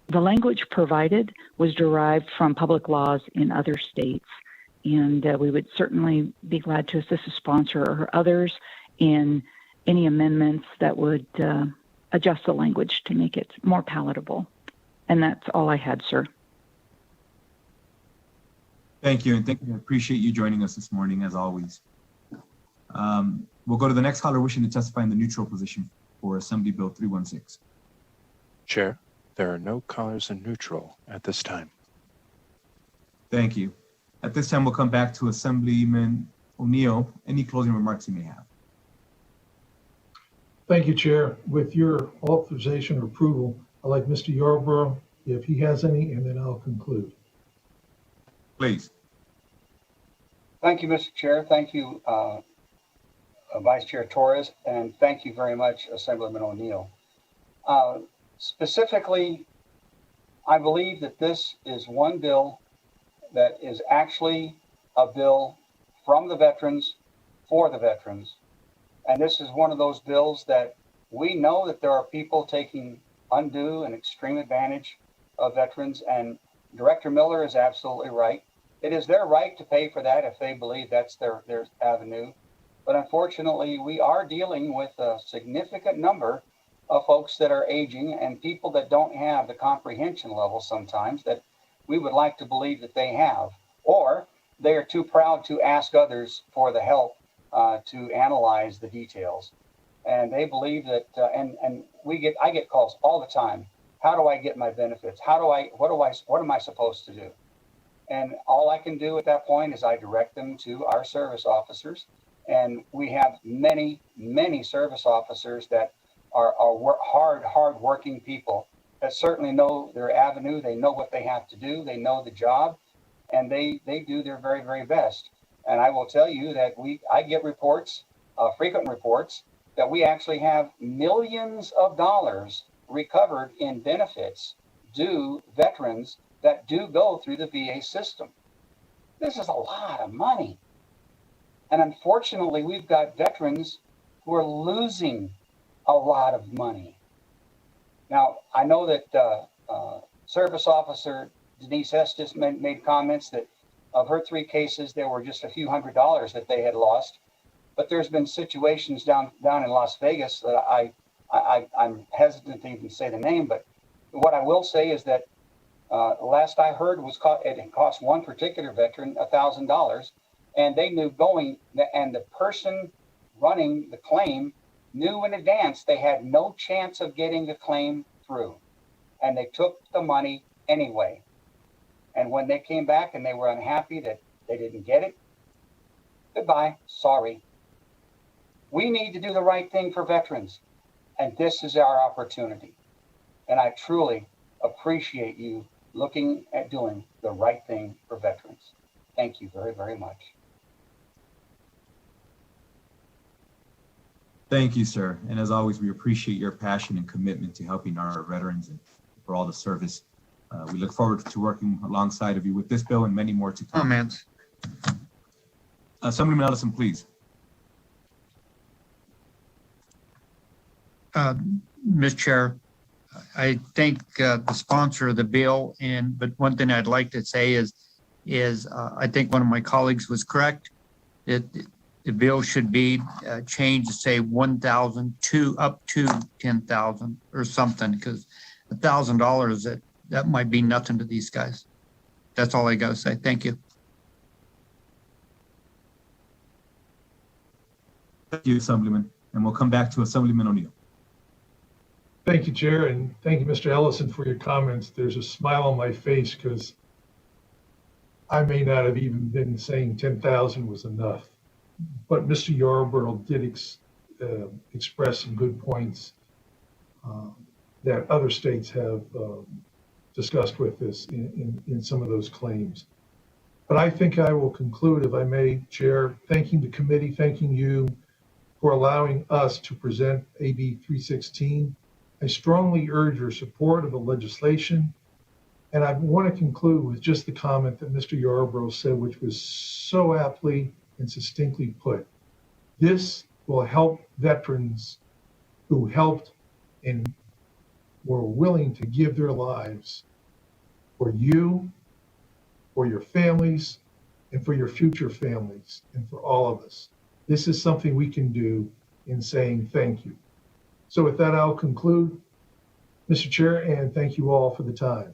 [SPEAKER 2] The language provided was derived from public laws in other states, and we would certainly be glad to assist a sponsor or others in any amendments that would adjust the language to make it more palatable. And that's all I had, sir.
[SPEAKER 1] Thank you, and thank you. I appreciate you joining us this morning, as always. We'll go to the next caller wishing to testify in the neutral position for Assembly Bill 316.
[SPEAKER 11] Chair, there are no callers in neutral at this time.
[SPEAKER 1] Thank you. At this time, we'll come back to Assemblyman O'Neill. Any closing remarks you may have?
[SPEAKER 12] Thank you, Chair. With your authorization or approval, I'd like Mr. Yarborough, if he has any, and then I'll conclude.
[SPEAKER 1] Please.
[SPEAKER 20] Thank you, Mr. Chair. Thank you, Vice Chair Torres, and thank you very much, Assemblyman O'Neill. Specifically, I believe that this is one bill that is actually a bill from the veterans for the veterans. And this is one of those bills that we know that there are people taking undue and extreme advantage of veterans, and Director Miller is absolutely right. It is their right to pay for that if they believe that's their avenue. But unfortunately, we are dealing with a significant number of folks that are aging and people that don't have the comprehension level sometimes that we would like to believe that they have, or they are too proud to ask others for the help to analyze the details. And they believe that, I get calls all the time. How do I get my benefits? What am I supposed to do? And all I can do at that point is I direct them to our service officers. And we have many, many service officers that are hard working people that certainly know their avenue. They know what they have to do. They know the job, and they do their very, very best. And I will tell you that I get reports, frequent reports, that we actually have millions of dollars recovered in benefits due veterans that do go through the VA system. This is a lot of money. And unfortunately, we've got veterans we're losing a lot of money. Now, I know that Service Officer Denise Estes made comments that of her 3 cases, there were just a few $100s that they had lost. But there's been situations down in Las Vegas that I'm hesitant to even say the name, but what I will say is that last I heard it cost one particular veteran $1,000, and they knew and the person running the claim knew in advance they had no chance of getting the claim through, and they took the money anyway. And when they came back and they were unhappy that they didn't get it, goodbye, sorry. We need to do the right thing for veterans, and this is our opportunity. And I truly appreciate you looking at doing the right thing for veterans. Thank you very, very much.
[SPEAKER 1] Thank you, sir. And as always, we appreciate your passion and commitment to helping our veterans and for all the service. We look forward to working alongside of you with this bill and many more to come.
[SPEAKER 4] Comments.
[SPEAKER 1] Assemblyman Anderson, please.
[SPEAKER 4] Mr. Chair, I thank the sponsor of the bill, but one thing I'd like to say is I think one of my colleagues was correct. The bill should be changed to say 1,000 to up to 10,000 or something, because $1,000 that might be nothing to these guys. That's all I got to say. Thank you.
[SPEAKER 1] Thank you, Assemblyman. And we'll come back to Assemblyman O'Neill.
[SPEAKER 12] Thank you, Chair, and thank you, Mr. Ellison, for your comments. There's a smile on my face because I may not have even been saying 10,000 was enough. But Mr. Yarborough did express some good points that other states have discussed with us in some of those claims. But I think I will conclude, if I may, Chair, thanking the committee, thanking you for allowing us to present AB 316. I strongly urge your support of the legislation. And I want to conclude with just the comment that Mr. Yarborough said, which was so aptly and succinctly put. This will help veterans who helped and were willing to give their lives for you, for your families, and for your future families, and for all of us. This is something we can do in saying thank you. So with that, I'll conclude, Mr. Chair, and thank you all for the time.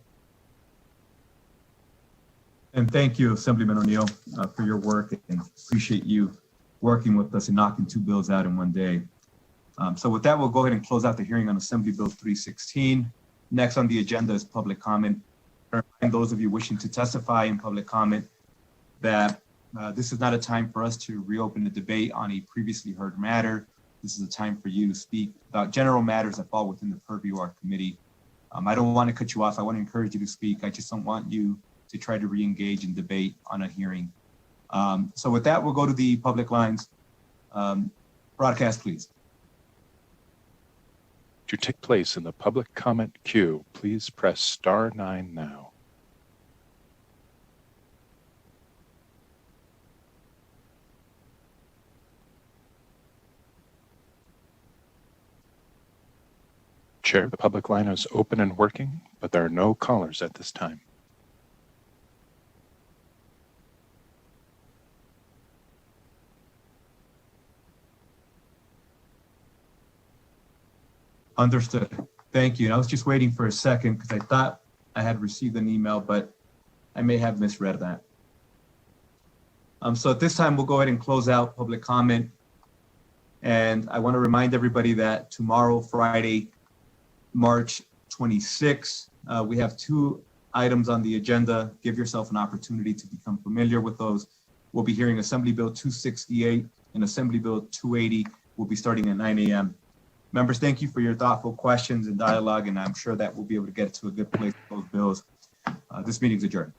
[SPEAKER 1] And thank you, Assemblyman O'Neill, for your work, and appreciate you working with us and knocking 2 bills out in one day. So with that, we'll go ahead and close out the hearing on Assembly Bill 316. Next on the agenda is public comment. And those of you wishing to testify in public comment that this is not a time for us to reopen the debate on a previously heard matter. This is a time for you to speak about general matters that fall within the purview of our committee. I don't want to cut you off. I want to encourage you to speak. I just don't want you to try to re-engage in debate on a hearing. So with that, we'll go to the public lines. Broadcast, please.
[SPEAKER 11] To take place in the public comment queue, please press *9 now. Chair, the public line is open and working, but there are no callers at this time.
[SPEAKER 1] Understood. Thank you. And I was just waiting for a second because I thought I had received an email, but I may have misread that. So at this time, we'll go ahead and close out public comment. And I want to remind everybody that tomorrow, Friday, March 26th, we have 2 items on the agenda. Give yourself an opportunity to become familiar with those. We'll be hearing Assembly Bill 268 and Assembly Bill 280. We'll be starting at 9 a.m. Members, thank you for your thoughtful questions and dialogue, and I'm sure that we'll be able to get to a good place with those bills. This meeting's adjourned.